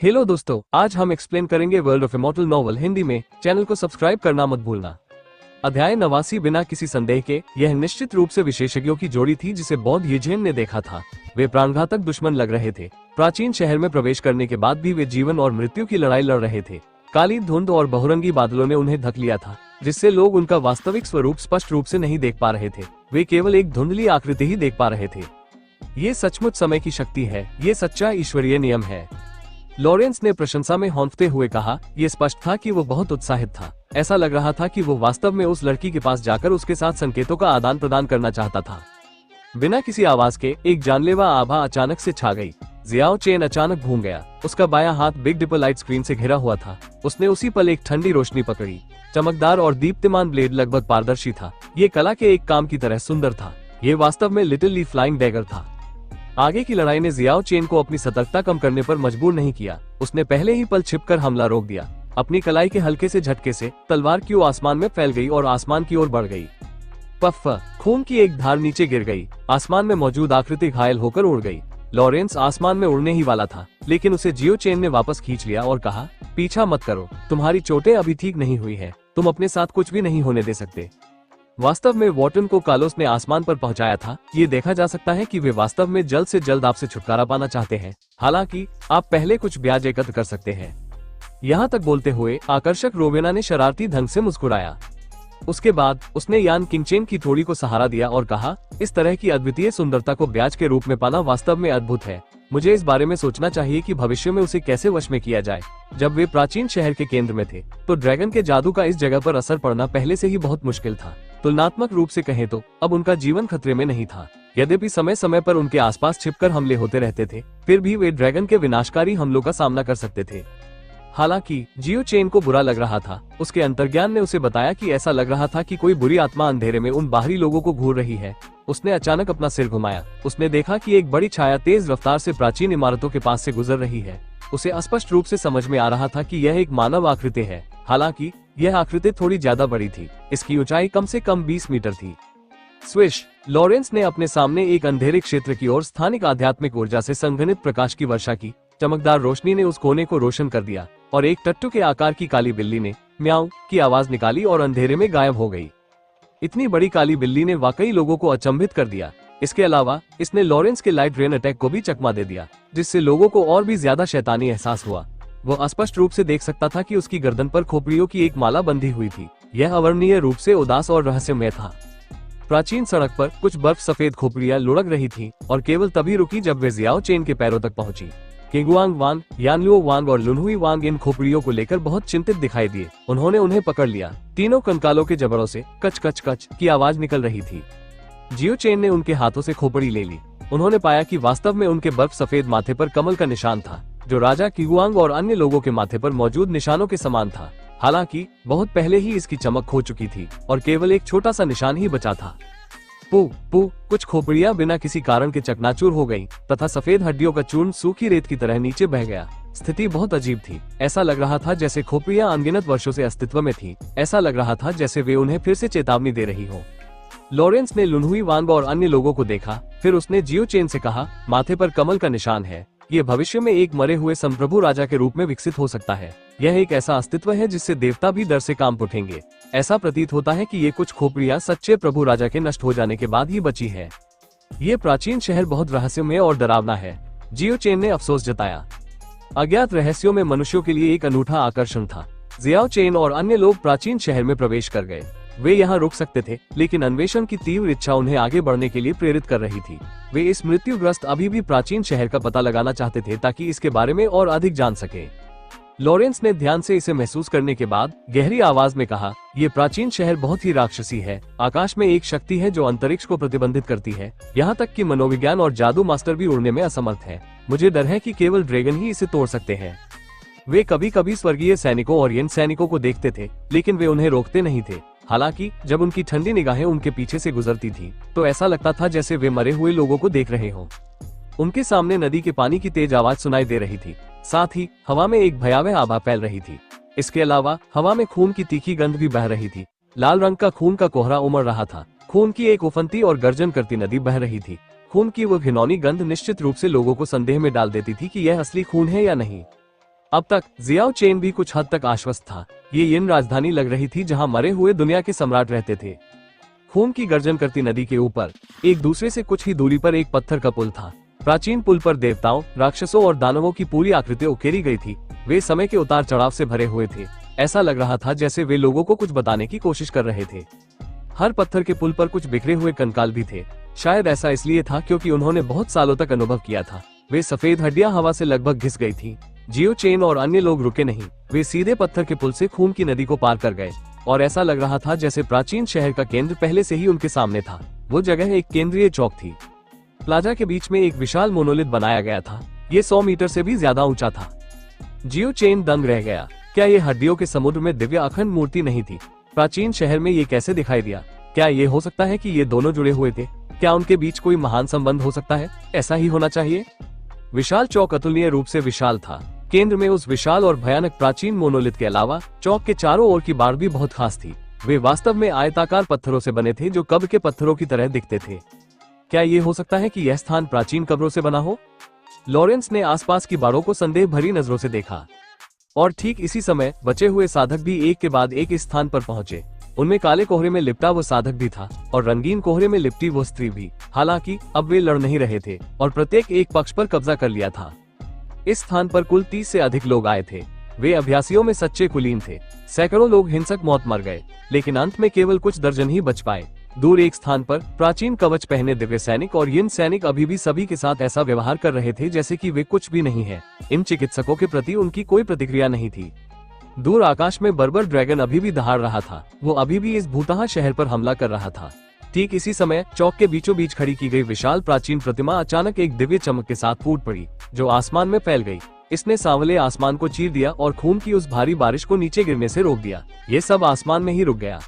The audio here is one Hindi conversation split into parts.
हेलो दोस्तों, आज हम एक्सप्लेन करेंगे world of immortal novel Hindi में। चैनल को सब्सक्राइब करना मत भूलना। अध्याय 89। बिना किसी संदेह के यह निश्चित रूप से विशेषज्ञों की जोड़ी थी जिसे बौद्ध येझेन ने देखा था। वे प्राणघातक दुश्मन लग रहे थे। प्राचीन शहर में प्रवेश करने के बाद भी वे जीवन और मृत्यु की लड़ाई लड़ रहे थे। काली धुंध और बहुरंगी बादलों ने उन्हें ढक लिया था, जिससे लोग उनका वास्तविक स्वरूप स्पष्ट रूप से नहीं देख पा रहे थे। वे केवल एक धुंधली आकृति ही देख पा रहे थे। ये सचमुच समय की शक्ति है, ये सच्चा ईश्वरीय नियम है। लॉरेंस ने प्रशंसा में हौंकते हुए कहा। यह स्पष्ट था कि वो बहुत उत्साहित था। ऐसा लग रहा था कि वो वास्तव में उस लड़की के पास जाकर उसके साथ संकेतों का आदान प्रदान करना चाहता था। बिना किसी आवाज के एक जानलेवा आभा अचानक से छा गई। जियाओ चेन अचानक घूम गया। उसका बायां हाथ बिग डिपर लाइट स्क्रीन से घिरा हुआ था। उसने उसी पल एक ठंडी रोशनी पकड़ी। चमकदार और दीप्तिमान ब्लेड लगभग पारदर्शी था। ये कला के एक काम की तरह सुंदर था। ये वास्तव में लिटिल ली फ्लाइंग डैगर था। आगे की लड़ाई ने जियाओ चेन को अपनी सतर्कता कम करने पर मजबूर नहीं किया। उसने पहले ही पल छिपकर हमला रोक दिया। अपनी कलाई के हल्के से झटके से तलवार की ओर आसमान में फैल गई और आसमान की ओर बढ़ गई। पफ, खून की एक धार नीचे गिर गई। आसमान में मौजूद आकृति घायल होकर उड़ गई। लॉरेंस आसमान में उड़ने ही वाला था, लेकिन उसे जियो चेन ने वापस खींच लिया और कहा, पीछा मत करो, तुम्हारी चोटें अभी ठीक नहीं हुई है। तुम अपने साथ कुछ भी नहीं होने दे सकते। वास्तव में वॉटन को कालोस ने आसमान पर पहुंचाया था। ये देखा जा सकता है कि वे वास्तव में जल्द से जल्द आपसे छुटकारा पाना चाहते हैं। हालांकि आप पहले कुछ ब्याज एकत्र कर सकते हैं। यहाँ तक बोलते हुए आकर्षक रोवेना ने शरारती ढंग से मुस्कुराया। उसके बाद उसने यान किंगचेन की थोड़ी को सहारा दिया और कहा, इस तरह की अद्वितीय सुंदरता को ब्याज के रूप में पाना वास्तव में अद्भुत है। मुझे इस बारे में सोचना चाहिए कि भविष्य में उसे कैसे वश में किया जाए। जब वे प्राचीन शहर के केंद्र में थे तो ड्रैगन के जादू का इस जगह पर असर पड़ना पहले से ही बहुत मुश्किल था। तुलनात्मक रूप से कहें तो अब उनका जीवन खतरे में नहीं था। यद्यपि समय समय पर उनके आसपास छिपकर हमले होते रहते थे, फिर भी वे ड्रैगन के विनाशकारी हमलों का सामना कर सकते थे। हालांकि जियो चेन को बुरा लग रहा था। उसके अंतर्ज्ञान ने उसे बताया कि ऐसा लग रहा था कि कोई बुरी आत्मा अंधेरे में उन बाहरी लोगों को घूर रही है। उसने अचानक अपना सिर घुमाया। उसने देखा कि एक बड़ी छाया तेज रफ्तार से प्राचीन इमारतों के पास से गुजर रही है। उसे स्पष्ट रूप से समझ में आ रहा था कि यह एक मानव आकृति है। हालांकि यह आकृति थोड़ी ज्यादा बड़ी थी। इसकी ऊंचाई कम से कम 20 मीटर थी। स्विश! लॉरेंस ने अपने सामने एक अंधेरे क्षेत्र की ओर स्थानिक आध्यात्मिक ऊर्जा से संघनित प्रकाश की वर्षा की। चमकदार रोशनी ने उस कोने को रोशन कर दिया और एक टट्टू के आकार की काली बिल्ली ने म्याऊ की आवाज निकाली और अंधेरे में गायब हो गई। इतनी बड़ी काली बिल्ली ने वाकई लोगों को अचंभित कर दिया। इसके अलावा इसने लॉरेंस के लाइट रेन अटैक को भी चकमा दे दिया, जिससे लोगों को और भी ज्यादा शैतानी एहसास हुआ। वो स्पष्ट रूप से देख सकता था कि उसकी गर्दन पर खोपड़ियों की एक माला बंधी हुई थी। यह अवर्णनीय रूप से उदास और रहस्यमय था। प्राचीन सड़क पर कुछ बर्फ सफेद खोपड़ियां लुढ़क रही थीं और केवल तभी रुकी जब वे जियाओ चेन के पैरों तक पहुंची। किंगुआंग वांग, यानलुओ वांग और लुनहुई वांग इन खोपड़ियों को लेकर बहुत चिंतित दिखाई दिए। उन्होंने उन्हें पकड़ लिया। तीनों कंकालों के जबड़ों से कच कच कच की आवाज निकल रही थी। जियो चेन ने उनके हाथों से खोपड़ी ले ली। उन्होंने पाया कि वास्तव में उनके बर्फ सफेद माथे पर कमल का निशान था, जो राजा किगुआंग और अन्य लोगों के माथे पर मौजूद निशानों के समान था। हालांकि बहुत पहले ही इसकी चमक खो चुकी थी और केवल एक छोटा सा निशान ही बचा था। पू पू, कुछ खोपड़ियां बिना किसी कारण के चकनाचूर हो गईं तथा सफेद हड्डियों का चूर्ण सूखी रेत की तरह नीचे बह गया। स्थिति बहुत अजीब थी। ऐसा लग रहा था जैसे खोपड़ियां अनगिनत वर्षों से अस्तित्व में थीं। ऐसा लग रहा था जैसे वे उन्हें फिर से चेतावनी दे रही हो। लॉरेंस ने लुनहुई वांग और अन्य लोगों को देखा। फिर उसने जियो चेन से कहा, माथे पर कमल का निशान है। ये भविष्य में एक मरे हुए संप्रभु राजा के रूप में विकसित हो सकता है। यह एक ऐसा अस्तित्व है जिससे देवता भी डर से कांप उठेंगे। ऐसा प्रतीत होता है कि ये कुछ खोपड़ियां सच्चे प्रभु राजा के नष्ट हो जाने के बाद ही बची है। ये प्राचीन शहर बहुत रहस्यमय और डरावना है, जियो चेन ने अफसोस जताया। अज्ञात रहस्यों में मनुष्यों के लिए एक अनूठा आकर्षण था। जियाओ चेन और अन्य लोग प्राचीन शहर में प्रवेश कर गए। वे यहाँ रुक सकते थे, लेकिन अन्वेषण की तीव्र इच्छा उन्हें आगे बढ़ने के लिए प्रेरित कर रही थी। वे इस मृत्युग्रस्त अभी भी प्राचीन शहर का पता लगाना चाहते थे ताकि इसके बारे में और अधिक जान सके। लॉरेंस ने ध्यान से इसे महसूस करने के बाद गहरी आवाज में कहा, ये प्राचीन शहर बहुत ही राक्षसी है। आकाश में एक शक्ति है जो अंतरिक्ष को प्रतिबंधित करती है। यहाँ तक कि मनोविज्ञान और जादू मास्टर भी उड़ने में असमर्थ है। मुझे डर है कि केवल ड्रैगन ही इसे तोड़ सकते हैं। वे कभी कभी स्वर्गीय सैनिकों और यन सैनिकों को देखते थे, लेकिन वे उन्हें रोकते नहीं थे। हालांकि जब उनकी ठंडी निगाहें उनके पीछे से गुजरती थी तो ऐसा लगता था जैसे वे मरे हुए लोगों को देख रहे हों। उनके सामने नदी के पानी की तेज आवाज सुनाई दे रही थी। साथ ही हवा में एक भयावह आभा फैल रही थी। इसके अलावा हवा में खून की तीखी गंध भी बह रही थी। लाल रंग का खून का कोहरा उमड़ रहा था। खून की एक उफनती और गर्जन करती नदी बह रही थी। खून की वो घिनौनी गंध निश्चित रूप से लोगों को संदेह में डाल देती थी कि यह असली खून है या नहीं। अब तक जियाओ चेन भी कुछ हद तक आश्वस्त था। ये यिन राजधानी लग रही थी जहां मरे हुए दुनिया के सम्राट रहते थे। खून की गर्जन करती नदी के ऊपर एक दूसरे से कुछ ही दूरी पर एक पत्थर का पुल था। प्राचीन पुल पर देवताओं, राक्षसों और दानवों की पूरी आकृति उकेरी गई थी। वे समय के उतार चढ़ाव से भरे हुए थे। ऐसा लग रहा था जैसे वे लोगों को कुछ बताने की कोशिश कर रहे थे। हर पत्थर के पुल पर कुछ बिखरे हुए कंकाल भी थे। शायद ऐसा इसलिए था क्योंकि उन्होंने बहुत सालों तक अनुभव किया था। वे सफेद हड्डियां हवा से लगभग घिस गई थी। जियो चेन और अन्य लोग रुके नहीं। वे सीधे पत्थर के पुल से खून की नदी को पार कर गए और ऐसा लग रहा था जैसे प्राचीन शहर का केंद्र पहले से ही उनके सामने था। वो जगह एक केंद्रीय चौक थी। प्लाजा के बीच में एक विशाल मोनोलिथ बनाया गया था। ये 100 मीटर से भी ज्यादा ऊंचा था। जियो चेन दंग रह गया। क्या ये हड्डियों के समुद्र में दिव्य अखंड मूर्ति नहीं थी? प्राचीन शहर में ये कैसे दिखाई दिया? क्या ये हो सकता है कि ये दोनों जुड़े हुए थे? क्या उनके बीच कोई महान संबंध हो सकता है? ऐसा ही होना चाहिए। विशाल चौक अतुलनीय रूप से विशाल था। केंद्र में उस विशाल और भयानक प्राचीन मोनोलिथ के अलावा चौक के चारों ओर की बाड़ भी बहुत खास थी। वे वास्तव में आयताकार पत्थरों से बने थे जो कब्र के पत्थरों की तरह दिखते थे। क्या ये हो सकता है कि यह स्थान प्राचीन कब्रों से बना हो? लॉरेंस ने आसपास की बाड़ों को संदेह भरी नजरों से देखा और ठीक इसी समय बचे हुए साधक भी एक के बाद एक इस स्थान पर पहुंचे। उनमें काले कोहरे में लिपटा वो साधक भी था और रंगीन कोहरे में लिपटी वो स्त्री भी। हालांकि अब वे लड़ नहीं रहे थे और प्रत्येक एक पक्ष पर कब्जा कर लिया था। इस स्थान पर कुल 30 से अधिक लोग आए थे। वे अभ्यासियों में सच्चे कुलीन थे। सैकड़ों लोग हिंसक मौत मर गए, लेकिन अंत में केवल कुछ दर्जन ही बच पाए। दूर एक स्थान पर प्राचीन कवच पहने दिव्य सैनिक और यिन सैनिक अभी भी सभी के साथ ऐसा व्यवहार कर रहे थे जैसे कि वे कुछ भी नहीं है। इन चिकित्सकों के प्रति उनकी कोई प्रतिक्रिया नहीं थी। दूर आकाश में बर्बर ड्रैगन अभी भी दहाड़ रहा था। वो अभी भी इस भूतहा शहर पर हमला कर रहा था। ठीक इसी समय चौक के बीचों बीच खड़ी की गई विशाल प्राचीन प्रतिमा अचानक एक दिव्य चमक के साथ फूट पड़ी, जो आसमान में फैल गई। इसने सांवले आसमान को चीर दिया और खून की उस भारी बारिश को नीचे गिरने से रोक दिया। ये सब आसमान में ही रुक गया।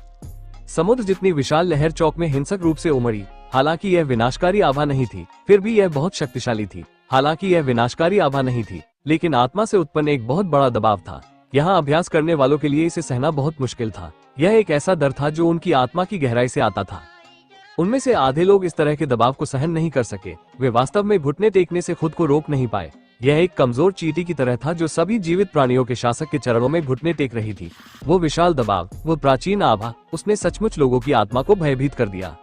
समुद्र जितनी विशाल लहर चौक में हिंसक रूप से उमड़ी। हालांकि यह विनाशकारी आभा नहीं थी, फिर भी यह बहुत शक्तिशाली थी। हालांकि यह विनाशकारी आभा नहीं थी, लेकिन आत्मा से उत्पन्न एक बहुत बड़ा दबाव था। यहाँ अभ्यास करने वालों के लिए इसे सहना बहुत मुश्किल था। यह एक ऐसा डर था जो उनकी आत्मा की गहराई से आता था। उनमें से आधे लोग इस तरह के दबाव को सहन नहीं कर सके। वे वास्तव में घुटने टेकने से खुद को रोक नहीं पाए। यह एक कमजोर चींटी की तरह था जो सभी जीवित प्राणियों के शासक के चरणों में घुटने टेक रही थी। वो विशाल दबाव, वो प्राचीन आभा, उसने सचमुच लोगों की आत्मा को भयभीत कर दिया।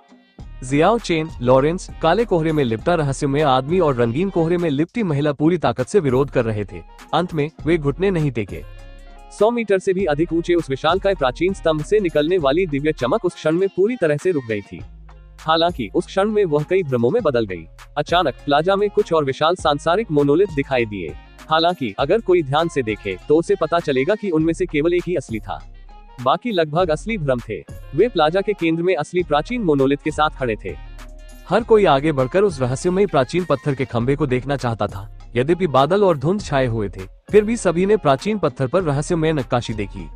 जियाओ चेन, लॉरेंस, काले कोहरे में लिपटा रहस्यमय आदमी और रंगीन कोहरे में लिपटी महिला पूरी ताकत से विरोध कर रहे थे। अंत में वे घुटने नहीं टेके। 100 मीटर से भी अधिक ऊंचे उस विशालकाय प्राचीन स्तंभ से निकलने वाली दिव्य चमक उस क्षण में पूरी तरह से रुक गई थी। हालांकि उस क्षण में वह कई भ्रमों में बदल गई। अचानक प्लाजा में कुछ और विशाल सांसारिक मोनोलिथ दिखाई दिए। हालांकि अगर कोई ध्यान से देखे तो उसे पता चलेगा कि उनमें से केवल एक ही असली था, बाकी लगभग असली भ्रम थे। वे प्लाजा के केंद्र में असली प्राचीन मोनोलिथ के साथ खड़े थे। हर कोई आगे बढ़कर उस रहस्यमय प्राचीन पत्थर के खंभे को देखना चाहता था। यद्यपि बादल और धुंध छाए हुए थे, फिर भी सभी ने प्राचीन पत्थर पर रहस्यमय नक्काशी देखी।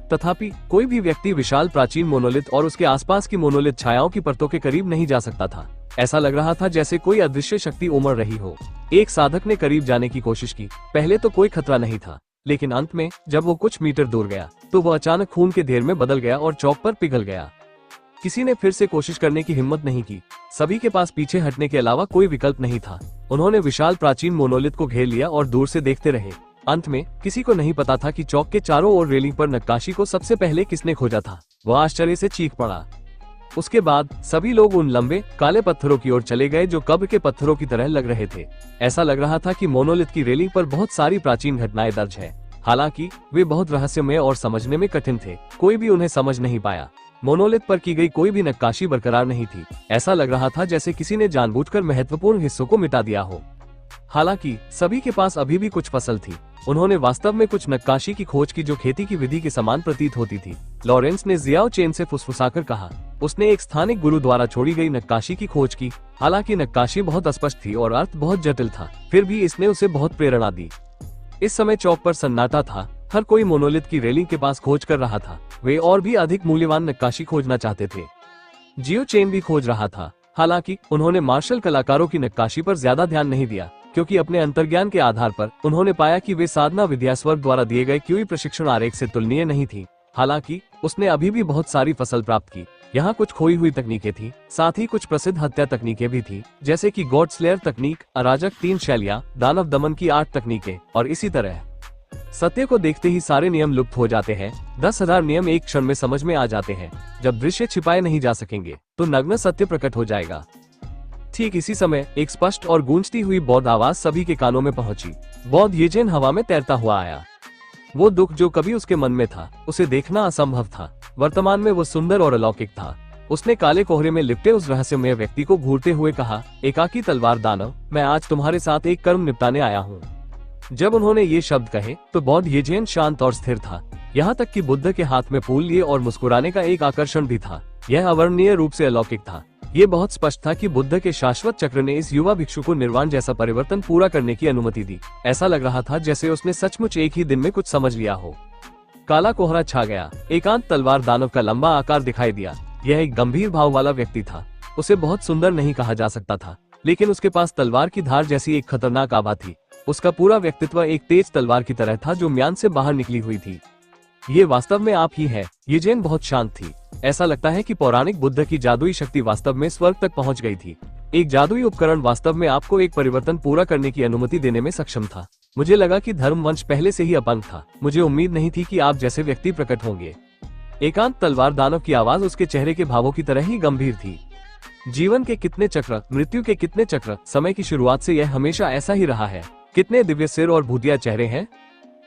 तथापि कोई भी व्यक्ति विशाल प्राचीन मोनोलिथ और उसके आसपास की मोनोलिथ छायाओं की परतों के करीब नहीं जा सकता था। ऐसा लग रहा था जैसे कोई अदृश्य शक्ति उमड़ रही हो। एक साधक ने करीब जाने की कोशिश की। पहले तो कोई खतरा नहीं था, लेकिन अंत में जब वो कुछ मीटर दूर गया तो वो अचानक खून के ढेर में बदल गया और चौक पर पिघल गया। किसी ने फिर से कोशिश करने की हिम्मत नहीं की। सभी के पास पीछे हटने के अलावा कोई विकल्प नहीं था। उन्होंने विशाल प्राचीन मोनोलिथ को घेर लिया और दूर से देखते रहे। अंत में किसी को नहीं पता था कि चौक के चारों ओर रेलिंग पर नक्काशी को सबसे पहले किसने खोजा था। वह आश्चर्य से चीख पड़ा। उसके बाद सभी लोग उन लंबे काले पत्थरों की ओर चले गए जो कब्र के पत्थरों की तरह लग रहे थे। ऐसा लग रहा था कि मोनोलिथ की रेलिंग पर बहुत सारी प्राचीन घटनाएं दर्ज है। हालांकि वे बहुत रहस्यमय और समझने में कठिन थे। कोई भी उन्हें समझ नहीं पाया। मोनोलिथ पर की गई कोई भी नक्काशी बरकरार नहीं थी। ऐसा लग रहा था जैसे किसी ने जानबूझकर महत्वपूर्ण हिस्सों को मिटा दिया हो। हालांकि सभी के पास अभी भी कुछ फसल थी। उन्होंने वास्तव में कुछ नक्काशी की खोज की जो खेती की विधि के समान प्रतीत होती थी। लॉरेंस ने जियाओ चेन से फुसफुसाकर कहा। उसने एक स्थानिक गुरु द्वारा छोड़ी गई नक्काशी की खोज की। हालांकि नक्काशी बहुत अस्पष्ट थी और अर्थ बहुत जटिल था, फिर भी इसने उसे बहुत प्रेरणा दी। इस समय चौक पर सन्नाटा था। हर कोई मोनोलिथ की रेलिंग के पास खोज कर रहा था। वे और भी अधिक मूल्यवान नक्काशी खोजना चाहते थे। जियो चेन भी खोज रहा था। हालांकि उन्होंने मार्शल कलाकारों की नक्काशी पर ज्यादा ध्यान नहीं दिया, क्योंकि अपने अंतर्ज्ञान के आधार पर उन्होंने पाया कि वे साधना विद्या स्वर्ग द्वारा दिए गए क्यूई प्रशिक्षण आरेख से तुलनीय नहीं थी। हालांकि उसने अभी भी बहुत सारी फसल प्राप्त की। यहाँ कुछ खोई हुई तकनीकें थी, साथ ही कुछ प्रसिद्ध हत्या तकनीकें भी थी, जैसे कि गॉड स्लेयर तकनीक, अराजक 3 शैलियाँ, दानव दमन की 8 तकनीकें और इसी तरह। सत्य को देखते ही सारे नियम लुप्त हो जाते हैं। 10,000 नियम एक क्षण में समझ में आ जाते हैं। जब दृश्य छिपाए नहीं जा सकेंगे तो नग्न सत्य प्रकट हो जाएगा। ठीक इसी समय एक स्पष्ट और गूंजती हुई बौद्ध आवाज सभी के कानों में पहुंची। बौद्ध येजेन हवा में तैरता हुआ आया। वो दुख जो कभी उसके मन में था उसे देखना असंभव था, वर्तमान में वो सुंदर और अलौकिक था। उसने काले कोहरे में लिपटे उस रहस्यमय व्यक्ति को घूरते हुए कहा, एकाकी तलवार दानव, मैं आज तुम्हारे साथ एक कर्म निपटाने आया हूँ। जब उन्होंने ये शब्द कहे तो बौद्ध येजेन शांत और स्थिर था। यहाँ तक कि बुद्ध के हाथ में फूल लिए और मुस्कुराने का एक आकर्षण भी था। यह अवर्णनीय रूप से अलौकिक था। ये बहुत स्पष्ट था कि बुद्ध के शाश्वत चक्र ने इस युवा भिक्षु को निर्वाण जैसा परिवर्तन पूरा करने की अनुमति दी। ऐसा लग रहा था जैसे उसने सचमुच एक ही दिन में कुछ समझ लिया हो। काला कोहरा छा गया। एकांत तलवार दानव का लंबा आकार दिखाई दिया। यह एक गंभीर भाव वाला व्यक्ति था। उसे बहुत सुंदर नहीं कहा जा सकता था, लेकिन उसके पास तलवार की धार जैसी एक खतरनाक आभा थी। उसका पूरा व्यक्तित्व एक तेज तलवार की तरह था जो म्यान से बाहर निकली हुई थी। ये वास्तव में आप ही है। येजेन बहुत शांत थी। ऐसा लगता है कि पौराणिक बुद्ध की जादुई शक्ति वास्तव में स्वर्ग तक पहुंच गई थी। एक जादुई उपकरण वास्तव में आपको एक परिवर्तन पूरा करने की अनुमति देने में सक्षम था। मुझे लगा कि धर्मवंश पहले से ही अपंग था। मुझे उम्मीद नहीं थी कि आप जैसे व्यक्ति प्रकट होंगे। एकांत तलवार दानव की आवाज उसके चेहरे के भावों की तरह ही गंभीर थी। जीवन के कितने चक्र, मृत्यु के कितने चक्र, समय की शुरुआत से यह हमेशा ऐसा ही रहा है। कितने दिव्य सिर और भूतिया चेहरे हैं।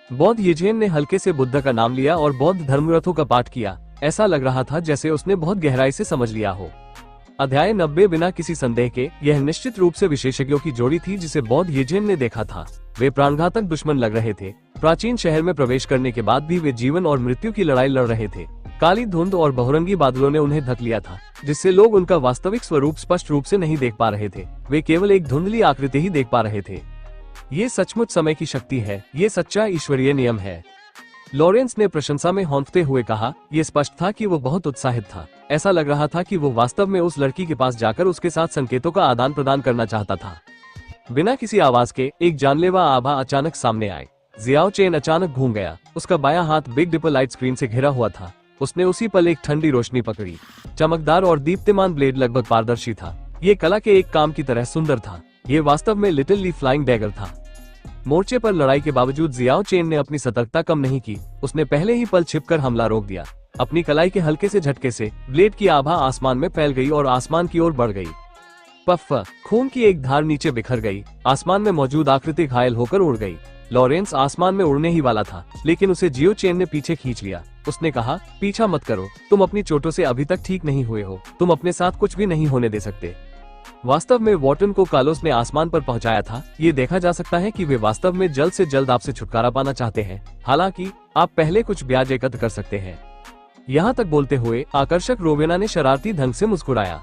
बौद्ध येजेन ने हल्के से बुद्ध का नाम लिया और बौद्ध धर्मग्रंथों का पाठ किया। ऐसा लग रहा था जैसे उसने बहुत गहराई से समझ लिया हो। अध्याय 90 बिना किसी संदेह के यह निश्चित रूप से विशेषज्ञों की जोड़ी थी जिसे बौद्ध येजेन ने देखा था। वे प्राणघातक दुश्मन लग रहे थे। प्राचीन शहर में प्रवेश करने के बाद भी वे जीवन और मृत्यु की लड़ाई लड़ रहे थे। काली धुंध और बहुरंगी बादलों ने उन्हें ढक लिया था, जिससे लोग उनका वास्तविक स्वरूप स्पष्ट रूप से नहीं देख पा रहे थे। वे केवल एक धुंधली आकृति ही देख पा रहे थे। ये सचमुच समय की शक्ति है। ये सच्चा ईश्वरीय नियम है। लॉरेंस ने प्रशंसा में हौंकते हुए कहा। यह स्पष्ट था कि वो बहुत उत्साहित था। ऐसा लग रहा था कि वो वास्तव में उस लड़की के पास जाकर उसके साथ संकेतों का आदान प्रदान करना चाहता था। बिना किसी आवाज के एक जानलेवा आभा अचानक सामने आए। जियाओ चेन अचानक घूम गया। उसका बायां हाथ बिग डिपर लाइट स्क्रीन से घिरा हुआ था। उसने उसी पल एक ठंडी रोशनी पकड़ी। चमकदार और दीप्तिमान ब्लेड लगभग पारदर्शी था। ये कला के एक काम की तरह सुंदर था। ये वास्तव में लिटिल ली फ्लाइंग डैगर था। मोर्चे पर लड़ाई के बावजूद जियाओ चेन ने अपनी सतर्कता कम नहीं की। उसने पहले ही पल छिपकर हमला रोक दिया। अपनी कलाई के हल्के से झटके से ब्लेड की आभा आसमान में फैल गई और आसमान की ओर बढ़ गई। पफ, खून की एक धार नीचे बिखर गई। आसमान में मौजूद आकृति घायल होकर उड़ गई। लॉरेंस आसमान में उड़ने ही वाला था, लेकिन उसे जियो चेन ने पीछे खींच लिया। उसने कहा, पीछा मत करो। तुम अपनी चोटों से अभी तक ठीक नहीं हुए हो। तुम अपने साथ कुछ भी नहीं होने दे सकते। वास्तव में वॉटन को कार्लोस ने आसमान पर पहुंचाया था। ये देखा जा सकता है कि वे वास्तव में जल्द से जल्द आपसे छुटकारा पाना चाहते हैं। हालांकि आप पहले कुछ ब्याज एकत्र कर सकते हैं। यहाँ तक बोलते हुए आकर्षक रोवेना ने शरारती ढंग से मुस्कुराया।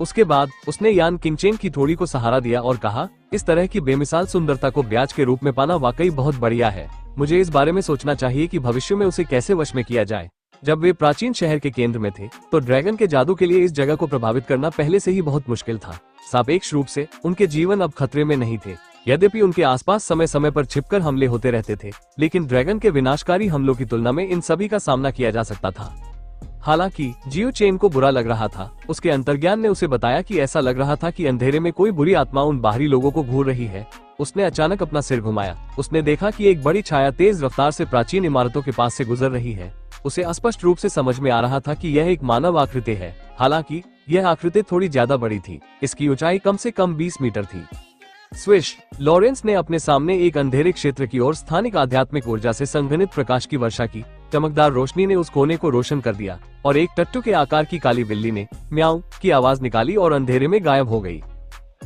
उसके बाद उसने यान किंगचेन की थोड़ी को सहारा दिया और कहा, इस तरह की बेमिसाल सुंदरता को ब्याज के रूप में पाना वाकई बहुत बढ़िया है। मुझे इस बारे में सोचना चाहिए कि भविष्य में उसे कैसे वश में किया जाए। जब वे प्राचीन शहर के केंद्र में थे तो ड्रैगन के जादू के लिए इस जगह को प्रभावित करना पहले से ही बहुत मुश्किल था। सापेक्ष रूप से उनके जीवन अब खतरे में नहीं थे। यद्यपि उनके आसपास समय समय पर छिपकर हमले होते रहते थे, लेकिन ड्रैगन के विनाशकारी हमलों की तुलना में इन सभी का सामना किया जा सकता था। हालांकि जियो चेन को बुरा लग रहा था। उसके अंतर्ज्ञान ने उसे बताया कि ऐसा लग रहा था कि अंधेरे में कोई बुरी आत्मा उन बाहरी लोगों को घूर रही है। उसने अचानक अपना सिर घुमाया। उसने देखा कि एक बड़ी छाया तेज रफ्तार से प्राचीन इमारतों के पास से गुजर रही है। उसे स्पष्ट रूप से समझ में आ रहा था कि यह एक मानव आकृति है। हालांकि यह आकृति थोड़ी ज्यादा बड़ी थी। इसकी ऊंचाई कम से कम 20 मीटर थी। स्विश! लॉरेंस ने अपने सामने एक अंधेरे क्षेत्र की ओर स्थानिक आध्यात्मिक ऊर्जा से संघनित प्रकाश की वर्षा की। चमकदार रोशनी ने उस कोने को रोशन कर दिया और एक टट्टू के आकार की काली बिल्ली ने म्याऊ की आवाज निकाली और अंधेरे में गायब हो गई।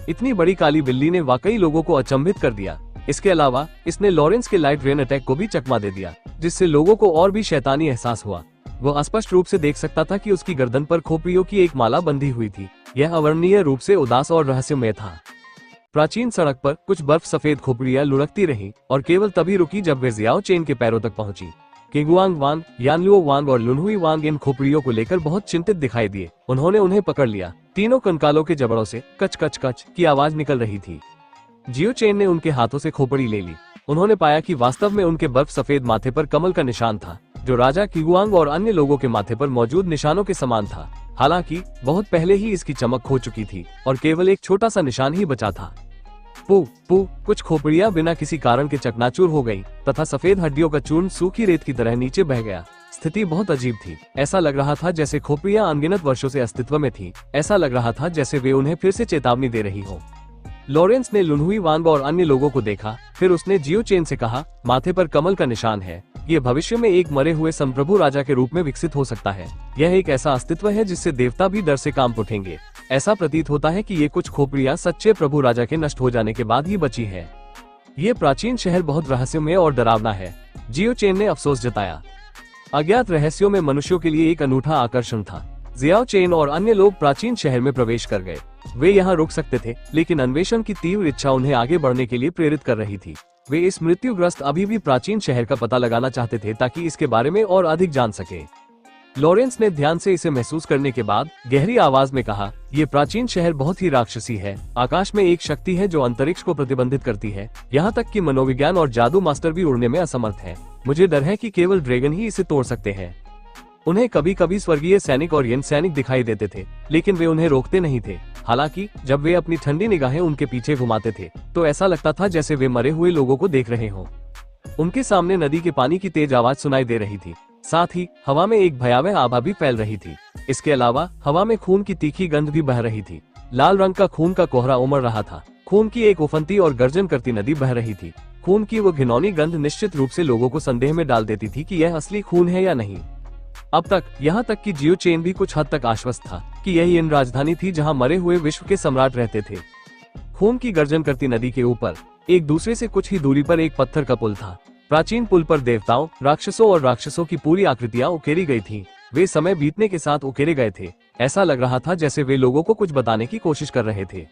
इतनी बड़ी काली बिल्ली ने वाकई लोगों को अचंभित कर दिया। इसके अलावा इसने लॉरेंस के लाइट रेन अटैक को भी चकमा दे दिया, जिससे लोगों को और भी शैतानी एहसास हुआ। वो स्पष्ट रूप से देख सकता था कि उसकी गर्दन पर खोपड़ियों की एक माला बंधी हुई थी। यह अवर्णनीय रूप से उदास और रहस्यमय था। प्राचीन सड़क पर कुछ बर्फ सफेद खोपड़ियां लुढ़कती रहीं और केवल तभी रुकी जब वे जियाओ चेन के पैरों तक पहुंची। किंगवांग वांग, यानलुओ वांग और लुनहुई वांग इन खोपड़ियों को लेकर बहुत चिंतित दिखाई दिए। उन्होंने उन्हें पकड़ लिया। तीनों कंकालों के जबड़ों से कच कच कच की आवाज निकल रही थी। जियो चेन ने उनके हाथों से खोपड़ी ले ली। उन्होंने पाया कि वास्तव में उनके बर्फ सफेद माथे पर कमल का निशान था, जो राजा किगुआंग और अन्य लोगों के माथे पर मौजूद निशानों के समान था। हालांकि बहुत पहले ही इसकी चमक खो चुकी थी और केवल एक छोटा सा निशान ही बचा था। पू पू कुछ खोपड़ियां बिना किसी कारण के चकनाचूर हो गई तथा सफेद हड्डियों का चूर्ण सूखी रेत की तरह नीचे बह गया। स्थिति बहुत अजीब थी। ऐसा लग रहा था जैसे खोपड़ियां अनगिनत वर्षों से अस्तित्व में थी। ऐसा लग रहा था जैसे वे उन्हें फिर से चेतावनी दे रही हो। लॉरेंस ने लुनहुई वांग और अन्य लोगों को देखा। फिर उसने जियो चेन से कहा, माथे पर कमल का निशान है। ये भविष्य में एक मरे हुए संप्रभु राजा के रूप में विकसित हो सकता है। यह एक ऐसा अस्तित्व है जिससे देवता भी डर से कांप उठेंगे। ऐसा प्रतीत होता है कि ये कुछ खोपड़ियां सच्चे प्रभु राजा के नष्ट हो जाने के बाद ही बची है। ये प्राचीन शहर बहुत रहस्यमय और डरावना है, जियो चेन ने अफसोस जताया। अज्ञात रहस्यों में मनुष्यों के लिए एक अनूठा आकर्षण था। जियाओ चेन और अन्य लोग प्राचीन शहर में प्रवेश कर गए। वे यहाँ रुक सकते थे, लेकिन अन्वेषण की तीव्र इच्छा उन्हें आगे बढ़ने के लिए प्रेरित कर रही थी। वे इस मृत्युग्रस्त अभी भी प्राचीन शहर का पता लगाना चाहते थे ताकि इसके बारे में और अधिक जान सके। लॉरेंस ने ध्यान से इसे महसूस करने के बाद गहरी आवाज में कहा, ये प्राचीन शहर बहुत ही राक्षसी है। आकाश में एक शक्ति है जो अंतरिक्ष को प्रतिबंधित करती है। यहाँ तक कि मनोविज्ञान और जादू मास्टर भी उड़ने में असमर्थ है। मुझे डर है कि केवल ड्रैगन ही इसे तोड़ सकते हैं। उन्हें कभी कभी स्वर्गीय सैनिक और यन सैनिक दिखाई देते थे, लेकिन वे उन्हें रोकते नहीं थे। हालांकि जब वे अपनी ठंडी निगाहें उनके पीछे घुमाते थे तो ऐसा लगता था जैसे वे मरे हुए लोगों को देख रहे हों। उनके सामने नदी के पानी की तेज आवाज सुनाई दे रही थी। साथ ही हवा में एक भयावह आभा भी फैल रही थी। इसके अलावा हवा में खून की तीखी गंध भी बह रही थी। लाल रंग का खून का कोहरा उमड़ रहा था। खून की एक उफनती और गर्जन करती नदी बह रही थी। खून की वो घिनौनी गंध निश्चित रूप से लोगों को संदेह में डाल देती थी कि यह असली खून है या नहीं। अब तक यहाँ तक कि जियो चेन भी कुछ हद तक आश्वस्त था कि यही इन राजधानी थी जहाँ मरे हुए विश्व के सम्राट रहते थे। खून की गर्जन करती नदी के ऊपर एक दूसरे से कुछ ही दूरी पर एक पत्थर का पुल था। प्राचीन पुल पर देवताओं, राक्षसों और राक्षसों की पूरी आकृतियां उकेरी गई थीं। वे समय बीतने के साथ उकेरे गए थे। ऐसा लग रहा था जैसे वे लोगों को कुछ बताने की कोशिश कर रहे थे।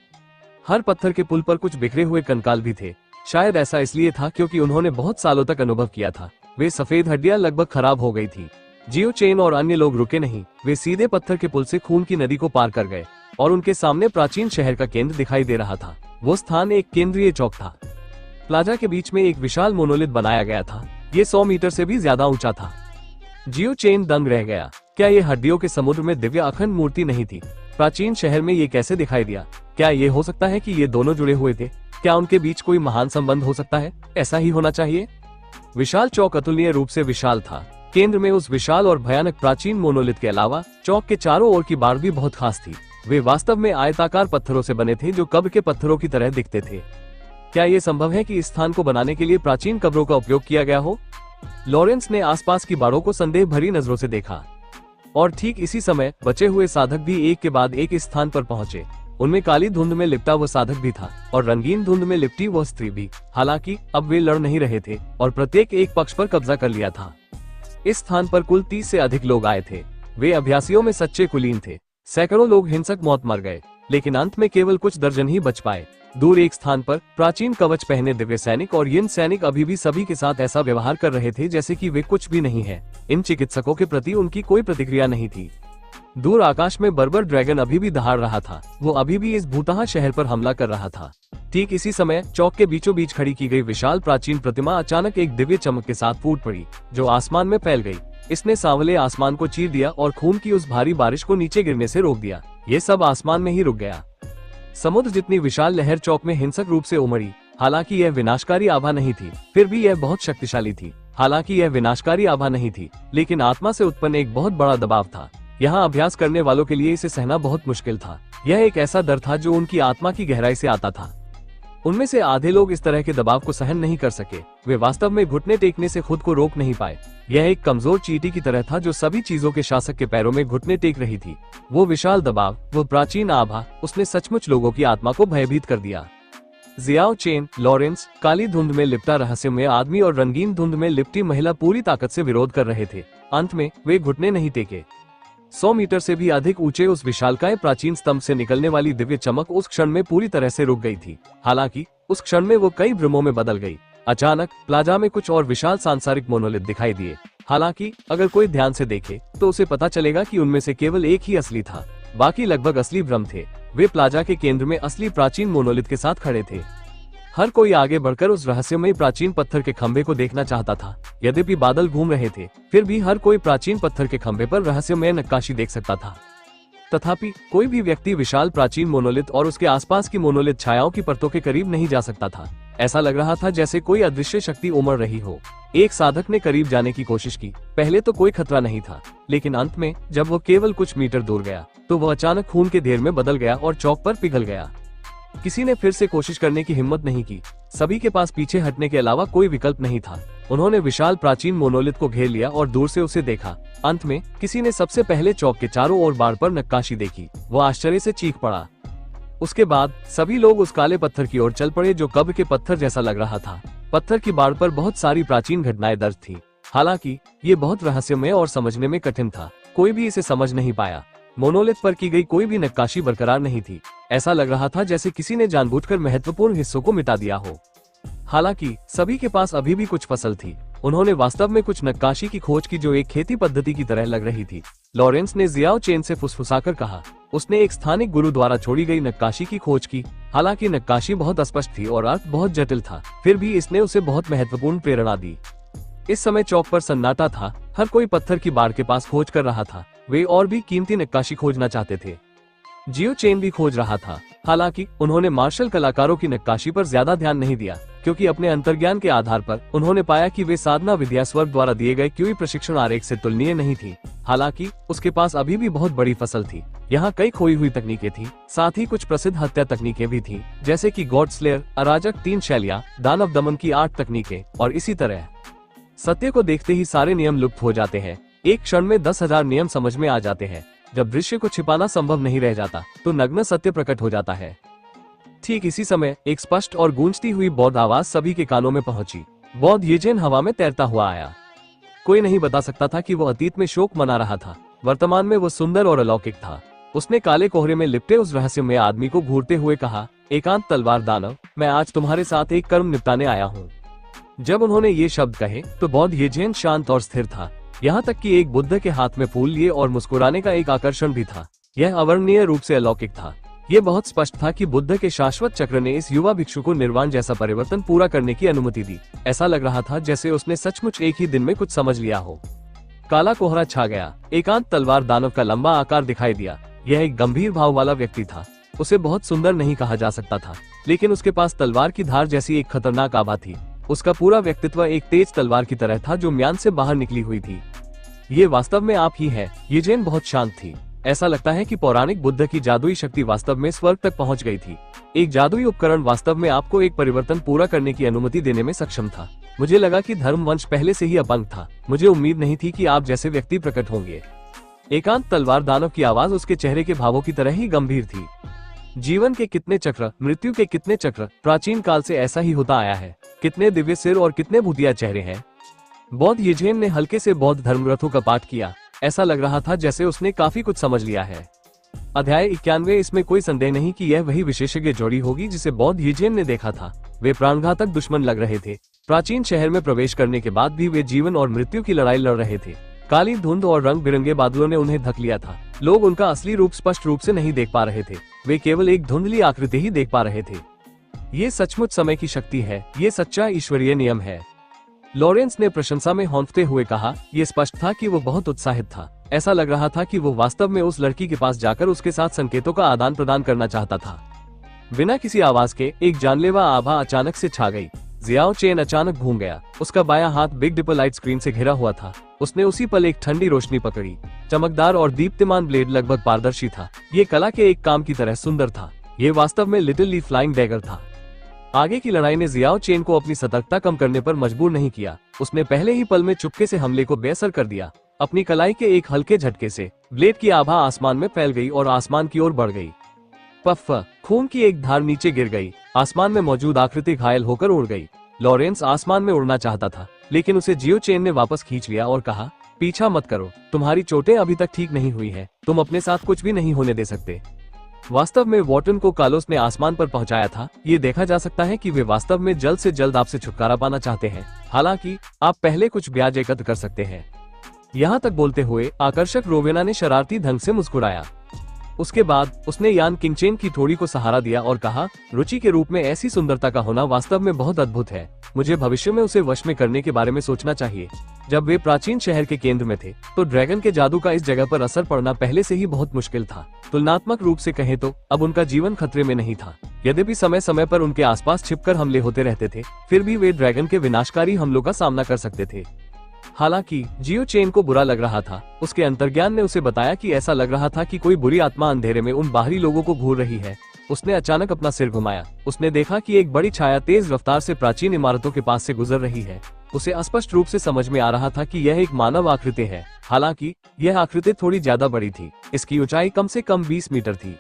हर पत्थर के पुल पर कुछ बिखरे हुए कंकाल भी थे। शायद ऐसा इसलिए था क्योंकि उन्होंने बहुत सालों तक अनुभव किया था। वे सफेद हड्डियां लगभग खराब हो गई थी। जियो चेन और अन्य लोग रुके नहीं। वे सीधे पत्थर के पुल से खून की नदी को पार कर गए और उनके सामने प्राचीन शहर का केंद्र दिखाई दे रहा था। वो स्थान एक केंद्रीय चौक था। प्लाजा के बीच में एक विशाल मोनोलिथ बनाया गया था। ये 100 मीटर से भी ज्यादा ऊंचा था। जियो चेन दंग रह गया। क्या ये हड्डियों के समुद्र में दिव्य अखंड मूर्ति नहीं थी? प्राचीन शहर में ये कैसे दिखाई दिया? क्या ये हो सकता है कि ये दोनों जुड़े हुए थे? क्या उनके बीच कोई महान संबंध हो सकता है? ऐसा ही होना चाहिए। विशाल चौक अतुलनीय रूप से विशाल था। केंद्र में उस विशाल और भयानक प्राचीन मोनोलिथ के अलावा चौक के चारों ओर की बाड़ भी बहुत खास थी। वे वास्तव में आयताकार पत्थरों से बने थे जो कब्र के पत्थरों की तरह दिखते थे। क्या ये संभव है कि इस स्थान को बनाने के लिए प्राचीन कब्रों का उपयोग किया गया हो? लॉरेंस ने आसपास की बाड़ों को संदेह भरी नजरों से देखा और ठीक इसी समय बचे हुए साधक भी एक के बाद एक इस स्थान पर पहुंचे। उनमें काली धुंध में लिपटा वो साधक भी था और रंगीन धुंध में लिपटी वह स्त्री भी। हालांकि अब वे लड़ नहीं रहे थे और प्रत्येक एक पक्ष पर कब्जा कर लिया था। इस स्थान पर कुल 30 से अधिक लोग आए थे। वे अभ्यासियों में सच्चे कुलीन थे। सैकड़ों लोग हिंसक मौत मर गए, लेकिन अंत में केवल कुछ दर्जन ही बच पाए। दूर एक स्थान पर प्राचीन कवच पहने दिव्य सैनिक और यिन सैनिक अभी भी सभी के साथ ऐसा व्यवहार कर रहे थे जैसे कि वे कुछ भी नहीं है। इन चिकित्सकों के प्रति उनकी कोई प्रतिक्रिया नहीं थी। दूर आकाश में बर्बर ड्रैगन अभी भी दहाड़ रहा था। वो अभी भी इस भूतहा शहर पर हमला कर रहा था। ठीक इसी समय चौक के बीचों बीच खड़ी की गई विशाल प्राचीन प्रतिमा अचानक एक दिव्य चमक के साथ फूट पड़ी, जो आसमान में फैल गई। इसने सांवले आसमान को चीर दिया और खून की उस भारी बारिश को नीचे गिरने से रोक दिया। ये सब आसमान में ही रुक गया। समुद्र जितनी विशाल लहर चौक में हिंसक रूप से उमड़ी। हालांकि यह विनाशकारी आभा नहीं थी, फिर भी यह बहुत शक्तिशाली थी। हालांकि यह विनाशकारी आभा नहीं थी, लेकिन आत्मा से उत्पन्न एक बहुत बड़ा दबाव था। यहाँ अभ्यास करने वालों के लिए इसे सहना बहुत मुश्किल था। यह एक ऐसा डर था जो उनकी आत्मा की गहराई से आता था। उनमें से आधे लोग इस तरह के दबाव को सहन नहीं कर सके। वे वास्तव में घुटने टेकने से खुद को रोक नहीं पाए। यह एक कमजोर चींटी की तरह था जो सभी चीजों के शासक के पैरों में घुटने टेक रही थी। वो विशाल दबाव, वो प्राचीन आभा, उसने सचमुच लोगों की आत्मा को भयभीत कर दिया। जियाओ चेन, लॉरेंस, काली धुंध में लिपटा रहस्यमय आदमी और रंगीन धुंध में लिपटी महिला पूरी ताकत से विरोध कर रहे थे। अंत में वे घुटने नहीं टेके। 100 मीटर से भी अधिक ऊंचे उस विशालकाय प्राचीन स्तंभ से निकलने वाली दिव्य चमक उस क्षण में पूरी तरह से रुक गई थी। हालांकि उस क्षण में वो कई भ्रमों में बदल गई। अचानक प्लाजा में कुछ और विशाल सांसारिक मोनोलिथ दिखाई दिए। हालांकि अगर कोई ध्यान से देखे तो उसे पता चलेगा कि उनमें से केवल एक ही असली था, बाकी लगभग असली भ्रम थे। वे प्लाजा के केंद्र में असली प्राचीन मोनोलिथ के साथ खड़े थे। हर कोई आगे बढ़कर उस रहस्यमय प्राचीन पत्थर के खंभे को देखना चाहता था। यद्यपि बादल घूम रहे थे, फिर भी हर कोई प्राचीन पत्थर के खंभे पर रहस्यमय नक्काशी देख सकता था। तथापि कोई भी व्यक्ति विशाल प्राचीन मोनोलिथ और उसके आसपास की मोनोलिथ छायाओं की परतों के करीब नहीं जा सकता था। ऐसा लग रहा था जैसे कोई अदृश्य शक्ति उमड़ रही हो। एक साधक ने करीब जाने की कोशिश की। पहले तो कोई खतरा नहीं था, लेकिन अंत में जब वो केवल कुछ मीटर दूर गया तो वह अचानक खून के ढेर में बदल गया और चौक पर पिघल गया। किसी ने फिर से कोशिश करने की हिम्मत नहीं की। सभी के पास पीछे हटने के अलावा कोई विकल्प नहीं था। उन्होंने विशाल प्राचीन मोनोलिथ को घेर लिया और दूर से उसे देखा। अंत में किसी ने सबसे पहले चौक के चारों ओर बाड़ पर नक्काशी देखी। वो आश्चर्य से चीख पड़ा। उसके बाद सभी लोग उस काले पत्थर की ओर चल पड़े जो कब्र के पत्थर जैसा लग रहा था। पत्थर की बाड़ पर बहुत सारी प्राचीन घटनाएं दर्ज थी। हालांकि ये बहुत रहस्यमय और समझने में कठिन था। कोई भी इसे समझ नहीं पाया। मोनोलिथ पर की गई कोई भी नक्काशी बरकरार नहीं थी। ऐसा लग रहा था जैसे किसी ने जानबूझकर महत्वपूर्ण हिस्सों को मिटा दिया हो। हालांकि सभी के पास अभी भी कुछ फसल थी। उन्होंने वास्तव में कुछ नक्काशी की खोज की जो एक खेती पद्धति की तरह लग रही थी। लॉरेंस ने जियाओ चेन से फुसफुसाकर कहा। उसने एक स्थानिक गुरु द्वारा छोड़ी गई नक्काशी की खोज की। हालांकि नक्काशी बहुत अस्पष्ट थी और अर्थ बहुत जटिल था, फिर भी इसने उसे बहुत महत्वपूर्ण प्रेरणा दी। इस समय चौक पर सन्नाटा था। हर कोई पत्थर की बाड़ के पास खोज कर रहा था। वे और भी कीमती नक्काशी खोजना चाहते थे। जियो चेन भी खोज रहा था। हालांकि उन्होंने मार्शल कलाकारों की नक्काशी पर ज्यादा ध्यान नहीं दिया, क्योंकि अपने अंतर्ज्ञान के आधार पर उन्होंने पाया कि वे साधना विद्या स्वर्ग द्वारा दिए गए क्यूई प्रशिक्षण आरेख से तुलनीय नहीं थी। हालांकि उसके पास अभी भी बहुत बड़ी फसल थी। यहाँ कई खोई हुई तकनीकें थी, साथ ही कुछ प्रसिद्ध हत्या तकनीकें भी थी, जैसे कि गॉड स्लेयर, अराजक 3 शैलियां, दानव दमन की 8 तकनीकें और इसी तरह। सत्य को देखते ही सारे नियम लुप्त हो जाते हैं। एक क्षण में 10,000 नियम समझ में आ जाते हैं। जब दृश्य को छिपाना संभव नहीं रह जाता तो नग्न सत्य प्रकट हो जाता है। ठीक इसी समय एक स्पष्ट और गूंजती हुई बौद्ध आवाज सभी के कानों में पहुंची। बौद्ध येजेन हवा में तैरता हुआ आया। कोई नहीं बता सकता था कि वो अतीत में शोक मना रहा था, वर्तमान में वो सुंदर और अलौकिक था। उसने काले कोहरे में लिपटे उस रहस्यमय आदमी को घूरते हुए कहा, एकांत तलवार दानव, मैं आज तुम्हारे साथ एक कर्म निपटाने आया हूँ। जब उन्होंने ये शब्द कहे तो बौद्ध येजेन शांत और स्थिर था। यहाँ तक कि एक बुद्ध के हाथ में फूल लिए और मुस्कुराने का एक आकर्षण भी था। यह अवर्णनीय रूप से अलौकिक था। यह बहुत स्पष्ट था कि बुद्ध के शाश्वत चक्र ने इस युवा भिक्षु को निर्वाण जैसा परिवर्तन पूरा करने की अनुमति दी। ऐसा लग रहा था जैसे उसने सचमुच एक ही दिन में कुछ समझ लिया हो। काला कोहरा छा गया। एकांत तलवार दानव का लंबा आकार दिखाई दिया। यह एक गंभीर भाव वाला व्यक्ति था। उसे बहुत सुंदर नहीं कहा जा सकता था, लेकिन उसके पास तलवार की धार जैसी एक खतरनाक आभा थी। उसका पूरा व्यक्तित्व एक तेज तलवार की तरह था जो म्यान से बाहर निकली हुई थी। ये वास्तव में आप ही है। येजेन बहुत शांत थी। ऐसा लगता है कि पौराणिक बुद्ध की जादुई शक्ति वास्तव में स्वर्ग तक पहुंच गई थी। एक जादुई उपकरण वास्तव में आपको एक परिवर्तन पूरा करने की अनुमति देने में सक्षम था। मुझे लगा कि धर्मवंश पहले से ही अपंग था। मुझे उम्मीद नहीं थी कि आप जैसे व्यक्ति प्रकट होंगे। एकांत तलवार दानव की आवाज उसके चेहरे के भावों की तरह ही गंभीर थी। जीवन के कितने चक्र, मृत्यु के कितने चक्र, प्राचीन काल से ऐसा ही होता आया है। कितने दिव्य सिर और कितने भूतिया चेहरे हैं। बौद्ध येजेन ने हल्के से बौद्ध धर्मग्रंथों का पाठ किया। ऐसा लग रहा था जैसे उसने काफी कुछ समझ लिया है। अध्याय 91। इसमें कोई संदेह नहीं कि यह वही विशेषज्ञ जोड़ी होगी जिसे बौद्ध येजेन ने देखा था। वे प्राणघातक दुश्मन लग रहे थे। प्राचीन शहर में प्रवेश करने के बाद भी वे जीवन और मृत्यु की लड़ाई लड़ रहे थे। काली धुंध और रंग बिरंगे बादलों ने उन्हें ढक लिया था। लोग उनका असली रूप स्पष्ट रूप से नहीं देख पा रहे थे। वे केवल एक धुंधली आकृति ही देख पा रहे थे। ये सचमुच समय की शक्ति है। ये सच्चा ईश्वरीय नियम है। लॉरेंस ने प्रशंसा में हौंकते हुए कहा। ये स्पष्ट था कि वो बहुत उत्साहित था। ऐसा लग रहा था कि वो वास्तव में उस लड़की के पास जाकर उसके साथ संकेतों का आदान प्रदान करना चाहता था। बिना किसी आवाज के एक जानलेवा आभा अचानक से छा गई। जियाओ चेन अचानक घूम गया। उसका बायां हाथ बिग डिपर लाइट स्क्रीन से घिरा हुआ था। उसने उसी पल एक ठंडी रोशनी पकड़ी। चमकदार और दीप्तिमान ब्लेड लगभग पारदर्शी था। ये कला के एक काम की तरह सुंदर था। ये वास्तव में लिटिल ली फ्लाइंग डैगर था। आगे की लड़ाई ने जियाओ चेन को अपनी सतर्कता कम करने पर मजबूर नहीं किया। उसने पहले ही पल में चुपके से हमले को बेअसर कर दिया। अपनी कलाई के एक हल्के झटके से ब्लेड की आभा आसमान में फैल गई और आसमान की ओर बढ़ गई। पफ, खून की एक धार नीचे गिर गई। आसमान में मौजूद आकृति घायल होकर उड़ गई। लॉरेंस आसमान में उड़ना चाहता था, लेकिन उसे जियो चेन ने वापस खींच लिया और कहा, पीछा मत करो। तुम्हारी चोटें अभी तक ठीक नहीं हुई है। तुम अपने साथ कुछ भी नहीं होने दे सकते। वास्तव में वॉटन को कालोस ने आसमान पर पहुंचाया था। ये देखा जा सकता है कि वे वास्तव में जल्द से जल्द आपसे छुटकारा पाना चाहते हैं। हालांकि आप पहले कुछ ब्याज एकत्र कर सकते हैं। यहाँ तक बोलते हुए आकर्षक रोवेना ने शरारती ढंग से मुस्कुराया। उसके बाद उसने यान किंगचेन की थोड़ी को सहारा दिया और कहा, रुचि के रूप में ऐसी सुंदरता का होना वास्तव में बहुत अद्भुत है। मुझे भविष्य में उसे वश में करने के बारे में सोचना चाहिए। जब वे प्राचीन शहर के केंद्र में थे तो ड्रैगन के जादू का इस जगह पर असर पड़ना पहले से ही बहुत मुश्किल था। तुलनात्मक रूप से कहें तो अब उनका जीवन खतरे में नहीं था। यद्यपि समय समय पर उनके आसपास छिपकर हमले होते रहते थे, फिर भी वे ड्रैगन के विनाशकारी हमलों का सामना कर सकते थे। हालांकि जियो चेन को बुरा लग रहा था। उसके अंतर्ज्ञान ने उसे बताया कि ऐसा लग रहा था कि कोई बुरी आत्मा अंधेरे में उन बाहरी लोगों को घूर रही है। उसने अचानक अपना सिर घुमाया। उसने देखा कि एक बड़ी छाया तेज रफ्तार से प्राचीन इमारतों के पास से गुजर रही है। उसे अस्पष्ट रूप से समझ में आ रहा था कि यह एक मानव आकृति है। हालांकि यह आकृति थोड़ी ज्यादा बड़ी थी। इसकी ऊंचाई कम से कम 20 मीटर थी।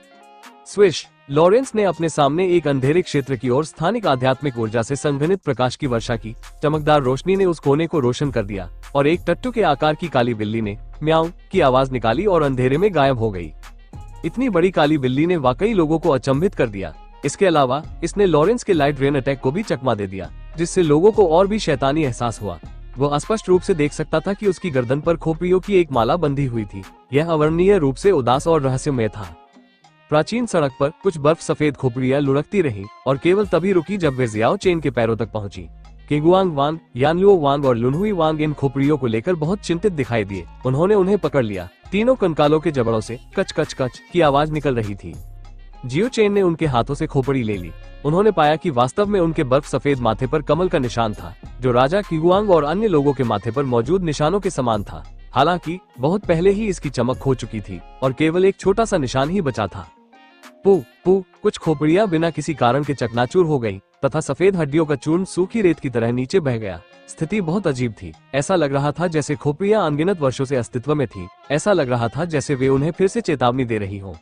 स्विश! लॉरेंस ने अपने सामने एक अंधेरे क्षेत्र की ओर स्थानिक आध्यात्मिक ऊर्जा से संघनित प्रकाश की वर्षा की। चमकदार रोशनी ने उस कोने को रोशन कर दिया और एक टट्टू के आकार की काली बिल्ली ने म्याऊं की आवाज निकाली और अंधेरे में गायब हो गई। इतनी बड़ी काली बिल्ली ने वाकई लोगों को अचंभित कर दिया। इसके अलावा इसने लॉरेंस के लाइट रेन अटैक को भी चकमा दे दिया, जिससे लोगों को और भी शैतानी एहसास हुआ। वो स्पष्ट रूप से देख सकता था कि उसकी गर्दन पर खोपड़ियों की एक माला बंधी हुई थी। यह अवर्णनीय रूप से उदास और रहस्यमय था। प्राचीन सड़क पर कुछ बर्फ सफेद खोपड़ियां लुढ़कती रहीं और केवल तभी रुकी जब वे जियाओ चेन के पैरों तक पहुंची। केगुआंग वांग, यानलुओ वांग और लुनहुई वांग इन खोपड़ियों को लेकर बहुत चिंतित दिखाई दिए। उन्होंने उन्हें पकड़ लिया। तीनों कंकालों के जबड़ों से कच कच कच की आवाज निकल रही थी। जियो चेन ने उनके हाथों से खोपड़ी ले ली। उन्होंने पाया कि वास्तव में उनके बर्फ सफेद माथे पर कमल का निशान था, जो राजा किगुआंग और अन्य लोगों के माथे पर मौजूद निशानों के समान था। हालांकि बहुत पहले ही इसकी चमक खो चुकी थी और केवल एक छोटा सा निशान ही बचा था। पू पू कुछ खोपड़ियां बिना किसी कारण के चकनाचूर हो गईं तथा सफेद हड्डियों का चूर्ण सूखी रेत की तरह नीचे बह गया। स्थिति बहुत अजीब थी। ऐसा लग रहा था जैसे खोपड़ियां अनगिनत वर्षों से अस्तित्व में थी। ऐसा लग रहा था जैसे वे उन्हें फिर से चेतावनी दे रही हों।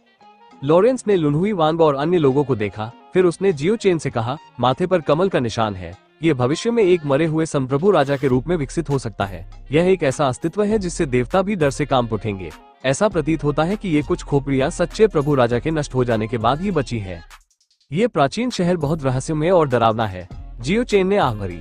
लॉरेंस ने लुनहुई वांग और अन्य लोगों को देखा। फिर उसने जियो चेन से कहा, माथे पर कमल का निशान है। ये भविष्य में एक मरे हुए संप्रभु राजा के रूप में विकसित हो सकता है। यह एक ऐसा अस्तित्व है जिससे देवता भी डर से कांप उठेंगे। ऐसा प्रतीत होता है कि ये कुछ खोपड़ियां सच्चे प्रभु राजा के नष्ट हो जाने के बाद ही बची है। ये प्राचीन शहर बहुत रहस्यमय और डरावना है, जियो चेन ने आह भरी।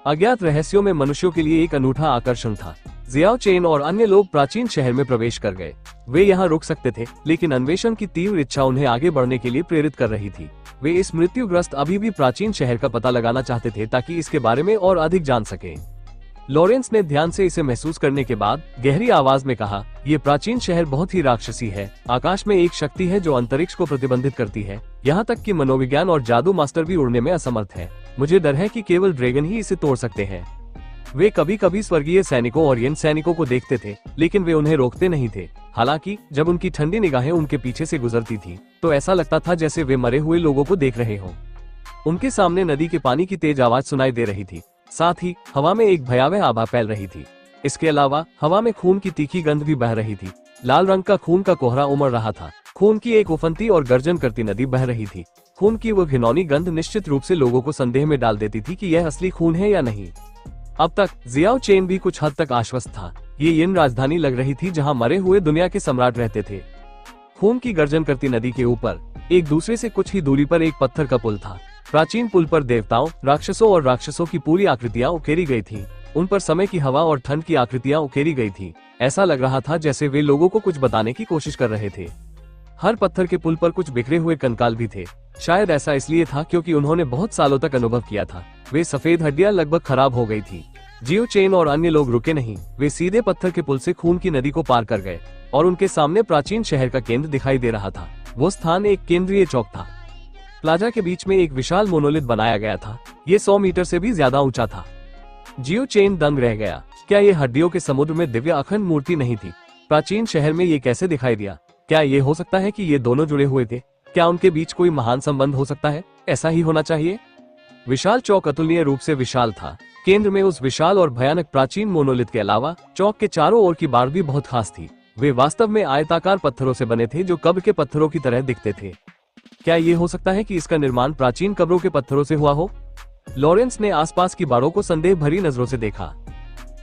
अज्ञात रहस्यों में मनुष्यों के लिए एक अनूठा आकर्षण था। जियाओ चेन और अन्य लोग प्राचीन शहर में प्रवेश कर गए। वे यहाँ रुक सकते थे, लेकिन अन्वेषण की तीव्र इच्छा उन्हें आगे बढ़ने के लिए प्रेरित कर रही थी। वे इस मृत्युग्रस्त अभी भी प्राचीन शहर का पता लगाना चाहते थे ताकि इसके बारे में और अधिक जान सके। लॉरेंस ने ध्यान से इसे महसूस करने के बाद गहरी आवाज में कहा, ये प्राचीन शहर बहुत ही राक्षसी है। आकाश में एक शक्ति है जो अंतरिक्ष को प्रतिबंधित करती है। यहाँ तक कि मनोविज्ञान और जादू मास्टर भी उड़ने में असमर्थ है। मुझे डर है कि केवल ड्रैगन ही इसे तोड़ सकते हैं। वे कभी कभी स्वर्गीय सैनिकों और यन सैनिकों को देखते थे, लेकिन वे उन्हें रोकते नहीं थे। हालांकि जब उनकी ठंडी निगाहें उनके पीछे से गुजरती थी तो ऐसा लगता था जैसे वे मरे हुए लोगों को देख रहे हों। उनके सामने नदी के पानी की तेज आवाज सुनाई दे रही थी। साथ ही हवा में एक भयावह आभा फैल रही थी। इसके अलावा हवा में खून की तीखी गंध भी बह रही थी। लाल रंग का खून का कोहरा उमड़ रहा था। खून की एक उफनती और गर्जन करती नदी बह रही थी। खून की वो घिनौनी गंध निश्चित रूप से लोगों को संदेह में डाल देती थी कि यह असली खून है या नहीं। अब तक जियाओ चेन भी कुछ हद तक आश्वस्त था। ये यिन राजधानी लग रही थी जहां मरे हुए दुनिया के सम्राट रहते थे। खून की गर्जन करती नदी के ऊपर एक दूसरे से कुछ ही दूरी पर एक पत्थर का पुल था। प्राचीन पुल पर देवताओं, राक्षसों और राक्षसों की पूरी आकृतियां उकेरी गई थीं। उन पर समय की हवा और ठंड की आकृतियां उकेरी गई थी। ऐसा लग रहा था जैसे वे लोगों को कुछ बताने की कोशिश कर रहे थे। हर पत्थर के पुल पर कुछ बिखरे हुए कंकाल भी थे। शायद ऐसा इसलिए था क्योंकि उन्होंने बहुत सालों तक अनुभव किया था। वे सफेद हड्डियां लगभग खराब हो गई थी। जियो चेन और अन्य लोग रुके नहीं। वे सीधे पत्थर के पुल से खून की नदी को पार कर गए और उनके सामने प्राचीन शहर का केंद्र दिखाई दे रहा था। वो स्थान एक केंद्रीय चौक था। प्लाजा के बीच में एक विशाल मोनोलिथ बनाया गया था। ये 100 मीटर से भी ज्यादा ऊंचा था। जियो चेन दंग रह गया। क्या ये हड्डियों के समुद्र में दिव्य अखंड मूर्ति नहीं थी? प्राचीन शहर में ये कैसे दिखाई दिया? क्या ये हो सकता है कि ये दोनों जुड़े हुए थे? क्या उनके बीच कोई महान संबंध हो सकता है? ऐसा ही होना चाहिए। विशाल चौक अतुलनीय रूप से विशाल था। केंद्र में उस विशाल और भयानक प्राचीन मोनोलिथ के अलावा चौक के चारों ओर की बाड़ भी बहुत खास थी। वे वास्तव में आयताकार पत्थरों से बने थे जो कब्र के पत्थरों की तरह दिखते थे। क्या ये हो सकता है कि इसका निर्माण प्राचीन कब्रों के पत्थरों से हुआ हो? लॉरेंस ने आसपास की बाड़ों को संदेह भरी नजरों से देखा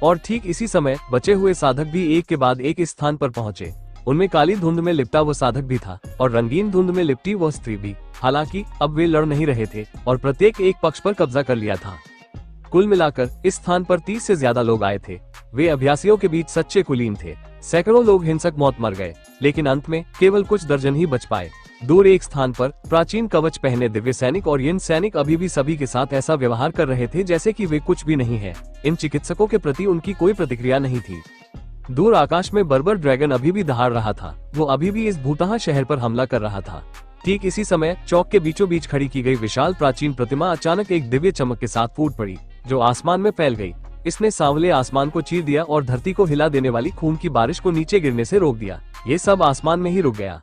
और ठीक इसी समय बचे हुए साधक भी एक के बाद एक इस स्थान पर पहुंचे। उनमें काली धुंध में लिपटा वो साधक भी था और रंगीन धुंध में लिपटी वो स्त्री भी। हालांकि अब वे लड़ नहीं रहे थे और प्रत्येक एक पक्ष पर कब्जा कर लिया था। कुल मिलाकर इस स्थान पर 30 से ज्यादा लोग आए थे। वे अभ्यासियों के बीच सच्चे कुलीन थे। सैकड़ों लोग हिंसक मौत मर गए, लेकिन अंत में केवल कुछ दर्जन ही बच पाए। दूर एक स्थान पर प्राचीन कवच पहने दिव्य सैनिक और यिन सैनिक अभी भी सभी के साथ ऐसा व्यवहार कर रहे थे जैसे कि वे कुछ भी नहीं है। इन चिकित्सकों के प्रति उनकी कोई प्रतिक्रिया नहीं थी। दूर आकाश में बर्बर ड्रैगन अभी भी दहाड़ रहा था। वो अभी भी इस भूतहा शहर पर हमला कर रहा था। ठीक इसी समय चौक के बीचों बीच खड़ी की गई विशाल प्राचीन प्रतिमा अचानक एक दिव्य चमक के साथ फूट पड़ी, जो आसमान में फैल गई। इसने सांवले आसमान को चीर दिया और धरती को हिला देने वाली खून की बारिश को नीचे गिरने से रोक दिया। ये सब आसमान में ही रुक गया।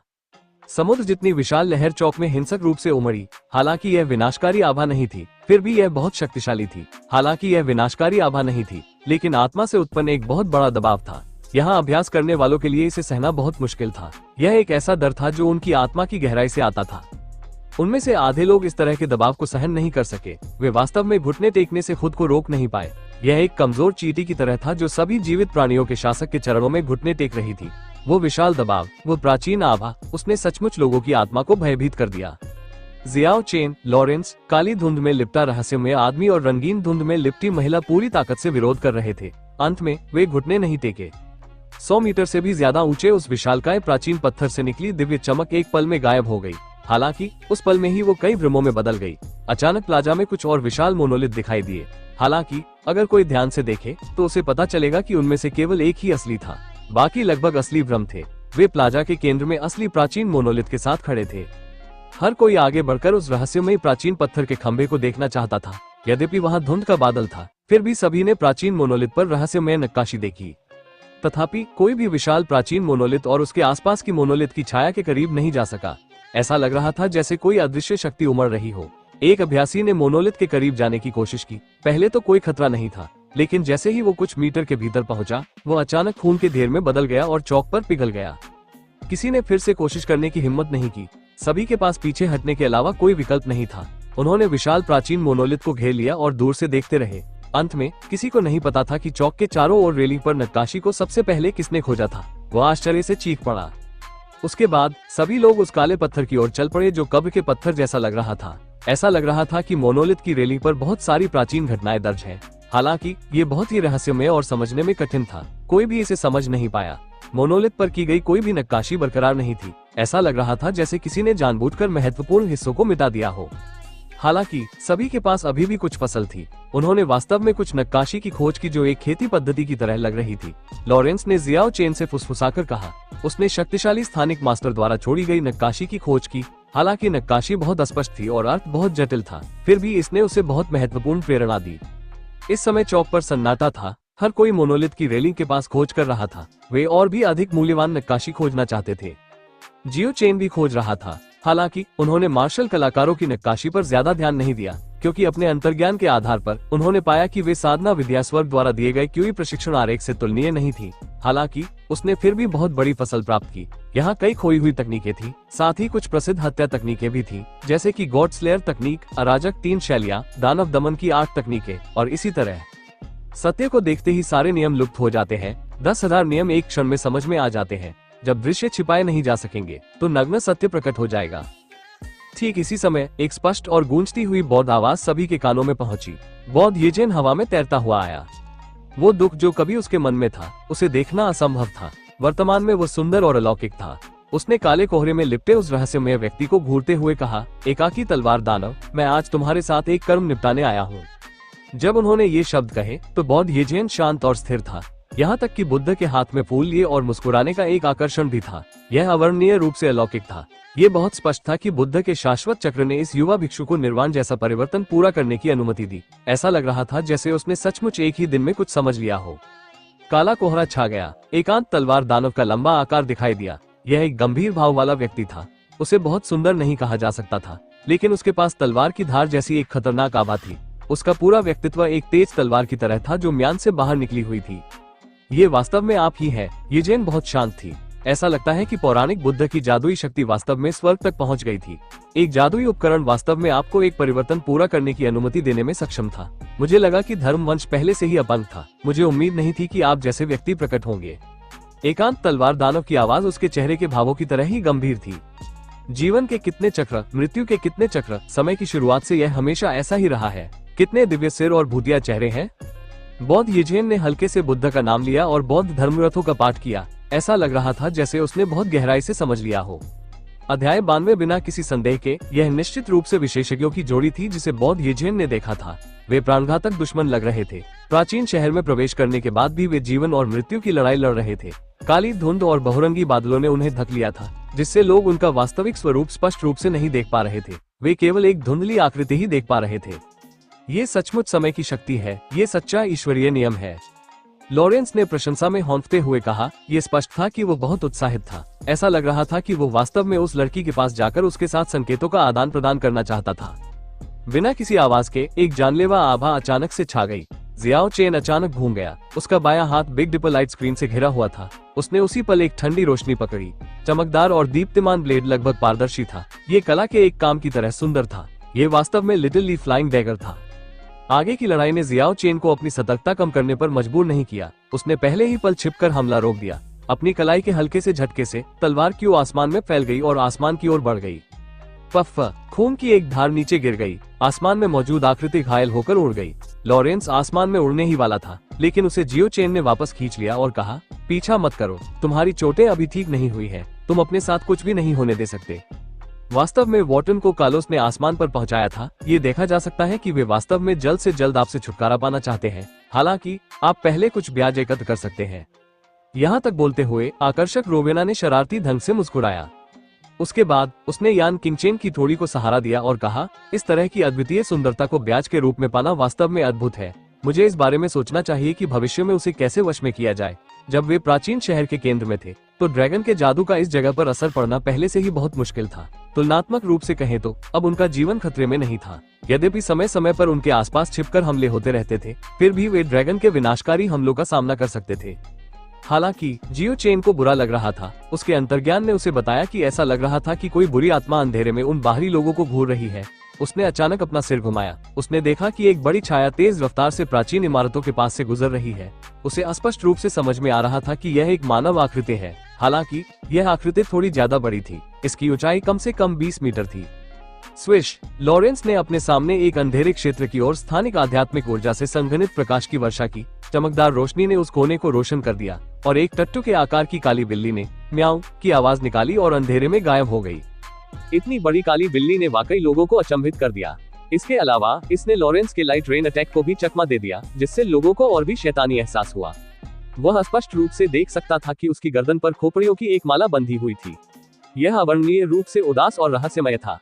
समुद्र जितनी विशाल लहर चौक में हिंसक रूप से उमड़ी। हालांकि यह विनाशकारी आभा नहीं थी, फिर भी यह बहुत शक्तिशाली थी। हालांकि यह विनाशकारी आभा नहीं थी, लेकिन आत्मा से उत्पन्न एक बहुत बड़ा दबाव था। यहाँ अभ्यास करने वालों के लिए इसे सहना बहुत मुश्किल था। यह एक ऐसा डर था जो उनकी आत्मा की गहराई से आता था। उनमें से आधे लोग इस तरह के दबाव को सहन नहीं कर सके। वे वास्तव में घुटने टेकने से खुद को रोक नहीं पाए। यह एक कमजोर चींटी की तरह था जो सभी जीवित प्राणियों के शासक के चरणों में घुटने टेक रही थी। वो विशाल दबाव, वो प्राचीन आभा, उसने सचमुच लोगों की आत्मा को भयभीत कर दिया। जियाओ चेन, लॉरेंस, काली धुंध में लिपटा रहस्यमय आदमी और रंगीन धुंध में लिपटी महिला पूरी ताकत से विरोध कर रहे थे। अंत में वे घुटने नहीं टेके। 100 मीटर से भी ज्यादा ऊंचे उस विशालकाय प्राचीन पत्थर से निकली दिव्य चमक एक पल में गायब हो गई। हालांकि उस पल में ही वो कई भ्रमों में बदल गई। अचानक प्लाजा में कुछ और विशाल मोनोलिथ दिखाई दिए। हालांकि अगर कोई ध्यान से देखे तो उसे पता चलेगा कि उनमें से केवल एक ही असली था, बाकी लगभग असली भ्रम थे। वे प्लाजा के केंद्र में असली प्राचीन मोनोलिथ के साथ खड़े थे। हर कोई आगे बढ़कर उस रहस्यमय प्राचीन पत्थर के खंभे को देखना चाहता था। यद्यपि वहां धुंध का बादल था, फिर भी सभी ने प्राचीन मोनोलिथ पर रहस्यमय नक्काशी देखी। तथापि कोई भी विशाल प्राचीन मोनोलिथ और उसके आसपास की मोनोलिथ की छाया के करीब नहीं जा सका। ऐसा लग रहा था जैसे कोई अदृश्य शक्ति उमड़ रही हो। एक अभ्यासी ने मोनोलिथ के करीब जाने की कोशिश की। पहले तो कोई खतरा नहीं था, लेकिन जैसे ही वो कुछ मीटर के भीतर पहुंचा, वो अचानक खून के ढेर में बदल गया और चौक पर पिघल गया। किसी ने फिर से कोशिश करने की हिम्मत नहीं की। सभी के पास पीछे हटने के अलावा कोई विकल्प नहीं था। उन्होंने विशाल प्राचीन मोनोलिथ को घेर लिया और दूर से देखते रहे। अंत में किसी को नहीं पता था कि चौक के चारों ओर रेलिंग पर नक्काशी को सबसे पहले किसने खोजा था। वह आश्चर्य से चीख पड़ा। उसके बाद सभी लोग उस काले पत्थर की ओर चल पड़े जो कब्र के पत्थर जैसा लग रहा था। ऐसा लग रहा था कि मोनोलिथ की रेलिंग पर बहुत सारी प्राचीन घटनाएं दर्ज हैं। हालांकि ये बहुत ही रहस्यमय और समझने में कठिन था। कोई भी इसे समझ नहीं पाया। मोनोलिथ पर की गई कोई भी नक्काशी बरकरार नहीं थी। ऐसा लग रहा था जैसे किसी ने जानबूझकर महत्वपूर्ण हिस्सों को मिटा दिया हो। हालांकि सभी के पास अभी भी कुछ फसल थी। उन्होंने वास्तव में कुछ नक्काशी की खोज की जो एक खेती पद्धति की तरह लग रही थी। लॉरेंस ने जियाओ चेन से फुसफुसाकर कहा। उसने शक्तिशाली स्थानिक मास्टर द्वारा छोड़ी गई नक्काशी की खोज की। हालांकि नक्काशी बहुत अस्पष्ट थी और अर्थ बहुत जटिल था, फिर भी इसने उसे बहुत महत्वपूर्ण प्रेरणा दी। इस समय चौक पर सन्नाटा था। हर कोई मोनोलिथ की रेलिंग के पास खोज कर रहा था। वे और भी अधिक मूल्यवान नक्काशी खोजना चाहते थे। जियो चेन भी खोज रहा था। हालांकि उन्होंने मार्शल कलाकारों की नक्काशी पर ज्यादा ध्यान नहीं दिया, क्योंकि अपने अंतर्ज्ञान के आधार पर उन्होंने पाया कि वे साधना विद्या स्वर्ग द्वारा दिए गए क्यूई प्रशिक्षण आरेख से तुलनीय नहीं थी। हालांकि उसने फिर भी बहुत बड़ी फसल प्राप्त की। यहाँ कई खोई हुई तकनीकें थी, साथ ही कुछ प्रसिद्ध हत्या तकनीकें भी थी, जैसे कि गॉड स्लेयर तकनीक, अराजक 3 शैलियाँ, दानव दमन की 8 तकनीकें और इसी तरह। सत्य को देखते ही सारे नियम लुप्त हो जाते हैं। 10,000 नियम एक क्षण में समझ में आ जाते हैं। जब दृश्य छिपाए नहीं जा सकेंगे तो नग्न सत्य प्रकट हो जाएगा। ठीक इसी समय एक स्पष्ट और गूंजती हुई बौद्ध आवाज सभी के कानों में पहुंची। बौद्ध येजेन हवा में तैरता हुआ आया। वो दुख जो कभी उसके मन में था, उसे देखना असंभव था। वर्तमान में वो सुंदर और अलौकिक था। उसने काले कोहरे में लिपटे उस रहस्यमय व्यक्ति को घूरते हुए कहा, एकाकी तलवार दानव, मैं आज तुम्हारे साथ एक कर्म निपटाने आया हूँ। जब उन्होंने ये शब्द कहे तो बौद्ध येजेन शांत और स्थिर था। यहाँ तक कि बुद्ध के हाथ में फूल लिए और मुस्कुराने का एक आकर्षण भी था। यह अवर्णनीय रूप से अलौकिक था। ये बहुत स्पष्ट था कि बुद्ध के शाश्वत चक्र ने इस युवा भिक्षु को निर्वाण जैसा परिवर्तन पूरा करने की अनुमति दी। ऐसा लग रहा था जैसे उसने सचमुच एक ही दिन में कुछ समझ लिया हो। काला कोहरा छा गया। एकांत तलवार दानव का लंबा आकार दिखाई दिया। यह एक गंभीर भाव वाला व्यक्ति था। उसे बहुत सुंदर नहीं कहा जा सकता था, लेकिन उसके पास तलवार की धार जैसी एक खतरनाक आभा थी। उसका पूरा व्यक्तित्व एक तेज तलवार की तरह था जो म्यान से बाहर निकली हुई थी। ये वास्तव में आप ही है। येजेन बहुत शांत थी। ऐसा लगता है कि पौराणिक बुद्ध की जादुई शक्ति वास्तव में स्वर्ग तक पहुंच गई थी। एक जादुई उपकरण वास्तव में आपको एक परिवर्तन पूरा करने की अनुमति देने में सक्षम था। मुझे लगा कि धर्म वंश पहले से ही अपंग था। मुझे उम्मीद नहीं थी कि आप जैसे व्यक्ति प्रकट होंगे। एकांत तलवार दानव की आवाज उसके चेहरे के भावों की तरह ही गंभीर थी। जीवन के कितने चक्र, मृत्यु के कितने चक्र, समय की शुरुआत से यह हमेशा ऐसा ही रहा है, कितने दिव्य सिर और भूतिया चेहरे हैं। बौद्ध यिझेन ने हल्के से बुद्ध का नाम लिया और बौद्ध धर्मग्रंथों का पाठ किया। ऐसा लग रहा था जैसे उसने बहुत गहराई से समझ लिया हो। अध्याय 92 बिना किसी संदेह के यह निश्चित रूप से विशेषज्ञों की जोड़ी थी जिसे बौद्ध यिझेन ने देखा था। वे प्राणघातक दुश्मन लग रहे थे। प्राचीन शहर में प्रवेश करने के बाद भी वे जीवन और मृत्यु की लड़ाई लड़ रहे थे। काली धुंध और बहुरंगी बादलों ने उन्हें ढक लिया था, जिससे लोग उनका वास्तविक स्वरूप स्पष्ट रूप से नहीं देख पा रहे थे। वे केवल एक धुंधली आकृति ही देख पा रहे थे। ये सचमुच समय की शक्ति है, ये सच्चा ईश्वरीय नियम है। लॉरेंस ने प्रशंसा में हौंकते हुए कहा। यह स्पष्ट था कि वो बहुत उत्साहित था। ऐसा लग रहा था कि वो वास्तव में उस लड़की के पास जाकर उसके साथ संकेतों का आदान प्रदान करना चाहता था। बिना किसी आवाज के एक जानलेवा आभा अचानक से छा गई। जियाओ चेन अचानक घूम गया। उसका बायां हाथ बिग डिपर लाइट स्क्रीन से घिरा हुआ था। उसने उसी पल एक ठंडी रोशनी पकड़ी। चमकदार और दीप्तिमान ब्लेड लगभग पारदर्शी था। ये कला के एक काम की तरह सुंदर था। ये वास्तव में लिटिल ली फ्लाइंग डैगर था। आगे की लड़ाई ने जियाओ चेन को अपनी सतर्कता कम करने पर मजबूर नहीं किया। उसने पहले ही पल छिपकर हमला रोक दिया। अपनी कलाई के हल्के से झटके से तलवार की आसमान में फैल गई और आसमान की ओर बढ़ गई। पफ, खून की एक धार नीचे गिर गई। आसमान में मौजूद आकृति घायल होकर उड़ गई। लॉरेंस आसमान में उड़ने ही वाला था, लेकिन उसे जियो चेन ने वापस खींच लिया और कहा, पीछा मत करो, तुम्हारी चोटें अभी ठीक नहीं हुई है। तुम अपने साथ कुछ भी नहीं होने दे सकते। वास्तव में वॉर्टन को कार्लोस ने आसमान पर पहुंचाया था। ये देखा जा सकता है कि वे वास्तव में जल्द से जल्द आपसे छुटकारा पाना चाहते हैं। हालांकि आप पहले कुछ ब्याज एकत्र कर सकते हैं। यहाँ तक बोलते हुए आकर्षक रोवेना ने शरारती ढंग से मुस्कुराया। उसके बाद उसने यान किंगचेन की थोड़ी को सहारा दिया और कहा, इस तरह की अद्वितीय सुंदरता को ब्याज के रूप में पाना वास्तव में अद्भुत है। मुझे इस बारे में सोचना चाहिए कि भविष्य में उसे कैसे वश में किया जाए। जब वे प्राचीन शहर के केंद्र में थे तो ड्रैगन के जादू का इस जगह पर असर पड़ना पहले से ही बहुत मुश्किल था। तुलनात्मक रूप से कहें तो अब उनका जीवन खतरे में नहीं था। यद्यपि समय समय पर उनके आसपास छिपकर हमले होते रहते थे, फिर भी वे ड्रैगन के विनाशकारी हमलों का सामना कर सकते थे। हालांकि जियो चेन को बुरा लग रहा था। उसके अंतर्ज्ञान ने उसे बताया कि ऐसा लग रहा था कि कोई बुरी आत्मा अंधेरे में उन बाहरी लोगों को घूर रही है। उसने अचानक अपना सिर घुमाया। उसने देखा कि एक बड़ी छाया तेज रफ्तार से प्राचीन इमारतों के पास से गुजर रही है। उसे स्पष्ट रूप से समझ में आ रहा था कि यह एक मानव आकृति है। हालांकि यह आकृति थोड़ी ज्यादा बड़ी थी। इसकी ऊंचाई कम से कम 20 मीटर थी। स्विश! लॉरेंस ने अपने सामने एक अंधेरे क्षेत्र की ओर स्थानिक आध्यात्मिक ऊर्जा से संघनित प्रकाश की वर्षा की। चमकदार रोशनी ने उस कोने को रोशन कर दिया और एक टट्टू के आकार की काली बिल्ली ने म्याऊ की आवाज निकाली और अंधेरे में गायब हो गई। इतनी बड़ी काली बिल्ली ने वाकई लोगों को अचंभित कर दिया। इसके अलावा इसने लॉरेंस के लाइट रेन अटैक को भी चकमा दे दिया, जिससे लोगों को और भी शैतानी एहसास हुआ। वह स्पष्ट रूप से देख सकता था कि उसकी गर्दन पर खोपड़ियों की एक माला बंधी हुई थी। यह अवर्णनीय रूप से उदास और रहस्यमय था।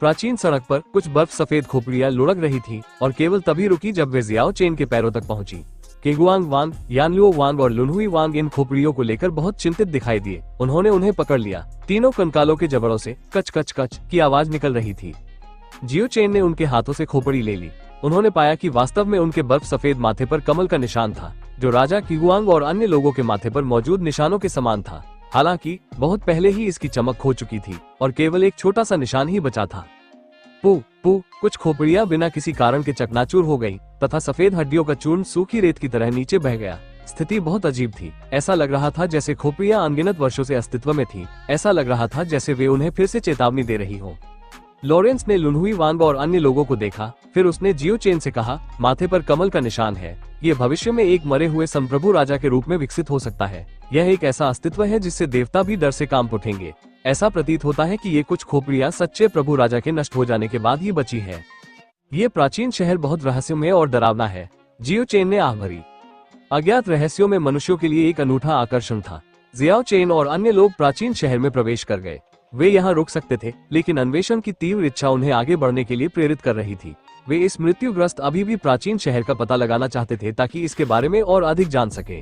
प्राचीन सड़क पर कुछ बर्फ सफेद खोपड़ियां लुढ़क रही थीं और केवल तभी रुकी जब वे जियाओ चेन के पैरों तक पहुंची। केगुआंग वांग, यानलुओ वांग और लुनहुई वांग इन खोपड़ियों को लेकर बहुत चिंतित दिखाई दिए। उन्होंने उन्हें पकड़ लिया। तीनों कंकालों के जबड़ों से कच कच कच की आवाज निकल रही थी। जियो चेन ने उनके हाथों से खोपड़ी ले ली। उन्होंने पाया कि वास्तव में उनके बर्फ सफेद माथे पर कमल का निशान था, जो राजा किगुआंग और अन्य लोगों के माथे पर मौजूद निशानों के समान था। हालांकि बहुत पहले ही इसकी चमक खो चुकी थी और केवल एक छोटा सा निशान ही बचा था। पू पू, कुछ खोपड़ियां बिना किसी कारण के चकनाचूर हो गईं तथा सफेद हड्डियों का चूर्ण सूखी रेत की तरह नीचे बह गया। स्थिति बहुत अजीब थी। ऐसा लग रहा था जैसे खोपड़ियां अनगिनत वर्षों से अस्तित्व में थीं। ऐसा लग रहा था जैसे वे उन्हें फिर से चेतावनी दे रही हो। लॉरेंस ने लुनहुई वांग और अन्य लोगों को देखा। फिर उसने जियो चेन से कहा, माथे पर कमल का निशान है। ये भविष्य में एक मरे हुए संप्रभु राजा के रूप में विकसित हो सकता है। यह एक ऐसा अस्तित्व है जिससे देवता भी डर से कांप उठेंगे। ऐसा प्रतीत होता है कि ये कुछ खोपड़ियां सच्चे प्रभु राजा के नष्ट हो जाने के बाद ही बची है। ये प्राचीन शहर बहुत रहस्यमय और डरावना है। जियो चेन ने आह भरी। अज्ञात रहस्यों में मनुष्यों के लिए एक अनूठा आकर्षण था। जियाओ चेन और अन्य लोग प्राचीन शहर में प्रवेश कर गए। वे यहाँ रुक सकते थे, लेकिन अन्वेषण की तीव्र इच्छा उन्हें आगे बढ़ने के लिए प्रेरित कर रही थी। वे इस मृत्युग्रस्त अभी भी प्राचीन शहर का पता लगाना चाहते थे ताकि इसके बारे में और अधिक जान सके।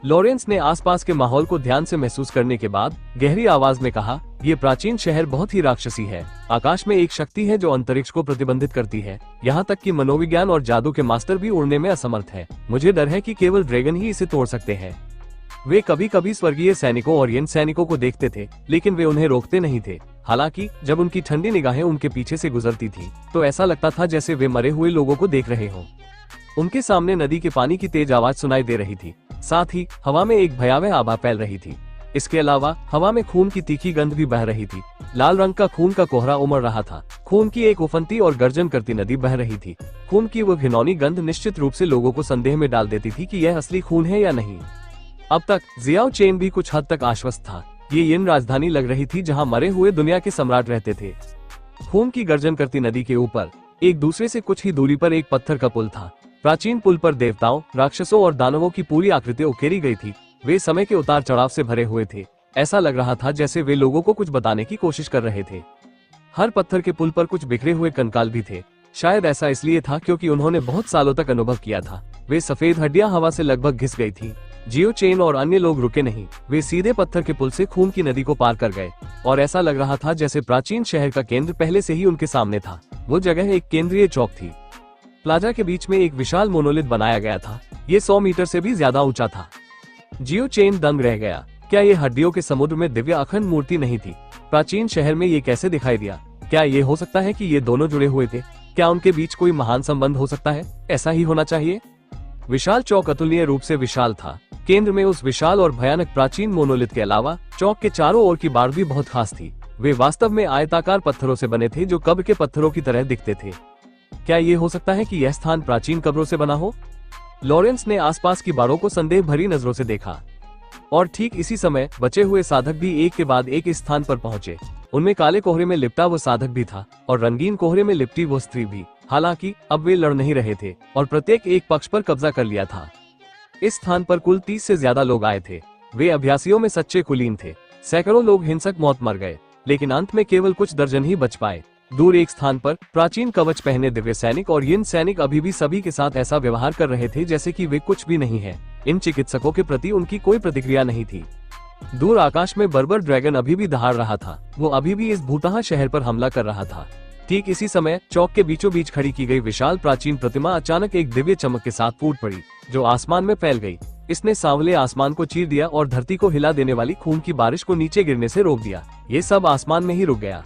लॉरेंस ने आसपास के माहौल को ध्यान से महसूस करने के बाद गहरी आवाज में कहा, ये प्राचीन शहर बहुत ही राक्षसी है। आकाश में एक शक्ति है जो अंतरिक्ष को प्रतिबंधित करती है। यहाँ तक कि मनोविज्ञान और जादू के मास्टर भी उड़ने में असमर्थ है। मुझे डर है कि केवल ड्रैगन ही इसे तोड़ सकते हैं। वे कभी कभी स्वर्गीय सैनिकों और यन सैनिकों को देखते थे, लेकिन वे उन्हें रोकते नहीं थे। हालांकि जब उनकी ठंडी निगाहें उनके पीछे से गुजरती थी तो ऐसा लगता था जैसे वे मरे हुए लोगों को देख रहे हों। उनके सामने नदी के पानी की तेज आवाज सुनाई दे रही थी। साथ ही हवा में एक भयावह आभा फैल रही थी। इसके अलावा हवा में खून की तीखी गंध भी बह रही थी। लाल रंग का खून का कोहरा उमड़ रहा था। खून की एक उफनती और गर्जन करती नदी बह रही थी। खून की वो घिनौनी गंध निश्चित रूप से लोगों को संदेह में डाल देती थी कि यह असली खून है या नहीं। अब तक जियाओ चेन भी कुछ हद तक आश्वस्त था। ये यिन राजधानी लग रही थी जहां मरे हुए दुनिया के सम्राट रहते थे। खून की गर्जन करती नदी के ऊपर एक दूसरे से कुछ ही दूरी पर एक पत्थर का पुल था। प्राचीन पुल पर देवताओं, राक्षसों और दानवों की पूरी आकृति उकेरी गई थी। वे समय के उतार चढ़ाव से भरे हुए थे। ऐसा लग रहा था जैसे वे लोगों को कुछ बताने की कोशिश कर रहे थे। हर पत्थर के पुल पर कुछ बिखरे हुए कंकाल भी थे। शायद ऐसा इसलिए था क्योंकि उन्होंने बहुत सालों तक अनुभव किया था। वे सफेद हड्डियां हवा से लगभग घिस गई थी। जियो चेन और अन्य लोग रुके नहीं। वे सीधे पत्थर के पुल से खून की नदी को पार कर गए और ऐसा लग रहा था जैसे प्राचीन शहर का केंद्र पहले से ही उनके सामने था। वो जगह एक केंद्रीय चौक थी। प्लाजा के बीच में एक विशाल मोनोलिथ बनाया गया था। ये 100 मीटर से भी ज्यादा ऊंचा था। जियो चेन दंग रह गया। क्या ये हड्डियों के समुद्र में दिव्य अखंड मूर्ति नहीं थी? प्राचीन शहर में ये कैसे दिखाई दिया? क्या ये हो सकता है कि ये दोनों जुड़े हुए थे? क्या उनके बीच कोई महान संबंध हो सकता है? ऐसा ही होना चाहिए। विशाल चौक अतुलनीय रूप से विशाल था। केंद्र में उस विशाल और भयानक प्राचीन मोनोलिथ के अलावा चौक के चारों ओर की बाड़ भी बहुत खास थी। वे वास्तव में आयताकार पत्थरों से बने थे जो कब्र के पत्थरों की तरह दिखते थे। क्या ये हो सकता है कि यह स्थान प्राचीन कब्रों से बना हो? लॉरेंस ने आसपास की बाड़ों को संदेह भरी नजरों से देखा और ठीक इसी समय बचे हुए साधक भी एक के बाद एक इस स्थान पर पहुंचे। उनमें काले कोहरे में लिपटा वो साधक भी था और रंगीन कोहरे में लिपटी वो स्त्री भी। हालांकि अब वे लड़ नहीं रहे थे और प्रत्येक एक पक्ष पर कब्जा कर लिया था। इस स्थान पर कुल 30 से ज्यादा लोग आए थे। वे अभ्यासियों में सच्चे कुलीन थे। सैकड़ों लोग हिंसक मौत मर गए, लेकिन अंत में केवल कुछ दर्जन ही बच पाए। दूर एक स्थान पर प्राचीन कवच पहने दिव्य सैनिक और यिन सैनिक अभी भी सभी के साथ ऐसा व्यवहार कर रहे थे जैसे कि वे कुछ भी नहीं है। इन चिकित्सकों के प्रति उनकी कोई प्रतिक्रिया नहीं थी। दूर आकाश में बर्बर ड्रैगन अभी भी दहाड़ रहा था। वो अभी भी इस भूतहा शहर पर हमला कर रहा था। ठीक इसी समय चौक के बीचों बीच खड़ी की गई विशाल प्राचीन प्रतिमा अचानक एक दिव्य चमक के साथ फूट पड़ी, जो आसमान में फैल गई। इसने सांवले आसमान को चीर दिया और धरती को हिला देने वाली खून की बारिश को नीचे गिरने से रोक दिया। ये सब आसमान में ही रुक गया।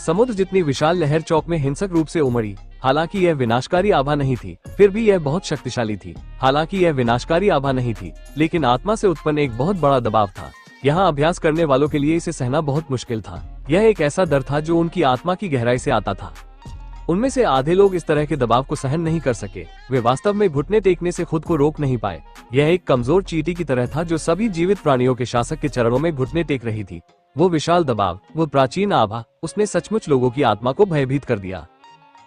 समुद्र जितनी विशाल लहर चौक में हिंसक रूप से उमड़ी। हालांकि यह विनाशकारी आभा नहीं थी, फिर भी यह बहुत शक्तिशाली थी। हालांकि यह विनाशकारी आभा नहीं थी, लेकिन आत्मा से उत्पन्न एक बहुत बड़ा दबाव था। यहाँ अभ्यास करने वालों के लिए इसे सहना बहुत मुश्किल था। यह एक ऐसा डर था जो उनकी आत्मा की गहराई से आता था। उनमें से आधे लोग इस तरह के दबाव को सहन नहीं कर सके। वे वास्तव में घुटने टेकने से खुद को रोक नहीं पाए। यह एक कमजोर चींटी की तरह था जो सभी जीवित प्राणियों के शासक के चरणों में घुटने टेक रही थी। वो विशाल दबाव, वो प्राचीन आभा, उसने सचमुच लोगों की आत्मा को भयभीत कर दिया।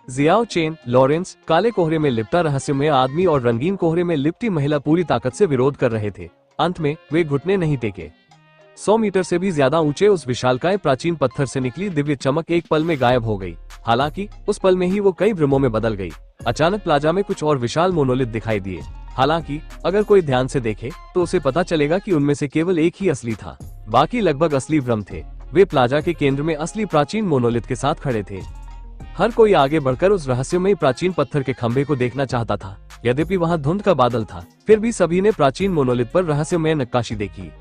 जियाओ चेन, लॉरेंस, काले कोहरे में लिपटा रहस्यमय आदमी और रंगीन कोहरे में लिपटी महिला पूरी ताकत से विरोध कर रहे थे। अंत में वे घुटने नहीं टेके। 100 मीटर से भी ज्यादा ऊंचे उस विशालकाय प्राचीन पत्थर से निकली दिव्य चमक एक पल में गायब हो गई। हालांकि उस पल में ही वो कई भ्रमों में बदल गई। अचानक प्लाजा में कुछ और विशाल मोनोलिथ दिखाई दिए। हालांकि अगर कोई ध्यान से देखे तो उसे पता चलेगा कि उनमें से केवल एक ही असली था, बाकी लगभग असली भ्रम थे। वे प्लाजा के केंद्र में असली प्राचीन मोनोलिथ के साथ खड़े थे। हर कोई आगे बढ़कर उस रहस्यमय प्राचीन पत्थर के खंभे को देखना चाहता था। यद्यपि वहां धुंध का बादल था, फिर भी सभी ने प्राचीन मोनोलिथ पर रहस्यमय नक्काशी देखी।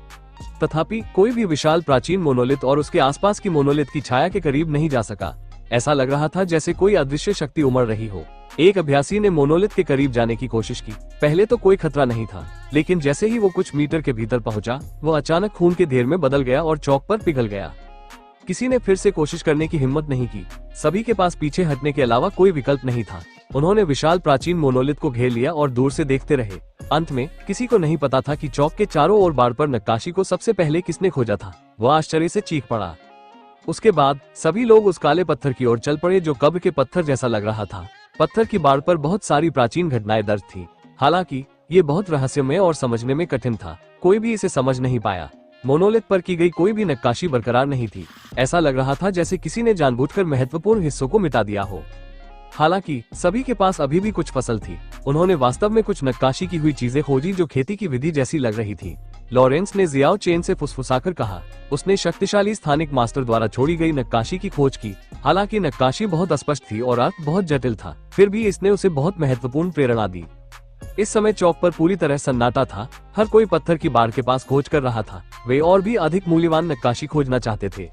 तथापि कोई भी विशाल प्राचीन मोनोलिथ और उसके आसपास की मोनोलिथ की छाया के करीब नहीं जा सका। ऐसा लग रहा था जैसे कोई अदृश्य शक्ति उमड़ रही हो। एक अभ्यासी ने मोनोलिथ के करीब जाने की कोशिश की। पहले तो कोई खतरा नहीं था, लेकिन जैसे ही वो कुछ मीटर के भीतर पहुंचा, वो अचानक खून के ढेर में बदल गया और चौक पर पिघल गया। किसी ने फिर से कोशिश करने की हिम्मत नहीं की। सभी के पास पीछे हटने के अलावा कोई विकल्प नहीं था। उन्होंने विशाल प्राचीन मोनोलिथ को घेर लिया और दूर से देखते रहे। अंत में किसी को नहीं पता था कि चौक के चारों ओर बाड़ पर नक्काशी को सबसे पहले किसने खोजा था। वह आश्चर्य से चीख पड़ा। उसके बाद सभी लोग उस काले पत्थर की ओर चल पड़े जो कब्र के पत्थर जैसा लग रहा था। पत्थर की बाड़ पर बहुत सारी प्राचीन घटनाएं दर्ज थी। हालांकि ये बहुत रहस्यमय और समझने में कठिन था। कोई भी इसे समझ नहीं पाया। मोनोलिथ पर की गई कोई भी नक्काशी बरकरार नहीं थी। ऐसा लग रहा था जैसे किसी ने जानबूझकर महत्वपूर्ण हिस्सों को मिटा दिया हो। हालांकि सभी के पास अभी भी कुछ फसल थी। उन्होंने वास्तव में कुछ नक्काशी की हुई चीजें खोजी जो खेती की विधि जैसी लग रही थी। लॉरेंस ने जियाओ चेन से फुसफुसाकर कहा। उसने शक्तिशाली स्थानिक मास्टर द्वारा छोड़ी गई नक्काशी की खोज की। हालांकि नक्काशी बहुत अस्पष्ट थी और अर्थ बहुत जटिल था, फिर भी इसने उसे बहुत महत्वपूर्ण प्रेरणा दी। इस समय चौक पर पूरी तरह सन्नाटा था। हर कोई पत्थर की बाड़ के पास खोज कर रहा था। वे और भी अधिक मूल्यवान नक्काशी खोजना चाहते थे।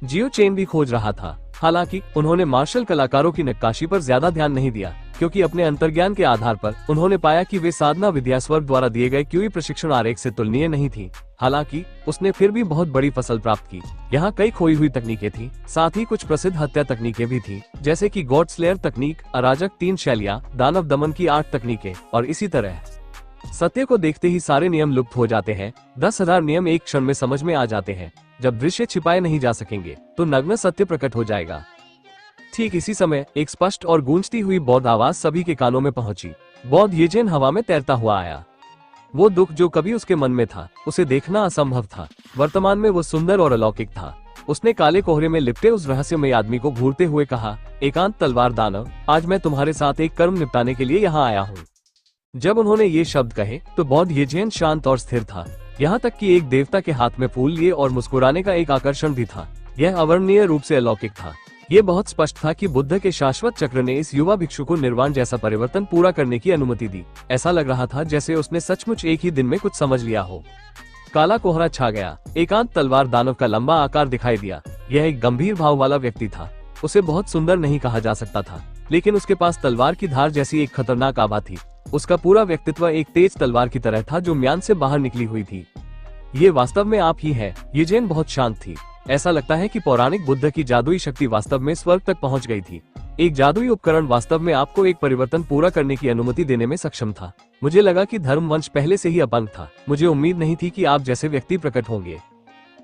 जियो चेन भी खोज रहा था। हालांकि उन्होंने मार्शल कलाकारों की नक्काशी पर ज्यादा ध्यान नहीं दिया। क्योंकि अपने अंतर्ज्ञान के आधार पर उन्होंने पाया कि वे साधना विद्या स्वर्ग द्वारा दिए गए क्यूई प्रशिक्षण आरेख से तुलनीय नहीं थी। हालांकि उसने फिर भी बहुत बड़ी फसल प्राप्त की। यहाँ कई खोई हुई तकनीकें थी, साथ ही कुछ प्रसिद्ध हत्या तकनीकें भी थी, जैसे कि गॉड स्लेयर तकनीक, अराजक 3 शैलियाँ, दानव दमन की 8 तकनीकें और इसी तरह। सत्य को देखते ही सारे नियम लुप्त हो जाते हैं। 10,000 नियम एक क्षण में समझ में आ जाते हैं। जब दृश्य छिपाए नहीं जा सकेंगे तो नग्न सत्य प्रकट हो जाएगा। ठीक इसी समय एक स्पष्ट और गूंजती हुई बौद्ध आवाज सभी के कानों में पहुंची। बौद्ध येजेन हवा में तैरता हुआ आया। वो दुख जो कभी उसके मन में था, उसे देखना असंभव था। वर्तमान में वो सुंदर और अलौकिक था। उसने काले कोहरे में लिपटे उस रहस्यमय आदमी को घूरते हुए कहा, एकांत तलवार दानव, आज मैं तुम्हारे साथ एक कर्म निपटाने के लिए यहाँ आया हूँ। जब उन्होंने ये शब्द कहे तो बौद्ध येजेन शांत और स्थिर था। यहाँ तक कि एक देवता के हाथ में फूल लिए और मुस्कुराने का एक आकर्षण भी था। यह अवर्णनीय रूप से अलौकिक था। ये बहुत स्पष्ट था कि बुद्ध के शाश्वत चक्र ने इस युवा भिक्षु को निर्वाण जैसा परिवर्तन पूरा करने की अनुमति दी। ऐसा लग रहा था जैसे उसने सचमुच एक ही दिन में कुछ समझ लिया हो। काला कोहरा छा गया। एकांत तलवार दानव का लंबा आकार दिखाई दिया। यह एक गंभीर भाव वाला व्यक्ति था। उसे बहुत सुंदर नहीं कहा जा सकता था, लेकिन उसके पास तलवार की धार जैसी एक खतरनाक आभा थी। उसका पूरा व्यक्तित्व एक तेज तलवार की तरह था जो म्यान से बाहर निकली हुई थी। ये वास्तव में आप ही है। येजेन बहुत शांत थी। ऐसा लगता है कि पौराणिक बुद्ध की जादुई शक्ति वास्तव में स्वर्ग तक पहुंच गई थी। एक जादुई उपकरण वास्तव में आपको एक परिवर्तन पूरा करने की अनुमति देने में सक्षम था। मुझे लगा कि धर्मवंश पहले से ही अपंग था। मुझे उम्मीद नहीं थी कि आप जैसे व्यक्ति प्रकट होंगे।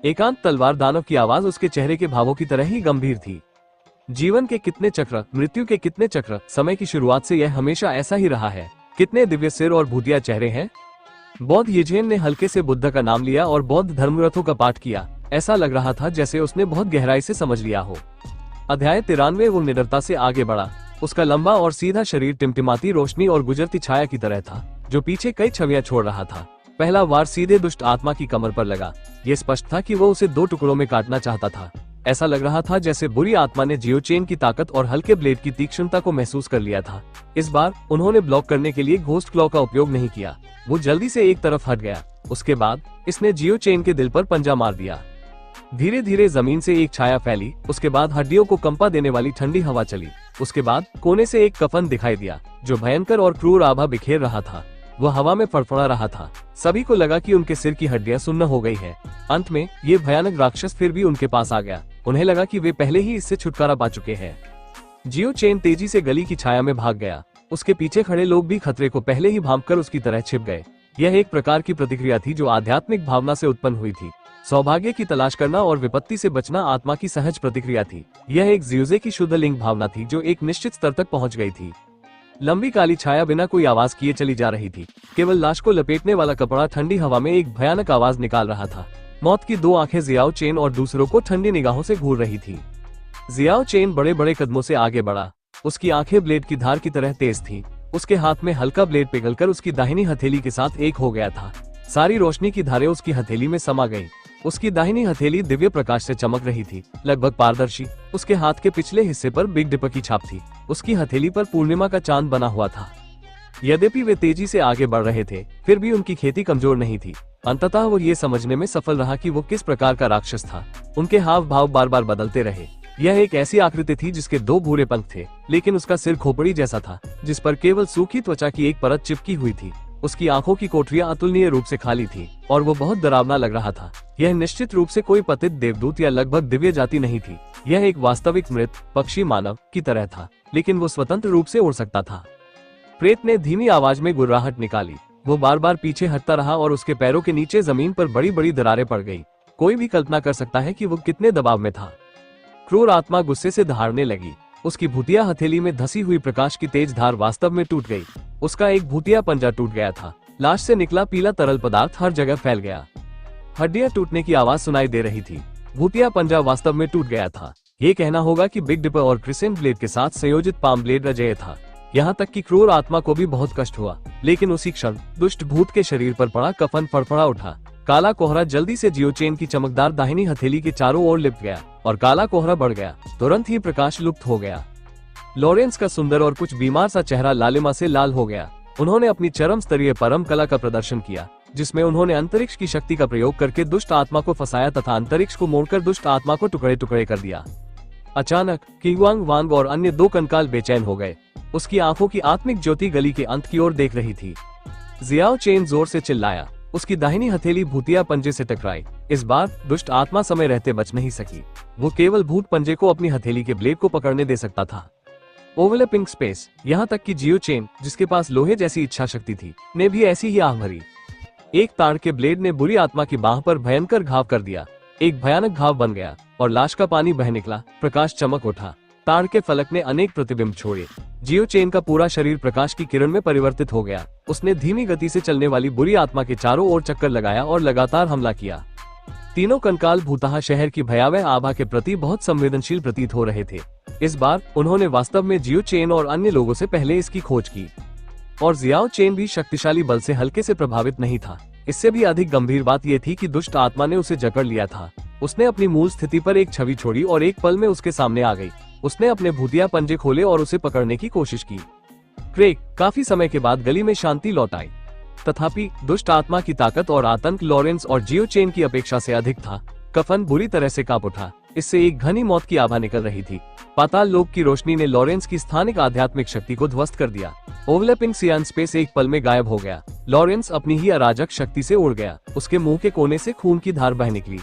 एकांत तलवार दानव की आवाज उसके चेहरे के भावों की तरह ही गंभीर थी। जीवन के कितने चक्र, मृत्यु के कितने चक्र, समय की शुरुआत से यह हमेशा ऐसा ही रहा है। कितने दिव्य सिर और भूतिया चेहरे हैं। बौद्ध येजेन ने हल्के से बुद्ध का नाम लिया और बौद्ध धर्मग्रंथों का पाठ किया। ऐसा लग रहा था जैसे उसने बहुत गहराई से समझ लिया हो। अध्याय 93। वो निडरता से आगे बढ़ा। उसका लंबा और सीधा शरीर टिमटिमाती रोशनी और गुजरती छाया की तरह था, जो पीछे कई छवियां छोड़ रहा था। पहला वार सीधे दुष्ट आत्मा की कमर पर लगा। ये स्पष्ट था कि वो उसे 2 टुकड़ों में काटना चाहता था। ऐसा लग रहा था जैसे बुरी आत्मा ने जियो चेन की ताकत और हल्के ब्लेड की तीक्ष्णता को महसूस कर लिया था। इस बार उन्होंने ब्लॉक करने के लिए घोस्ट क्लॉ का उपयोग नहीं किया। वो जल्दी से एक तरफ हट गया। उसके बाद इसने जियो चेन के दिल पर पंजा मार दिया। धीरे धीरे जमीन से एक छाया फैली। उसके बाद हड्डियों को कंपा देने वाली ठंडी हवा चली। उसके बाद कोने से एक कफन दिखाई दिया जो भयंकर और क्रूर आभा बिखेर रहा था। वह हवा में फड़फड़ा रहा था। सभी को लगा कि उनके सिर की हड्डियां सुन्न हो गई है। अंत में ये भयानक राक्षस फिर भी उनके पास आ गया। उन्हें लगा कि वे पहले ही इससे छुटकारा पा चुके हैं। जियो चेन तेजी से गली की छाया में भाग गया। उसके पीछे खड़े लोग भी खतरे को पहले ही भांपकर उसकी तरह छिप गए। यह एक प्रकार की प्रतिक्रिया थी जो आध्यात्मिक भावना से उत्पन्न हुई थी। सौभाग्य की तलाश करना और विपत्ति से बचना आत्मा की सहज प्रतिक्रिया थी। यह एक ज्यूजे की शुद्ध लिंग भावना थी जो एक निश्चित स्तर तक पहुंच गई थी। लंबी काली छाया बिना कोई आवाज किए चली जा रही थी। केवल लाश को लपेटने वाला कपड़ा ठंडी हवा में एक भयानक आवाज निकाल रहा था। मौत की 2 आंखें जियाओ चेन और दूसरों को ठंडी निगाहों से घूर रही थी। जियाओ चेन बड़े बड़े कदमों से आगे बढ़ा। उसकी आंखें ब्लेड की धार की तरह तेज थी। उसके हाथ में हल्का ब्लेड पिघलकर उसकी दाहिनी हथेली के साथ एक हो गया था। सारी रोशनी की धारें उसकी हथेली में समा गई। उसकी दाहिनी हथेली दिव्य प्रकाश से चमक रही थी, लगभग पारदर्शी। उसके हाथ के पिछले हिस्से पर बिग डिपर की छाप थी। उसकी हथेली पर पूर्णिमा का चांद बना हुआ था। यद्यपि वे तेजी से आगे बढ़ रहे थे, फिर भी उनकी खेती कमजोर नहीं थी। अंततः वो ये समझने में सफल रहा कि वो किस प्रकार का राक्षस था। उनके हाव भाव बार बार बदलते रहे। यह एक ऐसी आकृति थी जिसके 2 भूरे पंख थे, लेकिन उसका सिर खोपड़ी जैसा था जिस पर केवल सूखी त्वचा की एक परत चिपकी हुई थी। उसकी आंखों की कोठरियां अतुलनीय रूप से खाली थी और वो बहुत डरावना लग रहा था। यह निश्चित रूप से कोई पतित देवदूत या लगभग दिव्य जाति नहीं थी। यह एक वास्तविक मृत पक्षी मानव की तरह था, लेकिन वो स्वतंत्र रूप से उड़ सकता था। प्रेत ने धीमी आवाज में गुर्राहट निकाली। वो बार बार पीछे हटता रहा और उसके पैरों के नीचे जमीन पर बड़ी बड़ी दरारें पड़ गई। कोई भी कल्पना कर सकता है कि वो कितने दबाव में था। क्रूर आत्मा गुस्से से दहाड़ने लगी। उसकी भूतिया हथेली में धसी हुई प्रकाश की तेज धार वास्तव में टूट गई। उसका एक भूतिया पंजा टूट गया था। लाश से निकला पीला तरल पदार्थ हर जगह फैल गया। हड्डियां टूटने की आवाज सुनाई दे रही थी। भूतिया पंजा वास्तव में टूट गया था। ये कहना होगा कि बिग डिपर और क्रिसेंट ब्लेड के साथ संयोजित पाम ब्लेड अजेय था। यहाँ तक कि क्रूर आत्मा को भी बहुत कष्ट हुआ, लेकिन उसी क्षण दुष्ट भूत के शरीर पर पड़ा कफन फड़फड़ा उठा। काला कोहरा जल्दी से जियो चेन की चमकदार दाहिनी हथेली के चारों ओर लिपट गया और काला कोहरा बढ़ गया। तुरंत ही प्रकाश लुप्त हो गया। लॉरेंस का सुंदर और कुछ बीमार सा चेहरा लालिमा से लाल हो गया। उन्होंने अपनी चरम स्तरीय परम कला का प्रदर्शन किया, जिसमें उन्होंने अंतरिक्ष की शक्ति का प्रयोग करके दुष्ट आत्मा को फंसाया तथा अंतरिक्ष को मोड़कर दुष्ट आत्मा को टुकड़े टुकड़े कर दिया। अचानक किंगवांग वांग और अन्य 2 कंकाल बेचैन हो गए। उसकी आंखों की आत्मिक ज्योति गली के अंत की ओर देख रही थी। जियाओ चेन जोर से चिल्लाया। उसकी दाहिनी हथेली भूतिया पंजे से टकराई। इस बार दुष्ट आत्मा समय रहते बच नहीं सकी। वो केवल भूत पंजे को अपनी हथेली के ब्लेड को पकड़ने दे सकता था। ओवरलैपिंग स्पेस, यहाँ तक कि जियो चेन, जिसके पास लोहे जैसी इच्छा शक्ति थी, ने भी ऐसी ही आह भरी। एक ताड़ के ब्लेड ने बुरी आत्मा की बाह पर भयंकर घाव कर दिया। एक भयानक घाव बन गया और लाश का पानी बह निकला। प्रकाश चमक उठा। ताड़ के फलक ने अनेक प्रतिबिंब छोड़े। जियो चेन का पूरा शरीर प्रकाश की किरण में परिवर्तित हो गया। उसने धीमी गति से चलने वाली बुरी आत्मा के चारों ओर चक्कर लगाया और लगातार हमला किया। तीनों कंकाल भूतहा शहर की भयावह आभा के प्रति बहुत संवेदनशील प्रतीत हो रहे थे। इस बार उन्होंने वास्तव में जियो चेन और अन्य लोगों से पहले इसकी खोज की। और जियाओ चेन भी शक्तिशाली बल से हल्के से प्रभावित नहीं था। इससे भी अधिक गंभीर बात यह थी कि दुष्ट आत्मा ने उसे जकड़ लिया था। उसने अपनी मूल स्थिति पर एक छवि छोड़ी और एक पल में उसके सामने आ गई। उसने अपने भूतिया पंजे खोले और उसे पकड़ने की कोशिश की। क्रेग, काफी समय के बाद गली में शांति लौट आई। तथापि दुष्ट आत्मा की ताकत और आतंक लॉरेंस और जियो चेन की अपेक्षा से अधिक था। कफन बुरी तरह से कांप उठा। इससे एक घनी मौत की आभा निकल रही थी। पाताल लोक की रोशनी ने लॉरेंस की स्थानिक आध्यात्मिक शक्ति को ध्वस्त कर दिया। ओवरलैपिंग सियान स्पेस एक पल में गायब हो गया। लॉरेंस अपनी ही अराजक शक्ति से उड़ गया। उसके मुंह के कोने से खून की धार बह निकली।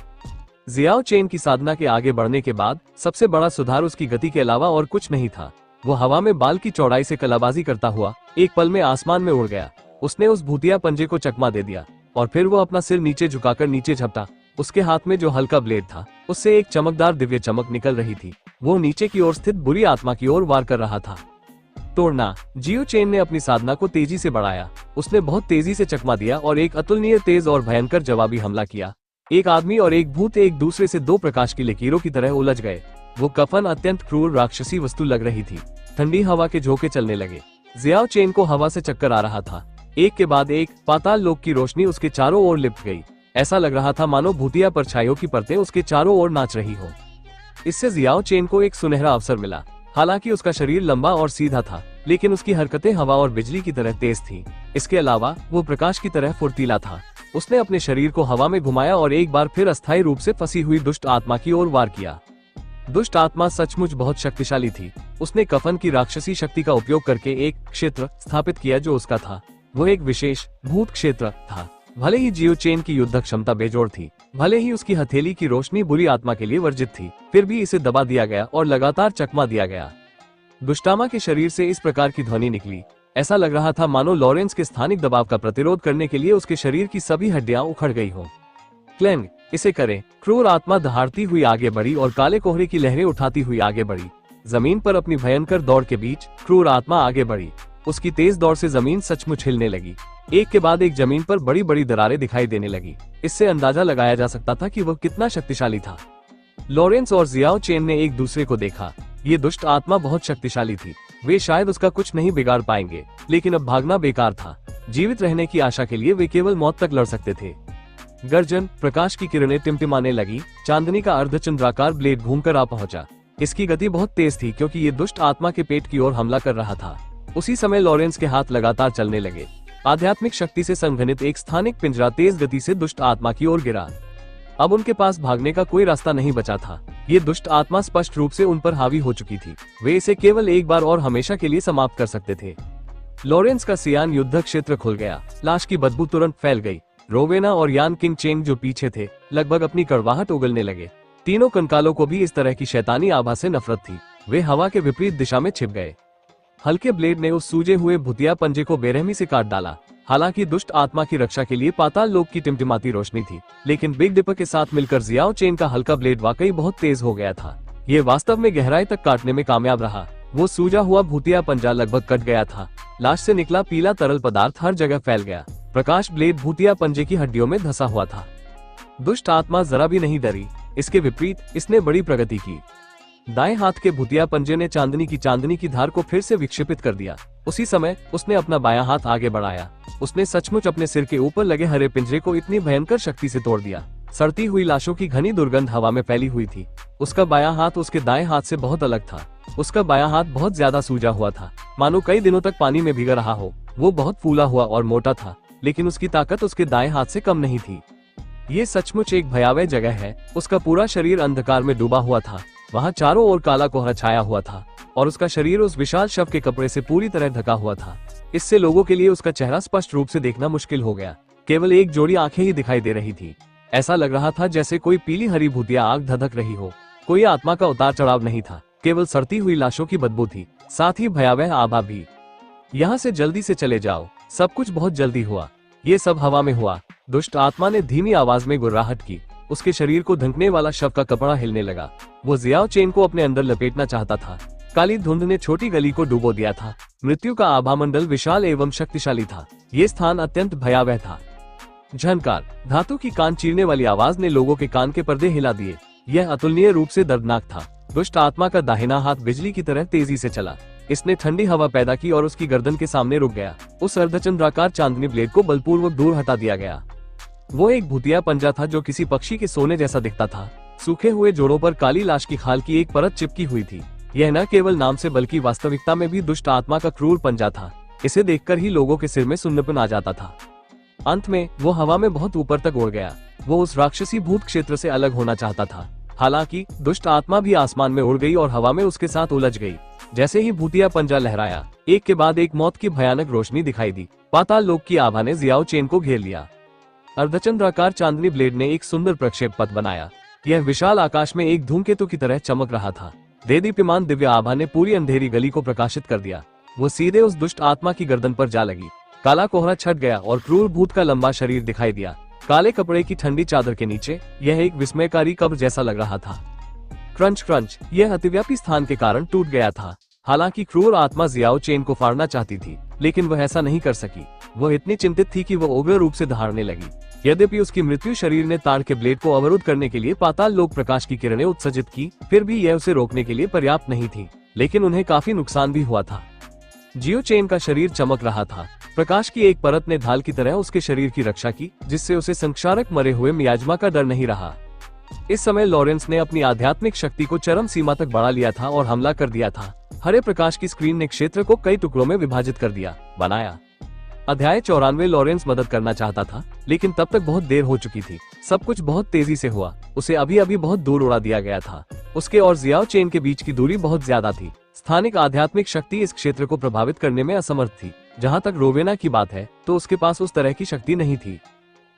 जियाओ चेन की साधना के आगे बढ़ने के बाद सबसे बड़ा सुधार उसकी गति के अलावा और कुछ नहीं था। वो हवा में बाल की चौड़ाई से कलाबाजी करता हुआ एक पल में आसमान में उड़ गया। उसने उस भूतिया पंजे को चकमा दे दिया और फिर वो अपना सिर नीचे झुकाकर नीचे झपटा। उसके हाथ में जो हल्का ब्लेड था, उससे एक चमकदार दिव्य चमक निकल रही थी। वो नीचे की ओर स्थित बुरी आत्मा की ओर वार कर रहा था। तोड़ना। जियो चेन ने अपनी साधना को तेजी से बढ़ाया। उसने बहुत तेजी से चकमा दिया और एक अतुलनीय तेज और भयंकर जवाबी हमला किया। एक आदमी और एक भूत एक दूसरे से 2 प्रकाश की लकीरों की तरह उलझ गए। वो कफन अत्यंत क्रूर राक्षसी वस्तु लग रही थी। ठंडी हवा के झोंके चलने लगे। जियाओ चेन को हवा से चक्कर आ रहा था। एक के बाद एक पाताल लोक की रोशनी उसके चारों ओर लिपट गई। ऐसा लग रहा था मानो भूतिया परछाइयों की परतें उसके चारों ओर नाच रही हो। इससे जियाओ चेन को एक सुनहरा अवसर मिला। हालांकि उसका शरीर लंबा और सीधा था, लेकिन उसकी हरकतें हवा और बिजली की तरह तेज थीं। इसके अलावा वो प्रकाश की तरह फुर्तीला था। उसने अपने शरीर को हवा में घुमाया और एक बार फिर अस्थायी रूप से फंसी हुई दुष्ट आत्मा की ओर वार किया। दुष्ट आत्मा सचमुच बहुत शक्तिशाली थी। उसने कफन की राक्षसी शक्ति का उपयोग करके एक क्षेत्र स्थापित किया जो उसका था। वो एक विशेष भूत क्षेत्र था। भले ही जियो चेन की युद्ध क्षमता बेजोड़ थी, भले ही उसकी हथेली की रोशनी बुरी आत्मा के लिए वर्जित थी, फिर भी इसे दबा दिया गया और लगातार चकमा दिया गया। दुष्टामा के शरीर से इस प्रकार की ध्वनि निकली। ऐसा लग रहा था मानो लॉरेंस के स्थानिक दबाव का प्रतिरोध करने के लिए उसके शरीर की सभी हड्डियां उखड़ गई हो। क्लेंग, इसे करें। क्रूर आत्मा दहाड़ती हुई आगे बढ़ी और काले कोहरे की लहरें उठाती हुई आगे बढ़ी। जमीन पर अपनी भयंकर दौड़ के बीच क्रूर आत्मा आगे बढ़ी। उसकी तेज दौड़ से जमीन सचमुच हिलने लगी। एक के बाद एक जमीन पर बड़ी बड़ी दरारें दिखाई देने लगी। इससे अंदाजा लगाया जा सकता था कि वह कितना शक्तिशाली था। लॉरेंस और जियाओ चेन ने एक दूसरे को देखा। ये दुष्ट आत्मा बहुत शक्तिशाली थी। वे शायद उसका कुछ नहीं बिगाड़ पाएंगे, लेकिन अब भागना बेकार था। जीवित रहने की आशा के लिए वे केवल मौत तक लड़ सकते थे। गर्जन। प्रकाश की किरणें टिमटिमाने लगी। चांदनी का अर्धचंद्राकार ब्लेड घूमकर आ पहुंचा। इसकी गति बहुत तेज थी क्योंकि ये दुष्ट आत्मा के पेट की ओर हमला कर रहा था। उसी समय लॉरेंस के हाथ लगातार चलने लगे। आध्यात्मिक शक्ति से संघनित एक स्थानिक पिंजरा तेज गति से दुष्ट आत्मा की ओर गिरा। अब उनके पास भागने का कोई रास्ता नहीं बचा था। ये दुष्ट आत्मा स्पष्ट रूप से उन पर हावी हो चुकी थी। वे इसे केवल एक बार और हमेशा के लिए समाप्त कर सकते थे। लॉरेंस का सियान युद्ध क्षेत्र खुल गया। लाश की बदबू तुरंत फैल गई। रोवेना और यान किंग चेंग जो पीछे थे, लगभग अपनी कड़वाहट उगलने लगे। तीनों कंकालों को भी इस तरह की शैतानी आभा से नफरत थी। वे हवा के विपरीत दिशा में छिप गए। हल्के ब्लेड ने उस सूजे हुए भुतिया पंजे को बेरहमी से काट डाला। हालांकि दुष्ट आत्मा की रक्षा के लिए पाताल लोक की टिमटिमाती रोशनी थी, लेकिन बिग डिपर के साथ मिलकर जियाओ चेन का हल्का ब्लेड वाकई बहुत तेज हो गया था। ये वास्तव में गहराई तक काटने में कामयाब रहा। वो सूजा हुआ भूतिया पंजा लगभग कट गया था। लाश से निकला पीला तरल पदार्थ हर जगह फैल गया। प्रकाश ब्लेड भूतिया पंजे की हड्डियों में धंसा हुआ था। दुष्ट आत्मा जरा भी नहीं डरी। इसके विपरीत इसने बड़ी प्रगति की। दाएं हाथ के भूतिया पंजे ने चांदनी की धार को फिर से विक्षेपित कर दिया। उसी समय उसने अपना बायां हाथ आगे बढ़ाया। उसने सचमुच अपने सिर के ऊपर लगे हरे पिंजरे को इतनी भयंकर शक्ति से तोड़ दिया। सड़ती हुई लाशों की घनी दुर्गंध हवा में फैली हुई थी। उसका बायां हाथ उसके दाएं हाथ से बहुत अलग था। उसका बायां हाथ बहुत ज्यादा सूजा हुआ था, मानो कई दिनों तक पानी में भीगा रहा हो। वो बहुत फूला हुआ और मोटा था, लेकिन उसकी ताकत उसके दाएं हाथ से कम नहीं थी। ये सचमुच एक भयावह जगह है। उसका पूरा शरीर अंधकार में डूबा हुआ था। वहाँ चारों ओर काला कोहरा छाया हुआ था और उसका शरीर उस विशाल शव के कपड़े से पूरी तरह ढका हुआ था। इससे लोगों के लिए उसका चेहरा स्पष्ट रूप से देखना मुश्किल हो गया। केवल एक जोड़ी आंखें ही दिखाई दे रही थी। ऐसा लग रहा था जैसे कोई पीली हरी भूतिया आग धधक रही हो। कोई आत्मा का उतार चढ़ाव नहीं था, केवल सड़ती हुई लाशों की बदबू थी, साथ ही भयावह आभा भी। यहाँ से जल्दी से चले जाओ, सब कुछ बहुत जल्दी हुआ। ये सब हवा में हुआ। दुष्ट आत्मा ने धीमी आवाज में गुर्राहट की। उसके शरीर को ढंकने वाला शव का कपड़ा हिलने लगा। वो जियाओ चेन को अपने अंदर लपेटना चाहता था। काली धुंध ने छोटी गली को डुबो दिया था। मृत्यु का आभामंडल विशाल एवं शक्तिशाली था। ये स्थान अत्यंत भयावह था। झनकार, धातु की कान चीरने वाली आवाज ने लोगों के कान के पर्दे हिला दिए। यह अतुलनीय रूप से दर्दनाक था। दुष्ट आत्मा का दाहिना हाथ बिजली की तरह तेजी से चला। इसने ठंडी हवा पैदा की और उसकी गर्दन के सामने रुक गया। उस अर्धचंद्राकार चांदनी ब्लेड को बलपूर्वक दूर हटा दिया गया। वो एक भूतिया पंजा था जो किसी पक्षी के सोने जैसा दिखता था। सूखे हुए जोड़ों पर काली लाश की खाल की एक परत चिपकी हुई थी। यह न केवल नाम से बल्कि वास्तविकता में भी दुष्ट आत्मा का क्रूर पंजा था। इसे देखकर ही लोगों के सिर में सुन्नपन आ जाता था। अंत में वो हवा में बहुत ऊपर तक उड़ गया। वो उस राक्षसी भूत क्षेत्र से अलग होना चाहता था। हालांकि दुष्ट आत्मा भी आसमान में उड़ गई और हवा में उसके साथ उलझ गई। जैसे ही भूतिया पंजा लहराया, एक के बाद एक मौत की भयानक रोशनी दिखाई दी। पाताल लोक की आभा ने जियाओ चेन को घेर लिया। अर्धचंद्राकार चांदनी ब्लेड ने एक सुंदर प्रक्षेप पथ बनाया। यह विशाल आकाश में एक धूमकेतु की तरह चमक रहा था। देदीप्यमान दिव्य आभा ने पूरी अंधेरी गली को प्रकाशित कर दिया। वो सीधे उस दुष्ट आत्मा की गर्दन पर जा लगी। काला कोहरा छट गया और क्रूर भूत का लंबा शरीर दिखाई दिया। काले कपड़े की ठंडी चादर के नीचे यह एक विस्मयकारी कब्र जैसा लग रहा था। क्रंच क्रंच, यह अतिव्यापी स्थान के कारण टूट गया था। हालांकि क्रूर आत्मा जियाओ चेन को फाड़ना चाहती थी, लेकिन वह ऐसा नहीं कर सकी। वह इतनी चिंतित थी कि वह उग्र रूप से दहाड़ने लगी। यद्यपि उसकी मृत्यु शरीर ने ताड़ के ब्लेड को अवरुद्ध करने के लिए पाताल लोक प्रकाश की किरणें उत्सर्जित की, फिर भी यह उसे रोकने के लिए पर्याप्त नहीं थी। लेकिन उन्हें काफी नुकसान भी हुआ था। जियो चेन का शरीर चमक रहा था। प्रकाश की एक परत ने ढाल की तरह उसके शरीर की रक्षा की, जिससे उसे संक्षारक मरे हुए मियाजमा का डर नहीं रहा। इस समय लॉरेंस ने अपनी आध्यात्मिक शक्ति को चरम सीमा तक बढ़ा लिया था और हमला कर दिया था। हरे प्रकाश की स्क्रीन ने क्षेत्र को कई टुकड़ों में विभाजित कर दिया, बनाया। अध्याय 94। लॉरेंस मदद करना चाहता था, लेकिन तब तक बहुत देर हो चुकी थी। सब कुछ बहुत तेजी से हुआ। उसे अभी अभी बहुत दूर उड़ा दिया गया था। उसके और जियाओ चेन के बीच की दूरी बहुत ज्यादा थी। स्थानिक आध्यात्मिक शक्ति इस क्षेत्र को प्रभावित करने में असमर्थ थी। जहाँ तक रोवेना की बात है, तो उसके पास उस तरह की शक्ति नहीं थी।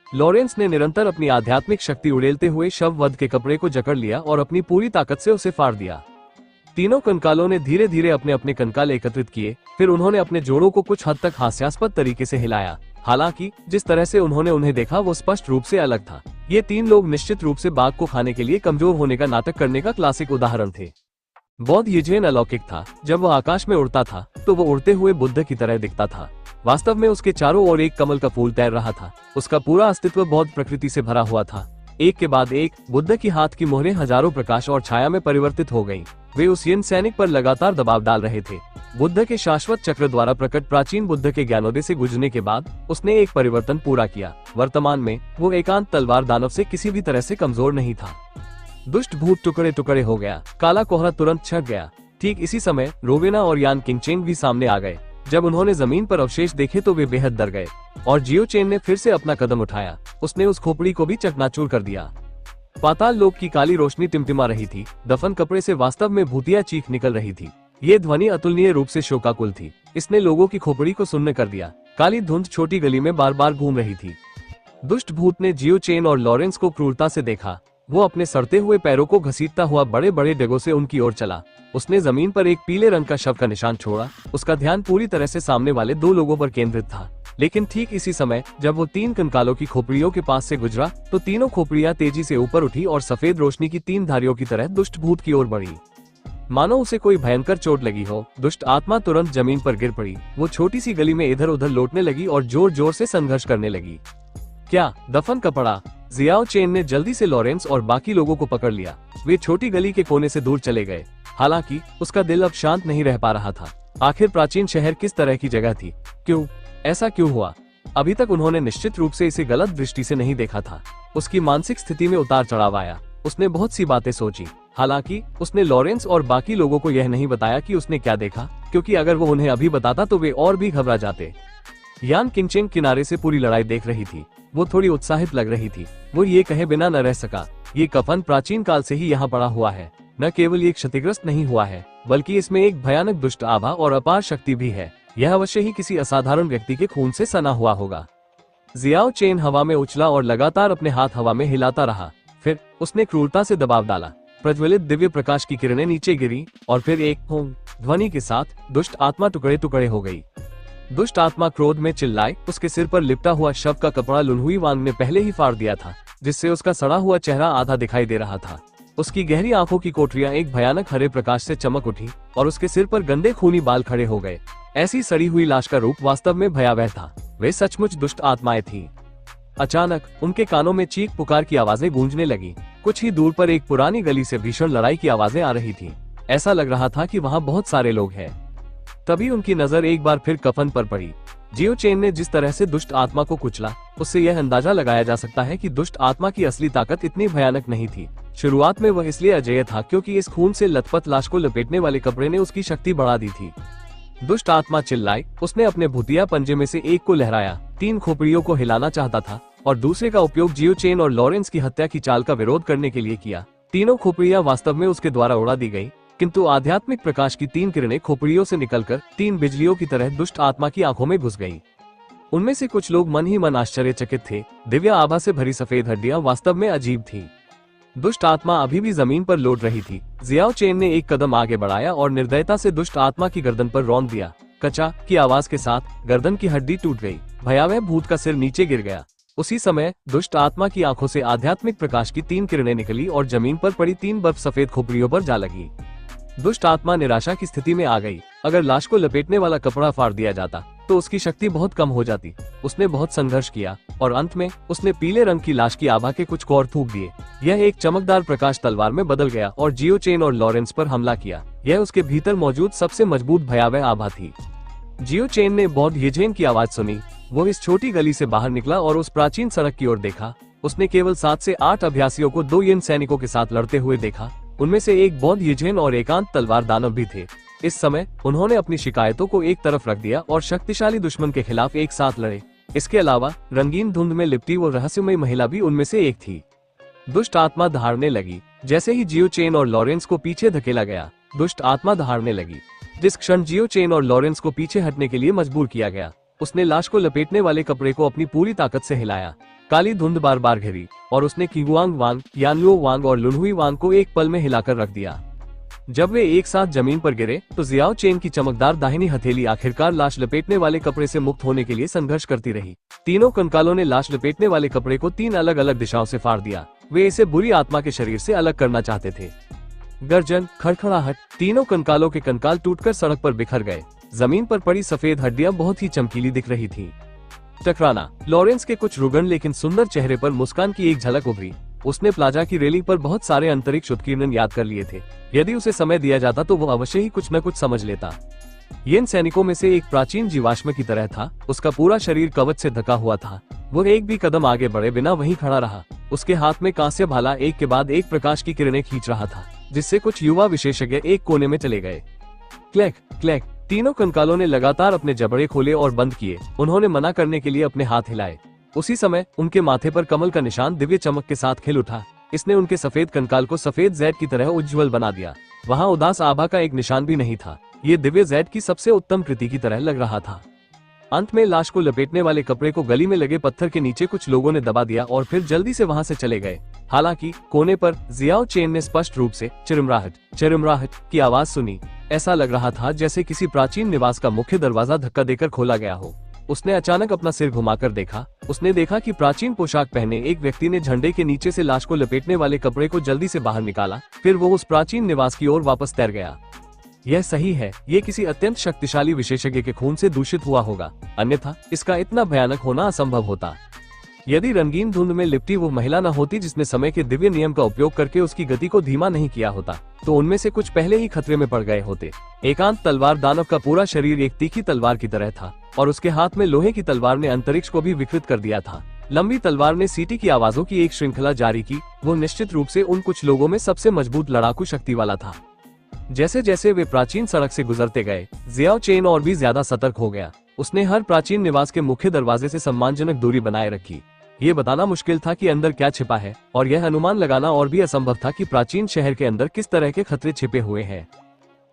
लॉरेंस ने निरंतर अपनी आध्यात्मिक शक्ति उड़ेलते हुए शव वध के कपड़े को जकड़ लिया और अपनी पूरी ताकत से उसे फाड़ दिया। तीनों कंकालों ने धीरे धीरे अपने अपने कंकाल एकत्रित किए। फिर उन्होंने अपने जोड़ों को कुछ हद तक हास्यास्पद तरीके से हिलाया। हालांकि जिस तरह से उन्होंने उन्हें देखा वो स्पष्ट रूप से अलग था। ये तीन लोग निश्चित रूप से बाघ को खाने के लिए कमजोर होने का नाटक करने का क्लासिक उदाहरण थे। बौद्ध यजेन अलौकिक था। जब वह आकाश में उड़ता था तो वो उड़ते हुए बुद्ध की तरह दिखता था। वास्तव में उसके चारों ओर एक कमल का फूल तैर रहा था। उसका पूरा अस्तित्व बौद्ध प्रकृति से भरा हुआ था। एक के बाद एक बुद्ध की हाथ की मोहरें हजारों प्रकाश और छाया में परिवर्तित हो गईं। वे उस यिन सैनिक पर लगातार दबाव डाल रहे थे। बुद्ध के शाश्वत चक्र द्वारा प्रकट प्राचीन बुद्ध के ज्ञानोदय से गुजरने के बाद उसने एक परिवर्तन पूरा किया। वर्तमान में वो एकांत तलवार दानव से किसी भी तरह से कमजोर नहीं था। दुष्ट भूत टुकड़े टुकड़े हो गया। काला कोहरा तुरंत छट गया। ठीक इसी समय रोवेना और यान किंगचेंग भी सामने आ गए। जब उन्होंने जमीन पर अवशेष देखे तो वे बेहद डर गए और जियो चेन ने फिर से अपना कदम उठाया। उसने उस खोपड़ी को भी चकनाचूर कर दिया। पाताल लोक की काली रोशनी टिमटिमा रही थी। दफन कपड़े से वास्तव में भूतिया चीख निकल रही थी। ये ध्वनि अतुलनीय रूप से शोकाकुल थी। इसने लोगों की खोपड़ी को सुन्न कर दिया। काली धुंध छोटी गली में बार बार घूम रही थी। दुष्ट भूत ने जियो चेन और लॉरेंस को क्रूरता से देखा। वो अपने सड़ते हुए पैरों को घसीटता हुआ बड़े बड़े डेगों से उनकी ओर चला। उसने जमीन पर एक पीले रंग का शव का निशान छोड़ा। उसका ध्यान पूरी तरह से सामने वाले दो लोगों पर केंद्रित था। लेकिन ठीक इसी समय जब वो तीन कंकालों की खोपड़ियों के पास से गुजरा तो तीनों खोपड़ियां तेजी से ऊपर उठी और सफेद रोशनी की तीन धारियों की तरह दुष्ट भूत की ओर बढ़ी। मानो उसे कोई भयंकर चोट लगी हो। दुष्ट आत्मा तुरंत जमीन पर गिर पड़ी। वो छोटी सी गली में इधर उधर लौटने लगी और जोर जोर से संघर्ष करने लगी। क्या दफन का पड़ा? जियाओ चेन ने जल्दी से लॉरेंस और बाकी लोगों को पकड़ लिया। वे छोटी गली के कोने से दूर चले गए। हालांकि उसका दिल अब शांत नहीं रह पा रहा था। आखिर प्राचीन शहर किस तरह की जगह थी? क्यों ऐसा क्यों हुआ? अभी तक उन्होंने निश्चित रूप से इसे गलत दृष्टि से नहीं देखा था। उसकी मानसिक स्थिति में उतार चढ़ाव आया। उसने बहुत सी बातें सोची। हालांकि उसने लॉरेंस और बाकी लोगों को यह नहीं बताया कि उसने क्या देखा, क्योंकि अगर वो उन्हें अभी बताता तो वे और भी घबरा जाते। यान किंगचेंग किनारे से पूरी लड़ाई देख रही थी। वो थोड़ी उत्साहित लग रही थी। वो ये कहे बिना न रह सका, ये कफन प्राचीन काल से ही यहाँ पड़ा हुआ है। न केवल ये क्षतिग्रस्त नहीं हुआ है, बल्कि इसमें एक भयानक दुष्ट आभा और अपार शक्ति भी है। यह अवश्य ही किसी असाधारण व्यक्ति के खून से सना हुआ होगा। जियाओ चेन हवा में उछला और लगातार अपने हाथ हवा में हिलाता रहा। फिर उसने क्रूरता से दबाव डाला। प्रज्वलित दिव्य प्रकाश की किरणें नीचे गिरी और फिर एक होम ध्वनि के साथ दुष्ट आत्मा टुकड़े टुकड़े हो गई। दुष्ट आत्मा क्रोध में चिल्लाई। उसके सिर पर लिपटा हुआ शव का कपड़ा लुनहुई वांग ने पहले ही फाड़ दिया था, जिससे उसका सड़ा हुआ चेहरा आधा दिखाई दे रहा था। उसकी गहरी आंखों की कोठरियां एक भयानक हरे प्रकाश से चमक उठी और उसके सिर पर गंदे खूनी बाल खड़े हो गए। ऐसी सड़ी हुई लाश का रूप वास्तव में भयावह था। वे सचमुच दुष्ट आत्माएं थीं। अचानक उनके कानों में चीख पुकार की आवाजें गूंजने लगी। कुछ ही दूर पर एक पुरानी गली से भीषण लड़ाई की आवाजें आ रही थीं। ऐसा लग रहा था कि वहां बहुत सारे लोग हैं। तभी उनकी नजर एक बार फिर कफन पर पड़ी। जियो चेन ने जिस तरह से दुष्ट आत्मा को कुचला, उससे यह अंदाजा लगाया जा सकता है कि दुष्ट आत्मा की असली ताकत इतनी भयानक नहीं थी। शुरुआत में वह इसलिए अजेय था क्योंकि इस खून से लथपथ लाश को लपेटने वाले कपड़े ने उसकी शक्ति बढ़ा दी थी। दुष्ट आत्मा चिल्लाई। उसने अपने भूतिया पंजे में से एक को लहराया, 3 खोपड़ियों को हिलाना चाहता था और दूसरे का उपयोग जियो चेन और लॉरेंस की हत्या की चाल का विरोध करने के लिए किया। तीनों खोपड़ियां वास्तव में उसके द्वारा उड़ा दी गई, किंतु आध्यात्मिक प्रकाश की 3 किरणें खोपड़ियों से निकलकर 3 बिजलियों की तरह दुष्ट आत्मा की आंखों में घुस गईं। उनमें से कुछ लोग मन ही मन आश्चर्यचकित थे। दिव्य आभा से भरी सफेद हड्डियां वास्तव में अजीब थीं। दुष्ट आत्मा अभी भी जमीन पर लौट रही थी। जियाओ चेन ने एक कदम आगे बढ़ाया और निर्दयता से दुष्ट आत्मा की गर्दन पर रौंद दिया। कचा की आवाज के साथ गर्दन की हड्डी टूट गई। भयावह भूत का सिर नीचे गिर गया। उसी समय दुष्ट आत्मा की आंखों से आध्यात्मिक प्रकाश की 3 किरणें निकली और जमीन पर पड़ी 3 बर्फ सफेद खोपड़ियों पर जा लगी। दुष्ट आत्मा निराशा की स्थिति में आ गई। अगर लाश को लपेटने वाला कपड़ा फाड़ दिया जाता तो उसकी शक्ति बहुत कम हो जाती। उसने बहुत संघर्ष किया और अंत में उसने पीले रंग की लाश की आभा के कुछ कौर थूक दिए। यह एक चमकदार प्रकाश तलवार में बदल गया और जियो चेन और लॉरेंस पर हमला किया। यह उसके भीतर मौजूद सबसे मजबूत भयावह आभा थी। जियो चेन ने बौद्ध येझेन की आवाज सुनी। वो इस छोटी गली से बाहर निकला और उस प्राचीन सड़क की ओर देखा। उसने केवल 7 से 8 अभ्यासियों को 2 येन सैनिकों के साथ लड़ते हुए देखा। उनमें से एक बौद्ध येझेन और एकांत तलवार दानव भी थे। इस समय उन्होंने अपनी शिकायतों को एक तरफ रख दिया और शक्तिशाली दुश्मन के खिलाफ एक साथ लड़े। इसके अलावा रंगीन धुंध में लिपटी वो रहस्यमय महिला भी उनमें से एक थी। दुष्ट आत्मा दहाड़ने लगी। जैसे ही जियो चेन और लॉरेंस को पीछे धकेला गया, दुष्ट आत्मा दहाड़ने लगी। जिस क्षण जियो चेन और लॉरेंस को पीछे हटने के लिए मजबूर किया गया, उसने लाश को लपेटने वाले कपड़े को अपनी पूरी ताकत से हिलाया। काली धुंध बार बार घिरी और उसने किगुआंग वांग, यानलुओ वांग और लुनहुई वांग को एक पल में हिलाकर रख दिया। जब वे एक साथ जमीन पर गिरे तो जियाओ चेन की चमकदार दाहिनी हथेली आखिरकार लाश लपेटने वाले कपड़े से मुक्त होने के लिए संघर्ष करती रही। तीनों कंकालों ने लाश लपेटने वाले कपड़े को 3 अलग अलग दिशाओं से फाड़ दिया। वे इसे बुरी आत्मा के शरीर से अलग करना चाहते थे। गर्जन, खड़खड़ाहट, तीनों कंकालों के कंकाल टूटकर सड़क पर बिखर गए। जमीन पर पड़ी सफेद हड्डियां बहुत ही चमकीली दिख रही थीं। टकराना। लॉरेंस के कुछ रुगन लेकिन सुंदर चेहरे पर मुस्कान की एक झलक उभरी। उसने प्लाजा की रेलिंग पर बहुत सारे अंतरिक्ष उत्कीर्णन याद कर लिए थे। यदि उसे समय दिया जाता तो वो अवश्य ही कुछ न कुछ समझ लेता। येन सैनिकों में से एक प्राचीन जीवाश्म की तरह था। उसका पूरा शरीर कवच से ढका हुआ था। वो एक भी कदम आगे बढ़े बिना वहीं खड़ा रहा। उसके हाथ में कांस्य भाला एक के बाद एक प्रकाश की किरणें खींच रहा था, जिससे कुछ युवा विशेषज्ञ एक कोने में चले गए। क्लैक क्लैक, तीनों कंकालों ने लगातार अपने जबड़े खोले और बंद किए। उन्होंने मना करने के लिए अपने हाथ हिलाए। उसी समय उनके माथे पर कमल का निशान दिव्य चमक के साथ खिल उठा। इसने उनके सफेद कंकाल को सफेद जैड की तरह उज्जवल बना दिया। वहां उदास आभा का एक निशान भी नहीं था। ये दिव्य जैड की सबसे उत्तम कृति की तरह लग रहा था। अंत में लाश को लपेटने वाले कपड़े को गली में लगे पत्थर के नीचे कुछ लोगों ने दबा दिया और फिर जल्दी से वहां से चले गए। हालांकि कोने पर जियाओ चेन ने स्पष्ट रूप से चिरमराहट की आवाज सुनी। ऐसा लग रहा था जैसे किसी प्राचीन निवास का मुख्य दरवाजा धक्का देकर खोला गया हो। उसने अचानक अपना सिर घुमाकर देखा। उसने देखा कि प्राचीन पोशाक पहने एक व्यक्ति ने झंडे के नीचे से लाश को लपेटने वाले कपड़े को जल्दी से बाहर निकाला। फिर वो उस प्राचीन निवास की ओर वापस तैर गया। यह सही है, ये किसी अत्यंत शक्तिशाली विशेषज्ञ के खून से दूषित हुआ होगा, अन्यथा इसका इतना भयानक होना असंभव होता। यदि रंगीन धुंध में लिपटी वो महिला न होती जिसने समय के दिव्य नियम का उपयोग करके उसकी गति को धीमा नहीं किया होता, तो उनमें से कुछ पहले ही खतरे में पड़ गए होते। एकांत तलवार दानव का पूरा शरीर एक तीखी तलवार की तरह था और उसके हाथ में लोहे की तलवार ने अंतरिक्ष को भी विकृत कर दिया था। लंबी तलवार ने सीटी की आवाजों की एक श्रृंखला जारी की। वो निश्चित रूप से उन कुछ लोगों में सबसे मजबूत लड़ाकू शक्ति वाला था। जैसे जैसे वे प्राचीन सड़क से गुजरते गए, जियाओ चेन और भी ज्यादा सतर्क हो गया। उसने हर प्राचीन निवास के मुख्य दरवाजे से सम्मानजनक दूरी बनाए रखी। ये बताना मुश्किल था कि अंदर क्या छिपा है, और यह अनुमान लगाना और भी असंभव था कि प्राचीन शहर के अंदर किस तरह के खतरे छिपे हुए हैं।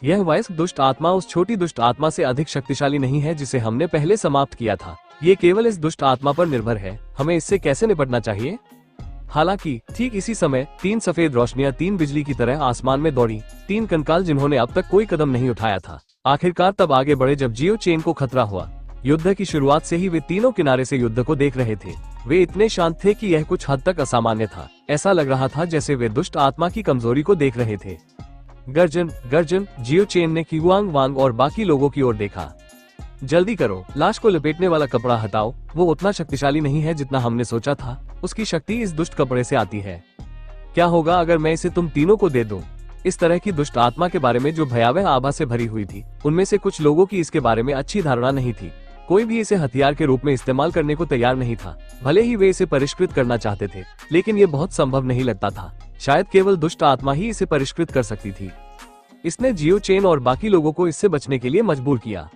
यह वयस्क दुष्ट आत्मा उस छोटी दुष्ट आत्मा से अधिक शक्तिशाली नहीं है जिसे हमने पहले समाप्त किया था। ये केवल इस दुष्ट आत्मा पर निर्भर है। हमें इससे कैसे निपटना चाहिए? हालांकि ठीक इसी समय 3 सफेद रोशनियां 3 बिजली की तरह आसमान में दौड़ी। 3 कंकाल जिन्होंने अब तक कोई कदम नहीं उठाया था, आखिरकार तब आगे बढ़े जब जियो चेन को खतरा हुआ। युद्ध की शुरुआत से ही वे तीनों किनारे से युद्ध को देख रहे थे। वे इतने शांत थे कि यह कुछ हद तक असामान्य था। ऐसा लग रहा था जैसे वे दुष्ट आत्मा की कमजोरी को देख रहे थे। गर्जन गर्जन, जियो चेन ने किवांग वांग और बाकी लोगों की ओर देखा। जल्दी करो, लाश को लपेटने वाला कपड़ा हटाओ। वो उतना शक्तिशाली नहीं है जितना हमने सोचा था। उसकी शक्ति इस दुष्ट कपड़े से आती है। क्या होगा अगर मैं इसे तुम तीनों को दे दूं? इस तरह की दुष्ट आत्मा के बारे में जो भयावह आभा से भरी हुई थी, उनमें से कुछ लोगों की इसके बारे में अच्छी धारणा नहीं थी। कोई भी इसे हथियार के रूप में इस्तेमाल करने को तैयार नहीं था। भले ही वे इसे परिष्कृत करना चाहते थे, लेकिन ये बहुत संभव नहीं लगता था। शायद केवल दुष्ट आत्मा ही इसे परिष्कृत कर सकती थी। इसने जियो चेन और बाकी लोगों को इससे बचने के लिए मजबूर किया।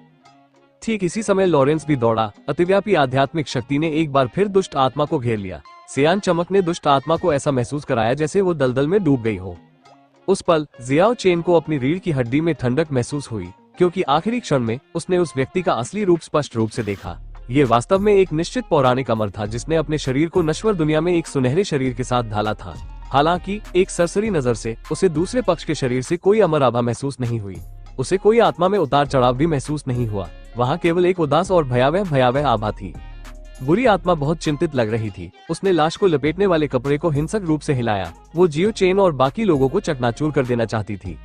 ठीक इसी समय लॉरेंस भी दौड़ा। अतिव्यापी आध्यात्मिक शक्ति ने एक बार फिर दुष्ट आत्मा को घेर लिया। सियान चमक ने दुष्ट आत्मा को ऐसा महसूस कराया जैसे वो दलदल में डूब गई हो। उस पल जियाओ चेन को अपनी रीढ़ की हड्डी में ठंडक महसूस हुई, क्योंकि आखिरी क्षण में उसने उस व्यक्ति का असली रूप स्पष्ट रूप से देखा। ये वास्तव में एक निश्चित पौराणिक अमर था जिसने अपने शरीर को नश्वर दुनिया में एक सुनहरे शरीर के साथ ढाला था। हालांकि एक सरसरी नजर से उसे दूसरे पक्ष के शरीर से कोई अमर आभा महसूस नहीं हुई। उसे कोई आत्मा में उतार चढ़ाव भी महसूस नहीं हुआ। वहाँ केवल एक उदास और भयावह आभा थी। बुरी आत्मा बहुत चिंतित लग रही थी। उसने लाश को लपेटने वाले कपड़े को हिंसक रूप से हिलाया। वो जियो चेन और बाकी लोगों को चकनाचूर कर देना चाहती थी।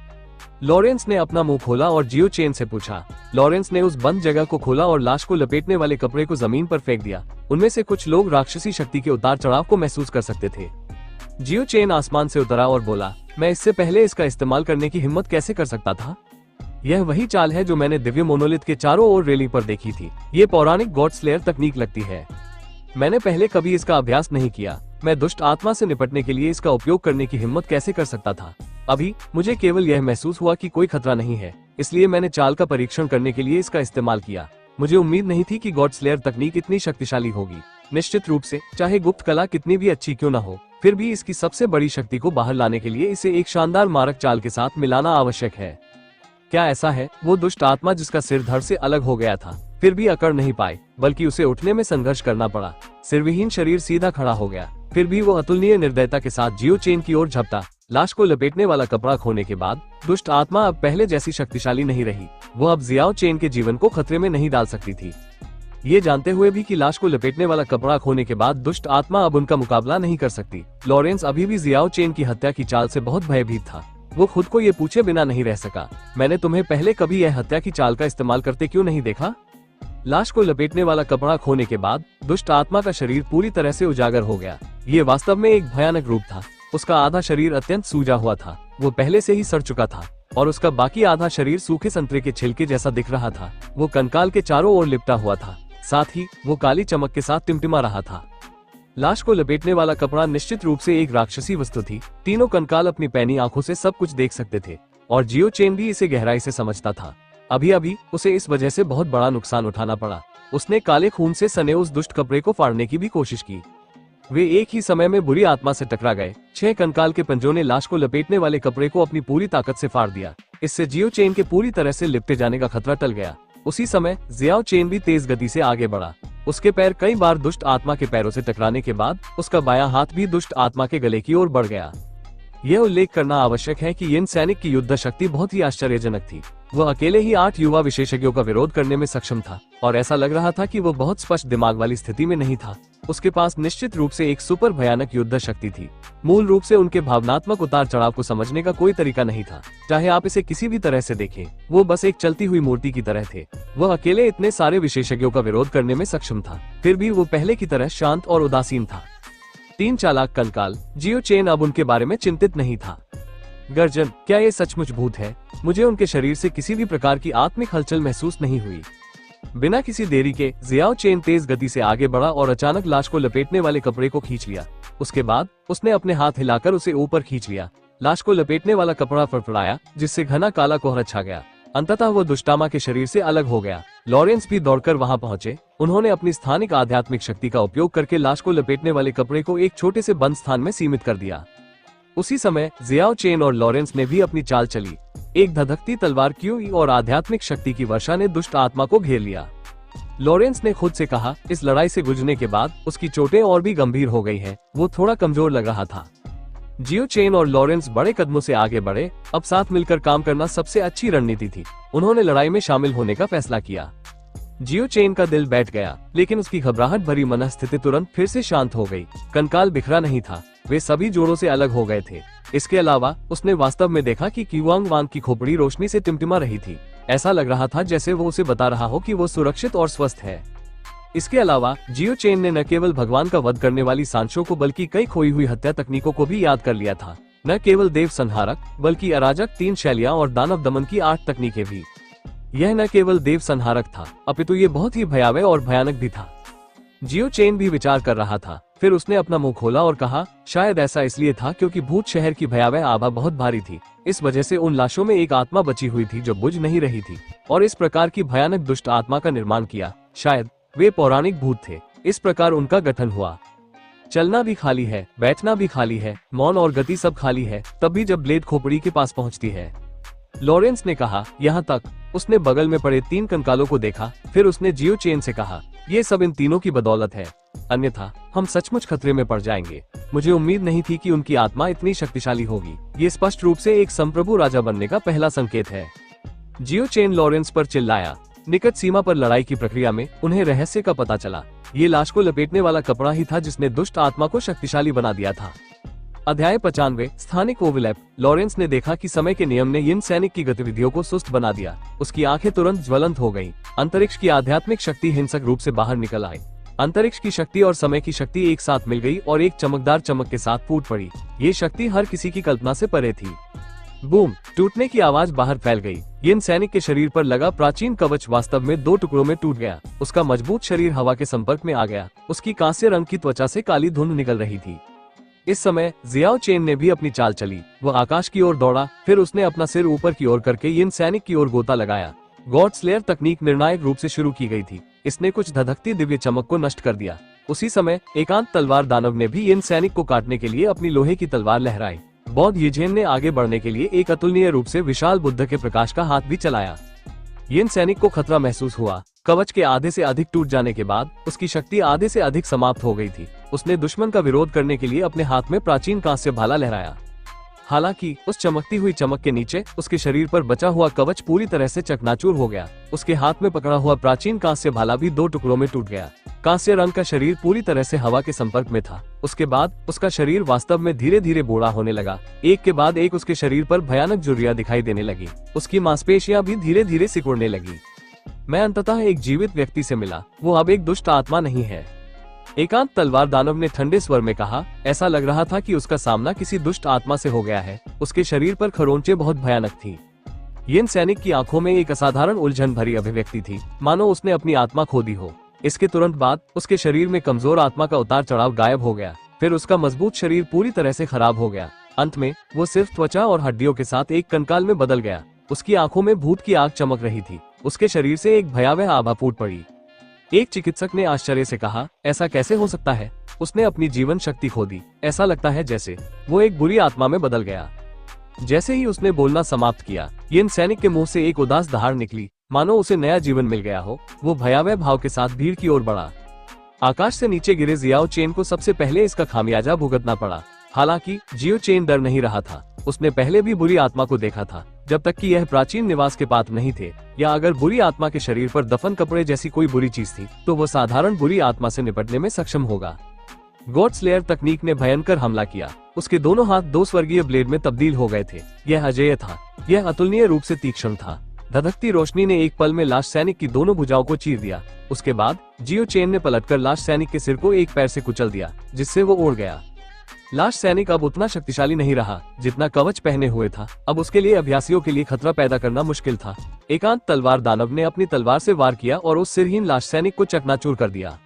लॉरेंस ने अपना मुंह खोला और जियो चेन से पूछा। लॉरेंस ने उस बंद जगह को खोला और लाश को लपेटने वाले कपड़े को जमीन पर फेंक दिया। उनमें से कुछ लोग राक्षसी शक्ति के उतार चढ़ाव को महसूस कर सकते थे। जियो चेन आसमान से उतरा और बोला, मैं इससे पहले इसका इस्तेमाल करने की हिम्मत कैसे कर सकता था? यह वही चाल है जो मैंने दिव्य मोनोलिथ के चारों ओर रेलिंग पर देखी थी। ये पौराणिक गॉड स्लेयर तकनीक लगती है। मैंने पहले कभी इसका अभ्यास नहीं किया। मैं दुष्ट आत्मा से निपटने के लिए इसका उपयोग करने की हिम्मत कैसे कर सकता था? अभी मुझे केवल यह महसूस हुआ कि कोई खतरा नहीं है, इसलिए मैंने चाल का परीक्षण करने के लिए इसका इस्तेमाल किया। मुझे उम्मीद नहीं थी कि गॉड स्लेयर तकनीक इतनी शक्तिशाली होगी। निश्चित रूप से, चाहे गुप्त कला कितनी भी अच्छी क्यों न हो, फिर भी इसकी सबसे बड़ी शक्ति को बाहर लाने के लिए इसे एक शानदार मारक चाल के साथ मिलाना आवश्यक है। क्या ऐसा है? वो दुष्ट आत्मा जिसका सिर धड़ से अलग हो गया था, फिर भी अकड़ नहीं पाए, बल्कि उसे उठने में संघर्ष करना पड़ा। सिरविहीन शरीर सीधा खड़ा हो गया, फिर भी वो अतुलनीय निर्दयता के साथ जियो चेन की ओर झपटा। लाश को लपेटने वाला कपड़ा खोने के बाद दुष्ट आत्मा अब पहले जैसी शक्तिशाली नहीं रही। वो अब जियाओ चेन के जीवन को खतरे में नहीं डाल सकती थी। ये जानते हुए भी कि लाश को लपेटने वाला कपड़ा खोने के बाद दुष्ट आत्मा अब उनका मुकाबला नहीं कर सकती, लॉरेंस अभी भी जियाओ चेन की हत्या की चाल से बहुत भयभीत था। वो खुद को ये पूछे बिना नहीं रह सका, मैंने तुम्हें पहले कभी यह हत्या की चाल का इस्तेमाल करते क्यों नहीं देखा? लाश को लपेटने वाला कपड़ा खोने के बाद दुष्ट आत्मा का शरीर पूरी तरह से उजागर हो गया। ये वास्तव में एक भयानक रूप था। उसका आधा शरीर अत्यंत सूजा हुआ था, वो पहले से ही सड़ चुका था, और उसका बाकी आधा शरीर सूखे संतरे के छिलके जैसा दिख रहा था। वो कंकाल के चारों ओर लिपटा हुआ था, साथ ही वो काली चमक के साथ टिमटिमा रहा था। लाश को लपेटने वाला कपड़ा निश्चित रूप से एक राक्षसी वस्तु थी। तीनों कंकाल अपनी पैनी आंखों से सब कुछ देख सकते थे, और जियो चेन भी इसे गहराई से समझता था। अभी अभी उसे इस वजह से बहुत बड़ा नुकसान उठाना पड़ा। उसने काले खून से सने उस दुष्ट कपड़े को फाड़ने की भी कोशिश की। वे एक ही समय में बुरी आत्मा से टकरा गए। 6 कंकाल के पंजों ने लाश को लपेटने वाले कपड़े को अपनी पूरी ताकत से फाड़ दिया। इससे जियो चेन के पूरी तरह से लिपटे जाने का खतरा टल गया। उसी समय जियाओ चेन भी तेज गति से आगे बढ़ा। उसके पैर कई बार दुष्ट आत्मा के पैरों से टकराने के बाद उसका बायां हाथ भी दुष्ट आत्मा के गले की ओर बढ़ गया। यह उल्लेख करना आवश्यक है कि यिन सैनिक की युद्ध शक्ति बहुत ही आश्चर्यजनक थी। वह अकेले ही 8 युवा विशेषज्ञों का विरोध करने में सक्षम था, और ऐसा लग रहा था कि वो बहुत स्पष्ट दिमाग वाली स्थिति में नहीं था। उसके पास निश्चित रूप से एक सुपर भयानक युद्ध शक्ति थी। मूल रूप से उनके भावनात्मक उतार चढ़ाव को समझने का कोई तरीका नहीं था। चाहे आप इसे किसी भी तरह से देखें, वो बस एक चलती हुई मूर्ति की तरह थे। वह अकेले इतने सारे विशेषज्ञों का विरोध करने में सक्षम था, फिर भी वो पहले की तरह शांत और उदासीन था। 3 चालाक कंकाल। जियो चेन अब उनके बारे में चिंतित नहीं था। गर्जन, क्या ये सचमुच भूत है? मुझे उनके शरीर से किसी भी प्रकार की आत्मिक हलचल महसूस नहीं हुई। बिना किसी देरी के जियाओ चेन तेज गति से आगे बढ़ा और अचानक लाश को लपेटने वाले कपड़े को खींच लिया। उसके बाद उसने अपने हाथ हिलाकर उसे ऊपर खींच लिया। लाश को लपेटने वाला कपड़ा फड़फड़ाया, जिससे घना काला कोहरा छा गया। अंततः वो दुष्टामा के शरीर से अलग हो गया। लॉरेंस भी दौड़कर वहां पहुंचे। उन्होंने अपनी स्थानिक आध्यात्मिक शक्ति का उपयोग करके लाश को लपेटने वाले कपड़े को एक छोटे से बंद स्थान में सीमित कर दिया। उसी समय जियाओ चेन और लॉरेंस ने भी अपनी चाल चली। एक धधकती तलवार क्यूई और आध्यात्मिक शक्ति की वर्षा ने दुष्ट आत्मा को घेर लिया। लॉरेंस ने खुद से कहा, इस लड़ाई से गुजरने के बाद उसकी चोटें और भी गंभीर हो गई हैं। वो थोड़ा कमजोर लग रहा था। जियो चेन और लॉरेंस बड़े कदमों से आगे बढ़े। अब साथ मिलकर काम करना सबसे अच्छी रणनीति थी। उन्होंने लड़ाई में शामिल होने का फैसला किया। जियो चेन का दिल बैठ गया, लेकिन उसकी घबराहट भरी मनस्थिति तुरंत फिर से शांत हो गई। कंकाल बिखरा नहीं था, वे सभी जोड़ों से अलग हो गए थे। इसके अलावा उसने वास्तव में देखा कि क्यूआंग वांग की खोपड़ी रोशनी से टिमटिमा रही थी। ऐसा लग रहा था जैसे वो उसे बता रहा हो कि वो सुरक्षित और स्वस्थ है। इसके अलावा जियो चेन ने न केवल भगवान का वध करने वाली सांशों को बल्कि कई खोई हुई हत्या तकनीकों को भी याद कर लिया था। न केवल देव संहारक बल्कि अराजक 3 शैलियां और दानव दमन की 8 तकनीकें भी। यह न केवल देव संहारक था, अपितु ये बहुत ही भयावह और भयानक भी था। जियो चेन भी विचार कर रहा था। फिर उसने अपना मुंह खोला और कहा, शायद ऐसा इसलिए था क्योंकि भूत शहर की भयावह आभा बहुत भारी थी। इस वजह से उन लाशों में एक आत्मा बची हुई थी जो बुझ नहीं रही थी, और इस प्रकार की भयानक दुष्ट आत्मा का निर्माण किया। शायद वे पौराणिक भूत थे। इस प्रकार उनका गठन हुआ। चलना भी खाली है, बैठना भी खाली है, मौन और गति सब खाली है, तब भी जब ब्लेड खोपड़ी के पास पहुंचती है। लॉरेंस ने कहा, यहाँ तक। उसने बगल में पड़े 3 कंकालों को देखा। फिर उसने जियो चेन से कहा, ये सब इन तीनों की बदौलत है, अन्यथा हम सचमुच खतरे में पड़ जाएंगे। मुझे उम्मीद नहीं थी कि उनकी आत्मा इतनी शक्तिशाली होगी। ये स्पष्ट रूप से एक संप्रभु राजा बनने का पहला संकेत है। जियो चेन लॉरेंस पर चिल्लाया। निकट सीमा पर लड़ाई की प्रक्रिया में उन्हें रहस्य का पता चला। ये लाश को लपेटने वाला कपड़ा ही था जिसने दुष्ट आत्मा को शक्तिशाली बना दिया था। अध्याय 95 स्थानिक ओवरलैप। लॉरेंस ने देखा कि समय के नियम ने यिन सैनिक की गतिविधियों को सुस्त बना दिया। उसकी आंखें तुरंत ज्वलंत हो गईं। अंतरिक्ष की आध्यात्मिक शक्ति हिंसक रूप से बाहर निकल आई। अंतरिक्ष की शक्ति और समय की शक्ति एक साथ मिल गई और एक चमकदार चमक के साथ फूट पड़ी। ये शक्ति हर किसी की कल्पना से परे थी। बूम! टूटने की आवाज बाहर फैल गई। यिन सैनिक के शरीर पर लगा प्राचीन कवच वास्तव में 2 टुकड़ों में टूट गया। उसका मजबूत शरीर हवा के संपर्क में आ गया। उसकी कांस्य रंग की त्वचा से काली धुंध निकल रही थी। इस समय जियाओ चेन ने भी अपनी चाल चली। वह आकाश की ओर दौड़ा। फिर उसने अपना सिर ऊपर की ओर करके यिन सैनिक की ओर गोता लगाया। गॉड स्लेयर तकनीक निर्णायक रूप से शुरू की गई थी। इसने कुछ धधकती दिव्य चमक को नष्ट कर दिया। उसी समय एकांत तलवार दानव ने भी यिन सैनिक को काटने के लिए अपनी लोहे की तलवार लहराई। बौद्ध यिझेन ने आगे बढ़ने के लिए एक अतुलनीय रूप से विशाल बुद्ध के प्रकाश का हाथ भी चलाया। यिन सैनिक को खतरा महसूस हुआ। कवच के आधे से अधिक टूट जाने के बाद उसकी शक्ति आधे से अधिक समाप्त हो गई थी। उसने दुश्मन का विरोध करने के लिए अपने हाथ में प्राचीन कांस्य भाला लहराया। हालांकि उस चमकती हुई चमक के नीचे उसके शरीर पर बचा हुआ कवच पूरी तरह से चकनाचूर हो गया। उसके हाथ में पकड़ा हुआ प्राचीन कांस्य भाला भी 2 टुकड़ों में टूट गया। कांस्य रंग का शरीर पूरी तरह से हवा के संपर्क में था। उसके बाद उसका शरीर वास्तव में धीरे धीरे बूढ़ा होने लगा। एक के बाद एक उसके शरीर पर भयानक झुर्रियां दिखाई देने लगी। उसकी मांसपेशियां भी धीरे धीरे सिकुड़ने लगी। मैं अंततः एक जीवित व्यक्ति से मिला। वो अब एक दुष्ट आत्मा नहीं है। एकांत तलवार दानव ने ठंडे स्वर में कहा। ऐसा लग रहा था कि उसका सामना किसी दुष्ट आत्मा से हो गया है। उसके शरीर पर खरोंचें बहुत भयानक थी। यिन सैनिक की आंखों में एक असाधारण उलझन भरी अभिव्यक्ति थी, मानो उसने अपनी आत्मा खो दी हो। इसके तुरंत बाद उसके शरीर में कमजोर आत्मा का उतार चढ़ाव गायब हो गया। फिर उसका मजबूत शरीर पूरी तरह से खराब हो गया। अंत में वो सिर्फ त्वचा और हड्डियों के साथ एक कंकाल में बदल गया। उसकी आंखों में भूत की आग चमक रही थी। उसके शरीर से एक भयावह आभा फूट पड़ी। एक चिकित्सक ने आश्चर्य से कहा, ऐसा कैसे हो सकता है? उसने अपनी जीवन शक्ति खो दी। ऐसा लगता है जैसे वो एक बुरी आत्मा में बदल गया। जैसे ही उसने बोलना समाप्त किया, यिन सैनिक के मुंह से एक उदास दहाड़ निकली, मानो उसे नया जीवन मिल गया हो। वो भयावह भाव के साथ भीड़ की ओर बढ़ा। आकाश से नीचे गिरे जियाओ चेन को सबसे पहले इसका खामियाजा भुगतना पड़ा। हालांकि जियो चेन डर नहीं रहा था। उसने पहले भी बुरी आत्मा को देखा था, जब तक कि यह प्राचीन निवास के पात्र नहीं थे, या अगर बुरी आत्मा के शरीर पर दफन कपड़े जैसी कोई बुरी चीज थी तो वो साधारण बुरी आत्मा से निपटने में सक्षम होगा। गॉड स्लेयर तकनीक ने भयंकर हमला किया। उसके दोनों हाथ 2 स्वर्गीय ब्लेड में तब्दील हो गए थे। यह अजेय था। यह अतुलनीय रूप से तीक्ष्ण था। धधकती रोशनी ने एक पल में लाश सैनिक की दोनों भुजाओं को चीर दिया। उसके बाद जियो चेन ने पलटकर लाश सैनिक के सिर को एक पैर से कुचल दिया, जिससे वो उड़ गया। लाश सैनिक अब उतना शक्तिशाली नहीं रहा जितना कवच पहने हुए था। अब उसके लिए अभ्यासियों के लिए खतरा पैदा करना मुश्किल था। एकांत तलवार दानव ने अपनी तलवार से वार किया और उस सिरहीन लाश सैनिक को चकनाचूर कर दिया।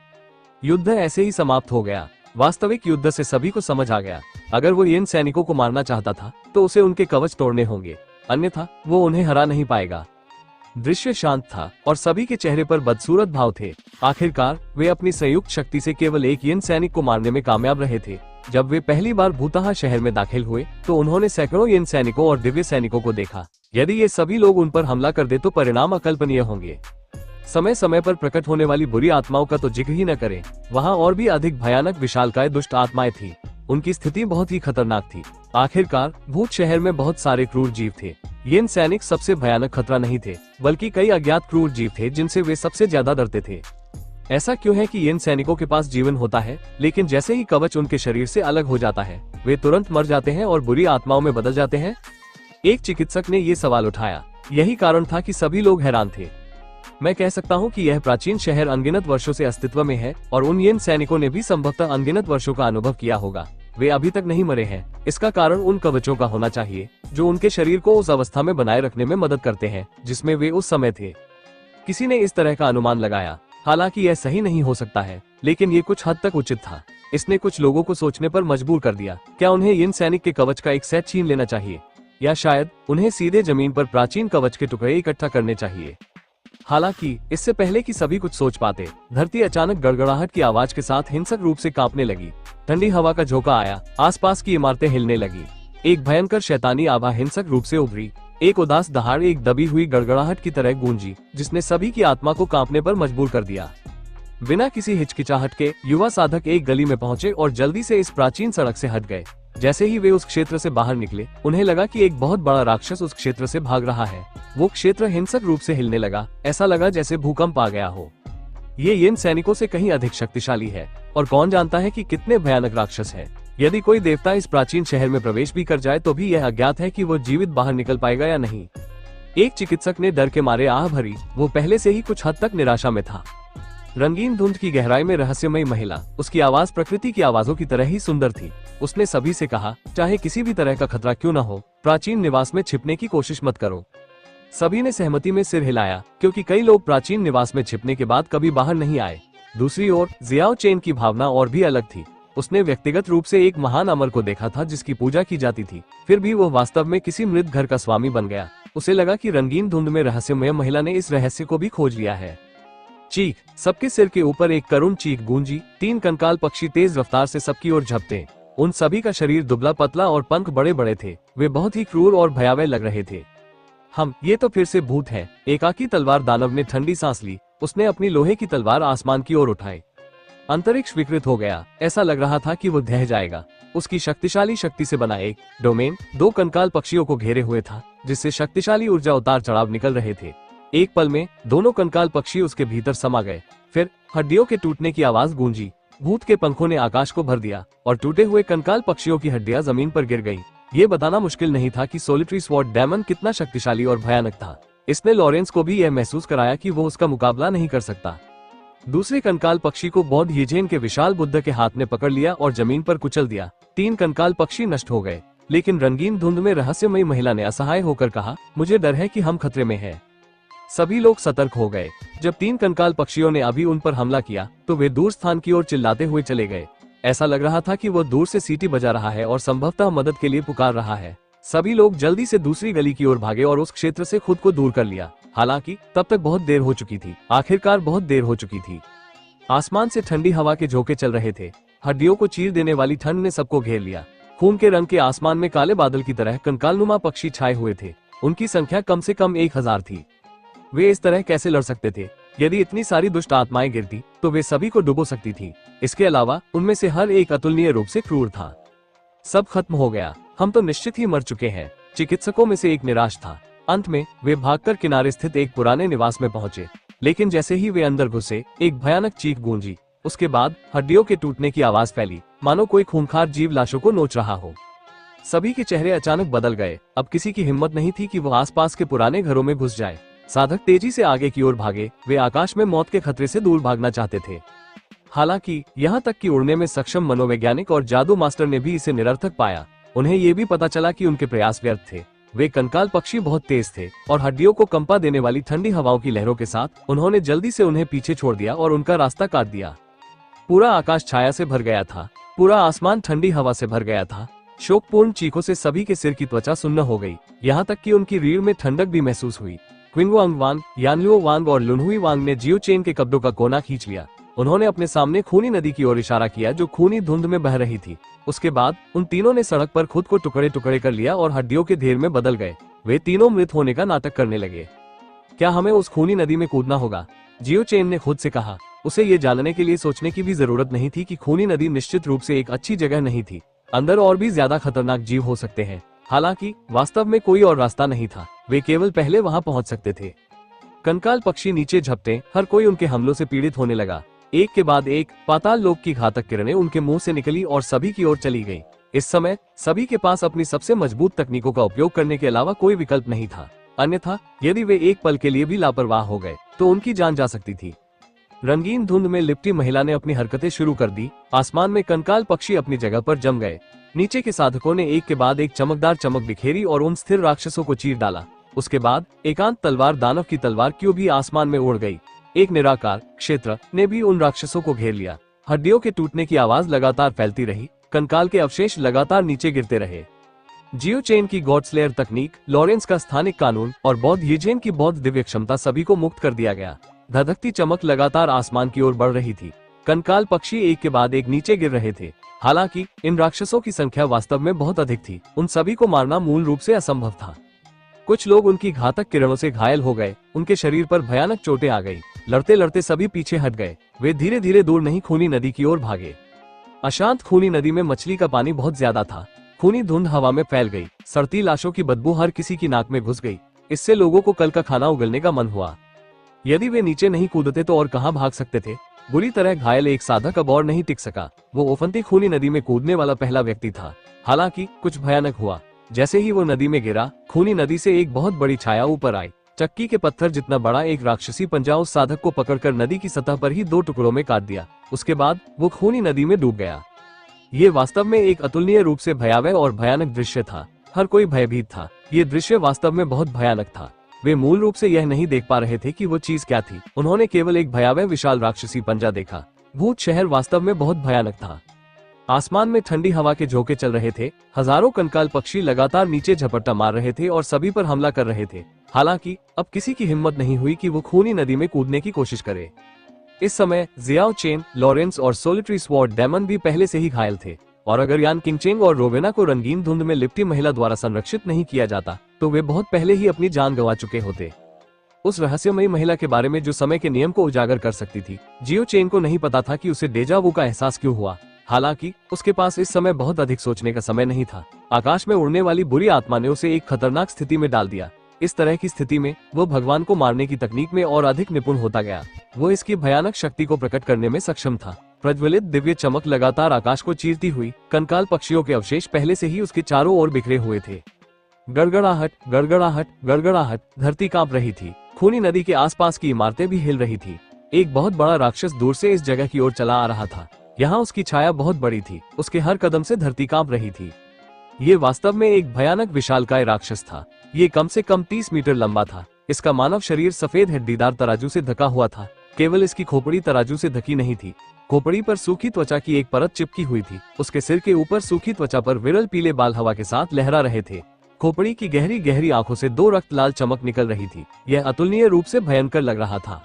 युद्ध ऐसे ही समाप्त हो गया। वास्तविक युद्ध से सभी को समझ आ गया, अगर वो यिन सैनिकों को मारना चाहता था तो उसे उनके कवच तोड़ने होंगे, अन्यथा वो उन्हें हरा नहीं पाएगा। दृश्य शांत था और सभी के चेहरे पर बदसूरत भाव थे। आखिरकार वे अपनी संयुक्त शक्ति से केवल एक यिन सैनिक को मारने में कामयाब रहे थे। जब वे पहली बार भूतहा शहर में दाखिल हुए तो उन्होंने सैकड़ों यिन सैनिकों और दिव्य सैनिकों को देखा। यदि ये सभी लोग उन पर हमला कर दे तो परिणाम अकल्पनीय होंगे। समय समय पर प्रकट होने वाली बुरी आत्माओं का तो जिक्र ही न करें। वहाँ और भी अधिक भयानक विशालकाय दुष्ट आत्माएं थी। उनकी स्थिति बहुत ही खतरनाक थी। आखिरकार भूत शहर में बहुत सारे क्रूर जीव थे। यिन सैनिक सबसे भयानक खतरा नहीं थे, बल्कि कई अज्ञात क्रूर जीव थे जिनसे वे सबसे ज्यादा डरते थे। ऐसा क्यों है कि यिन सैनिकों के पास जीवन होता है, लेकिन जैसे ही कवच उनके शरीर से अलग हो जाता है वे तुरंत मर जाते हैं और बुरी आत्माओं में बदल जाते हैं? एक चिकित्सक ने ये सवाल उठाया। यही कारण था कि सभी लोग हैरान थे। मैं कह सकता हूँ कि यह प्राचीन शहर अनगिनत वर्षों से अस्तित्व में है और उन यिन सैनिकों ने भी संभवतः अनगिनत वर्षों का अनुभव किया होगा। वे अभी तक नहीं मरे हैं। इसका कारण उन कवचों का होना चाहिए जो उनके शरीर को उस अवस्था में बनाए रखने में मदद करते हैं जिसमें वे उस समय थे। किसी ने इस तरह का अनुमान लगाया। हालांकि यह सही नहीं हो सकता है, लेकिन ये कुछ हद तक उचित था। इसने कुछ लोगों को सोचने पर मजबूर कर दिया। क्या उन्हें यिन सैनिक के कवच का एक सेट छीन लेना चाहिए, या शायद उन्हें सीधे जमीन पर प्राचीन कवच के टुकड़े इकट्ठा करने चाहिए? हालांकि इससे पहले कि सभी कुछ सोच पाते, धरती अचानक गड़गड़ाहट की आवाज के साथ हिंसक रूप से कांपने लगी। ठंडी हवा का झोंका आया, आसपास की इमारतें हिलने लगी। एक भयंकर शैतानी आभा हिंसक रूप से उभरी। एक उदास दहाड़ एक दबी हुई गड़गड़ाहट की तरह गूंजी, जिसने सभी की आत्मा को कांपने पर मजबूर कर दिया। बिना किसी हिचकिचाहट के युवा साधक एक गली में पहुंचे और जल्दी से इस प्राचीन सड़क से हट गए। जैसे ही वे उस क्षेत्र से बाहर निकले, उन्हें लगा कि एक बहुत बड़ा राक्षस उस क्षेत्र से भाग रहा है। वो क्षेत्र हिंसक रूप से हिलने लगा। ऐसा लगा जैसे भूकंप आ गया हो। ये यिन सैनिकों से कहीं अधिक शक्तिशाली है और कौन जानता है कि कितने भयानक राक्षस है। यदि कोई देवता इस प्राचीन शहर में प्रवेश भी कर जाए तो भी यह अज्ञात है कि वो जीवित बाहर निकल पाएगा या नहीं। एक चिकित्सक ने डर के मारे आह भरी। वो पहले से ही कुछ हद तक निराशा में था। रंगीन धुंध की गहराई में रहस्यमयी महिला, उसकी आवाज प्रकृति की आवाजों की तरह ही सुंदर थी। उसने सभी से कहा, चाहे किसी भी तरह का खतरा क्यों न हो, प्राचीन निवास में छिपने की कोशिश मत करो। सभी ने सहमति में सिर हिलाया, क्योंकि कई लोग प्राचीन निवास में छिपने के बाद कभी बाहर नहीं आए। दूसरी ओर जियाओ चेन की भावना और भी अलग थी। उसने व्यक्तिगत रूप से एक महान अमर को देखा था जिसकी पूजा की जाती थी। फिर भी वो वास्तव में किसी मृत घर का स्वामी बन गया। उसे लगा कि रंगीन धुंध में रहस्यमय महिला ने इस रहस्य को भी खोज लिया है। चीख! सबके सिर के ऊपर एक करुण चीख गूंजी। 3 कंकाल पक्षी तेज रफ्तार से सबकी ओर झपटे। उन सभी का शरीर दुबला पतला और पंख बड़े बड़े थे। वे बहुत ही क्रूर और भयावह लग रहे थे। ये तो फिर से भूत है। एकाकी तलवार दानव ने ठंडी सांस ली। उसने अपनी लोहे की तलवार आसमान की ओर उठाई। अंतरिक्ष विकृत हो गया। ऐसा लग रहा था कि वो ढह जाएगा। उसकी शक्तिशाली शक्ति से बना एक डोमेन 2 कंकाल पक्षियों को घेरे हुए था, जिससे शक्तिशाली ऊर्जा उतार चढ़ाव निकल रहे थे। एक पल में दोनों कंकाल पक्षी उसके भीतर समा गए। फिर हड्डियों के टूटने की आवाज गूंजी। भूत के पंखों ने आकाश को भर दिया और टूटे हुए कंकाल पक्षियों की हड्डियां जमीन पर गिर गईं। ये बताना मुश्किल नहीं था कि सोलिटरी स्वॉर्ड डेमन कितना शक्तिशाली और भयानक था। इसने लॉरेंस को भी यह महसूस कराया कि वो उसका मुकाबला नहीं कर सकता। दूसरे कंकाल पक्षी को बौद्ध यीजेन के विशाल बुद्ध के हाथ ने पकड़ लिया और जमीन पर कुचल दिया। 3 कंकाल पक्षी नष्ट हो गए, लेकिन रंगीन धुंध में रहस्यमयी महिला ने असहाय होकर कहा, मुझे डर है कि हम खतरे में हैं। सभी लोग सतर्क हो गए। जब 3 कंकाल पक्षियों ने अभी उन पर हमला किया तो वे दूर स्थान की ओर चिल्लाते हुए चले गए। ऐसा लग रहा था कि वो दूर से सीटी बजा रहा है और संभवतः मदद के लिए पुकार रहा है। सभी लोग जल्दी से दूसरी गली की ओर भागे और उस क्षेत्र से खुद को दूर कर लिया। हालांकि तब तक बहुत देर हो चुकी थी। आखिरकार बहुत देर हो चुकी थी। आसमान से ठंडी हवा के झोंके चल रहे थे। हड्डियों को चीर देने वाली ठंड ने सबको घेर लिया। खून के रंग के आसमान में काले बादल की तरह कंकालनुमा पक्षी छाए हुए थे। उनकी संख्या कम से कम 1000 थी। वे इस तरह कैसे लड़ सकते थे? यदि इतनी सारी दुष्ट आत्माएं गिरती तो वे सभी को डुबो सकती थी। इसके अलावा उनमें से हर एक अतुलनीय रूप से क्रूर था। सब खत्म हो गया। हम तो निश्चित ही मर चुके हैं। चिकित्सकों में से एक निराश था। अंत में वे भागकर किनारे स्थित एक पुराने निवास में पहुंचे, लेकिन जैसे ही वे अंदर घुसे एक भयानक चीख गूंजी। उसके बाद हड्डियों के टूटने की आवाज फैली, मानो कोई खूंखार जीव लाशों को नोच रहा हो। सभी के चेहरे अचानक बदल गए। अब किसी की हिम्मत नहीं थी कि वो आसपास के पुराने घरों में घुस जाए। साधक तेजी से आगे की ओर भागे। वे आकाश में मौत के खतरे से दूर भागना चाहते थे। हालांकि यहाँ तक कि उड़ने में सक्षम मनोवैज्ञानिक और जादू मास्टर ने भी इसे निरर्थक पाया। उन्हें ये भी पता चला कि उनके प्रयास व्यर्थ थे। वे कंकाल पक्षी बहुत तेज थे और हड्डियों को कंपा देने वाली ठंडी हवाओं की लहरों के साथ उन्होंने जल्दी से उन्हें पीछे छोड़ दिया और उनका रास्ता काट दिया। पूरा आकाश छाया से भर गया था। पूरा आसमान ठंडी हवा से भर गया था। शोकपूर्ण चीखों से सभी के सिर की त्वचा सुन्न हो गई। यहाँ तक कि उनकी रीढ़ में ठंडक भी महसूस हुई। क्विंगवांग वांग, यानलुओ वांग और लुनहुई वांग ने जियो चेन के कपड़ों का कोना खींच लिया। उन्होंने अपने सामने खूनी नदी की ओर इशारा किया जो खूनी धुंध में बह रही थी। उसके बाद उन तीनों ने सड़क पर खुद को टुकड़े टुकड़े कर लिया और हड्डियों के ढेर में बदल गए। वे तीनों मृत होने का नाटक करने लगे। क्या हमें उस खूनी नदी में कूदना होगा? जियो चेन ने खुद से कहा। उसे ये जानने के लिए सोचने की भी जरूरत नहीं थी कि खूनी नदी निश्चित रूप से एक अच्छी जगह नहीं थी। अंदर और भी ज्यादा खतरनाक जीव हो सकते हैं। हालांकि वास्तव में कोई और रास्ता नहीं था। वे केवल पहले वहां पहुंच सकते थे। कंकाल पक्षी नीचे झपटे, हर कोई उनके हमलों से पीड़ित होने लगा। एक के बाद एक पाताल लोक की घातक किरणें उनके मुंह से निकली और सभी की ओर चली गई। इस समय सभी के पास अपनी सबसे मजबूत तकनीकों का उपयोग करने के अलावा कोई विकल्प नहीं था। अन्यथा यदि वे एक पल के लिए भी लापरवाह हो गए तो उनकी जान जा सकती थी। रंगीन धुंध में लिपटी महिला ने अपनी हरकतें शुरू कर दी। आसमान में कंकाल पक्षी अपनी जगह पर जम गए। नीचे के साधकों ने एक के बाद एक चमकदार चमक बिखेरी और उन स्थिर राक्षसों को चीर डाला। उसके बाद एकांत तलवार दानव की तलवार क्यों भी आसमान में उड़ गई। एक निराकार क्षेत्र ने भी उन राक्षसों को घेर लिया। हड्डियों के टूटने की आवाज लगातार फैलती रही। कंकाल के अवशेष लगातार नीचे गिरते रहे। जियो चेन की गॉड स्लेयर तकनीक, लॉरेंस का स्थानिक कानून और बौद्ध यीजेन की बौद्ध दिव्य क्षमता सभी को मुक्त कर दिया गया। धधकती चमक लगातार आसमान की ओर बढ़ रही थी। कंकाल पक्षी एक के बाद एक नीचे गिर रहे थे। हालांकि इन राक्षसों की संख्या वास्तव में बहुत अधिक थी। उन सभी को मारना मूल रूप से असंभव था। कुछ लोग उनकी घातक किरणों से घायल हो गए। उनके शरीर पर भयानक चोटें आ गई। लड़ते लड़ते सभी पीछे हट गए। वे धीरे धीरे दूर नहीं खूनी नदी की ओर भागे। अशांत खूनी नदी में मछली का पानी बहुत ज्यादा था। खूनी धुंध हवा में फैल गई। सड़ती लाशों की बदबू हर किसी की नाक में घुस गई। इससे लोगों को कल का खाना उगलने का मन हुआ। यदि वे नीचे नहीं कूदते तो और कहां भाग सकते थे। बुरी तरह घायल एक साधक अब और नहीं टिक सका। वो उफनती खूनी नदी में कूदने वाला पहला व्यक्ति था। हालांकि कुछ भयानक हुआ। जैसे ही वो नदी में गिरा, खूनी नदी से एक बहुत बड़ी छाया ऊपर आई। चक्की के पत्थर जितना बड़ा एक राक्षसी पंजा उस साधक को पकड़कर नदी की सतह पर ही 2 टुकड़ों में काट दिया। उसके बाद वो खूनी नदी में डूब गया। ये वास्तव में एक अतुलनीय रूप से भयावह और भयानक दृश्य था। हर कोई भयभीत था। ये दृश्य वास्तव में बहुत भयानक था। वे मूल रूप से यह नहीं देख पा रहे थे कि वो चीज क्या थी। उन्होंने केवल एक भयावह विशाल राक्षसी पंजा देखा। भूत शहर वास्तव में बहुत भयानक था। आसमान में ठंडी हवा के झोंके चल रहे थे। हजारों कंकाल पक्षी लगातार नीचे झपट्टा मार रहे थे और सभी पर हमला कर रहे थे। हालांकि अब किसी की हिम्मत नहीं हुई कि वो खूनी नदी में कूदने की कोशिश करे। इस समय जियाओ चेन, लॉरेंस और सोलिटरी स्वॉर्ड डेमन भी पहले से ही घायल थे। और अगर यान किंगचेंग और रोवेना को रंगीन धुंध में लिपटी महिला द्वारा संरक्षित नहीं किया जाता तो वे बहुत पहले ही अपनी जान गंवा चुके होते। उस रहस्यमयी महिला के बारे में जो समय के नियम को उजागर कर सकती थी, जियो चेन को नहीं पता था कि उसे डेजा वू का एहसास क्यों हुआ। हालांकि उसके पास इस समय बहुत अधिक सोचने का समय नहीं था। आकाश में उड़ने वाली बुरी आत्मा ने उसे एक खतरनाक स्थिति में डाल दिया। इस तरह की स्थिति में वो भगवान को मारने की तकनीक में और अधिक निपुण होता गया। वो इसकी भयानक शक्ति को प्रकट करने में सक्षम था। प्रज्वलित दिव्य चमक लगातार आकाश को चीरती हुई। कंकाल पक्षियों के अवशेष पहले से ही उसके चारों ओर बिखरे हुए थे। गड़गड़ाहट, गड़गड़ाहट, गड़गड़ाहट। धरती कांप रही थी। खूनी नदी के आसपास की इमारतें भी हिल रही थी। एक बहुत बड़ा राक्षस दूर से इस जगह की ओर चला आ रहा था। यहाँ उसकी छाया बहुत बड़ी थी। उसके हर कदम से धरती कांप रही थी। ये वास्तव में एक भयानक विशालकाय राक्षस था। ये कम से कम 30 मीटर लंबा था। इसका मानव शरीर सफेद हड्डीदार तराजू से ढका हुआ था। केवल इसकी खोपड़ी तराजू से ढकी नहीं थी। खोपड़ी पर सूखी त्वचा की एक परत चिपकी हुई थी। उसके सिर के ऊपर सूखी त्वचा पर विरल पीले बाल हवा के साथ लहरा रहे थे। खोपड़ी की गहरी गहरी आंखों से 2 रक्त लाल चमक निकल रही थी। यह अतुलनीय रूप से भयंकर लग रहा था।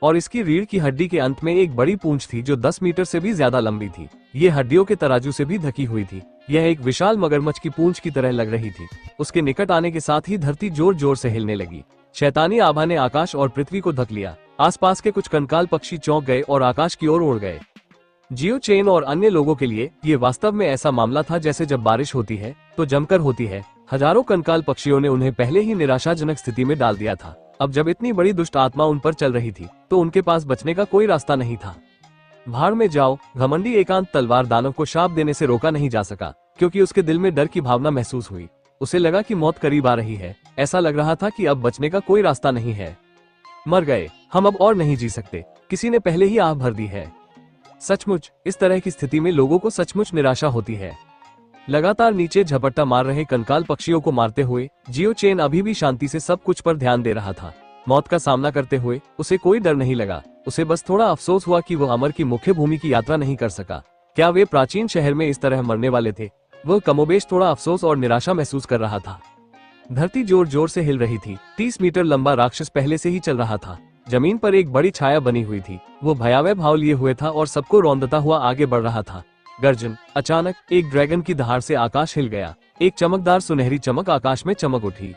और इसकी रीढ़ की हड्डी के अंत में एक बड़ी पूंछ थी जो 10 मीटर से भी ज्यादा लंबी थी। ये हड्डियों के तराजू से भी ढकी हुई थी। यह एक विशाल मगरमच्छ की पूंछ की तरह लग रही थी। उसके निकट आने के साथ ही धरती जोर जोर से हिलने लगी। शैतानी आभा ने आकाश और पृथ्वी को ढक लिया। आसपास के कुछ कंकाल पक्षी चौंक गए और आकाश की ओर उड़ गए। जियो चेन और अन्य लोगों के लिए ये वास्तव में ऐसा मामला था जैसे जब बारिश होती है तो जमकर होती है। हजारों कंकाल पक्षियों ने उन्हें पहले ही निराशाजनक स्थिति में डाल दिया था। अब जब इतनी बड़ी दुष्ट आत्मा उन पर चल रही थी तो उनके पास बचने का कोई रास्ता नहीं था। भाड़ में जाओ। घमंडी एकांत तलवार दानव को शाप देने से रोका नहीं जा सका क्योंकि उसके दिल में डर की भावना महसूस हुई। उसे लगा कि मौत करीब आ रही है। ऐसा लग रहा था कि अब बचने का कोई रास्ता नहीं है। मर गए, हम अब और नहीं जी सकते। किसी ने पहले ही आह भर दी है। सचमुच इस तरह की स्थिति में लोगों को सचमुच निराशा होती है। लगातार नीचे झपट्टा मार रहे कंकाल पक्षियों को मारते हुए जियो चेन अभी भी शांति से सब कुछ पर ध्यान दे रहा था। मौत का सामना करते हुए उसे कोई डर नहीं लगा। उसे बस थोड़ा अफसोस हुआ कि वो अमर की मुख्य भूमि की यात्रा नहीं कर सका। क्या वे प्राचीन शहर में इस तरह मरने वाले थे? वह कमोबेश थोड़ा अफसोस और निराशा महसूस कर रहा था। धरती जोर जोर से हिल रही थी। 30 मीटर लंबा राक्षस पहले से ही चल रहा था। जमीन पर एक बड़ी छाया बनी हुई थी। वो भयावह भाव लिए हुए था और सबको रौंदता हुआ आगे बढ़ रहा था। गर्जन! अचानक एक ड्रैगन की दहाड़ से आकाश हिल गया। एक चमकदार सुनहरी चमक आकाश में चमक उठी।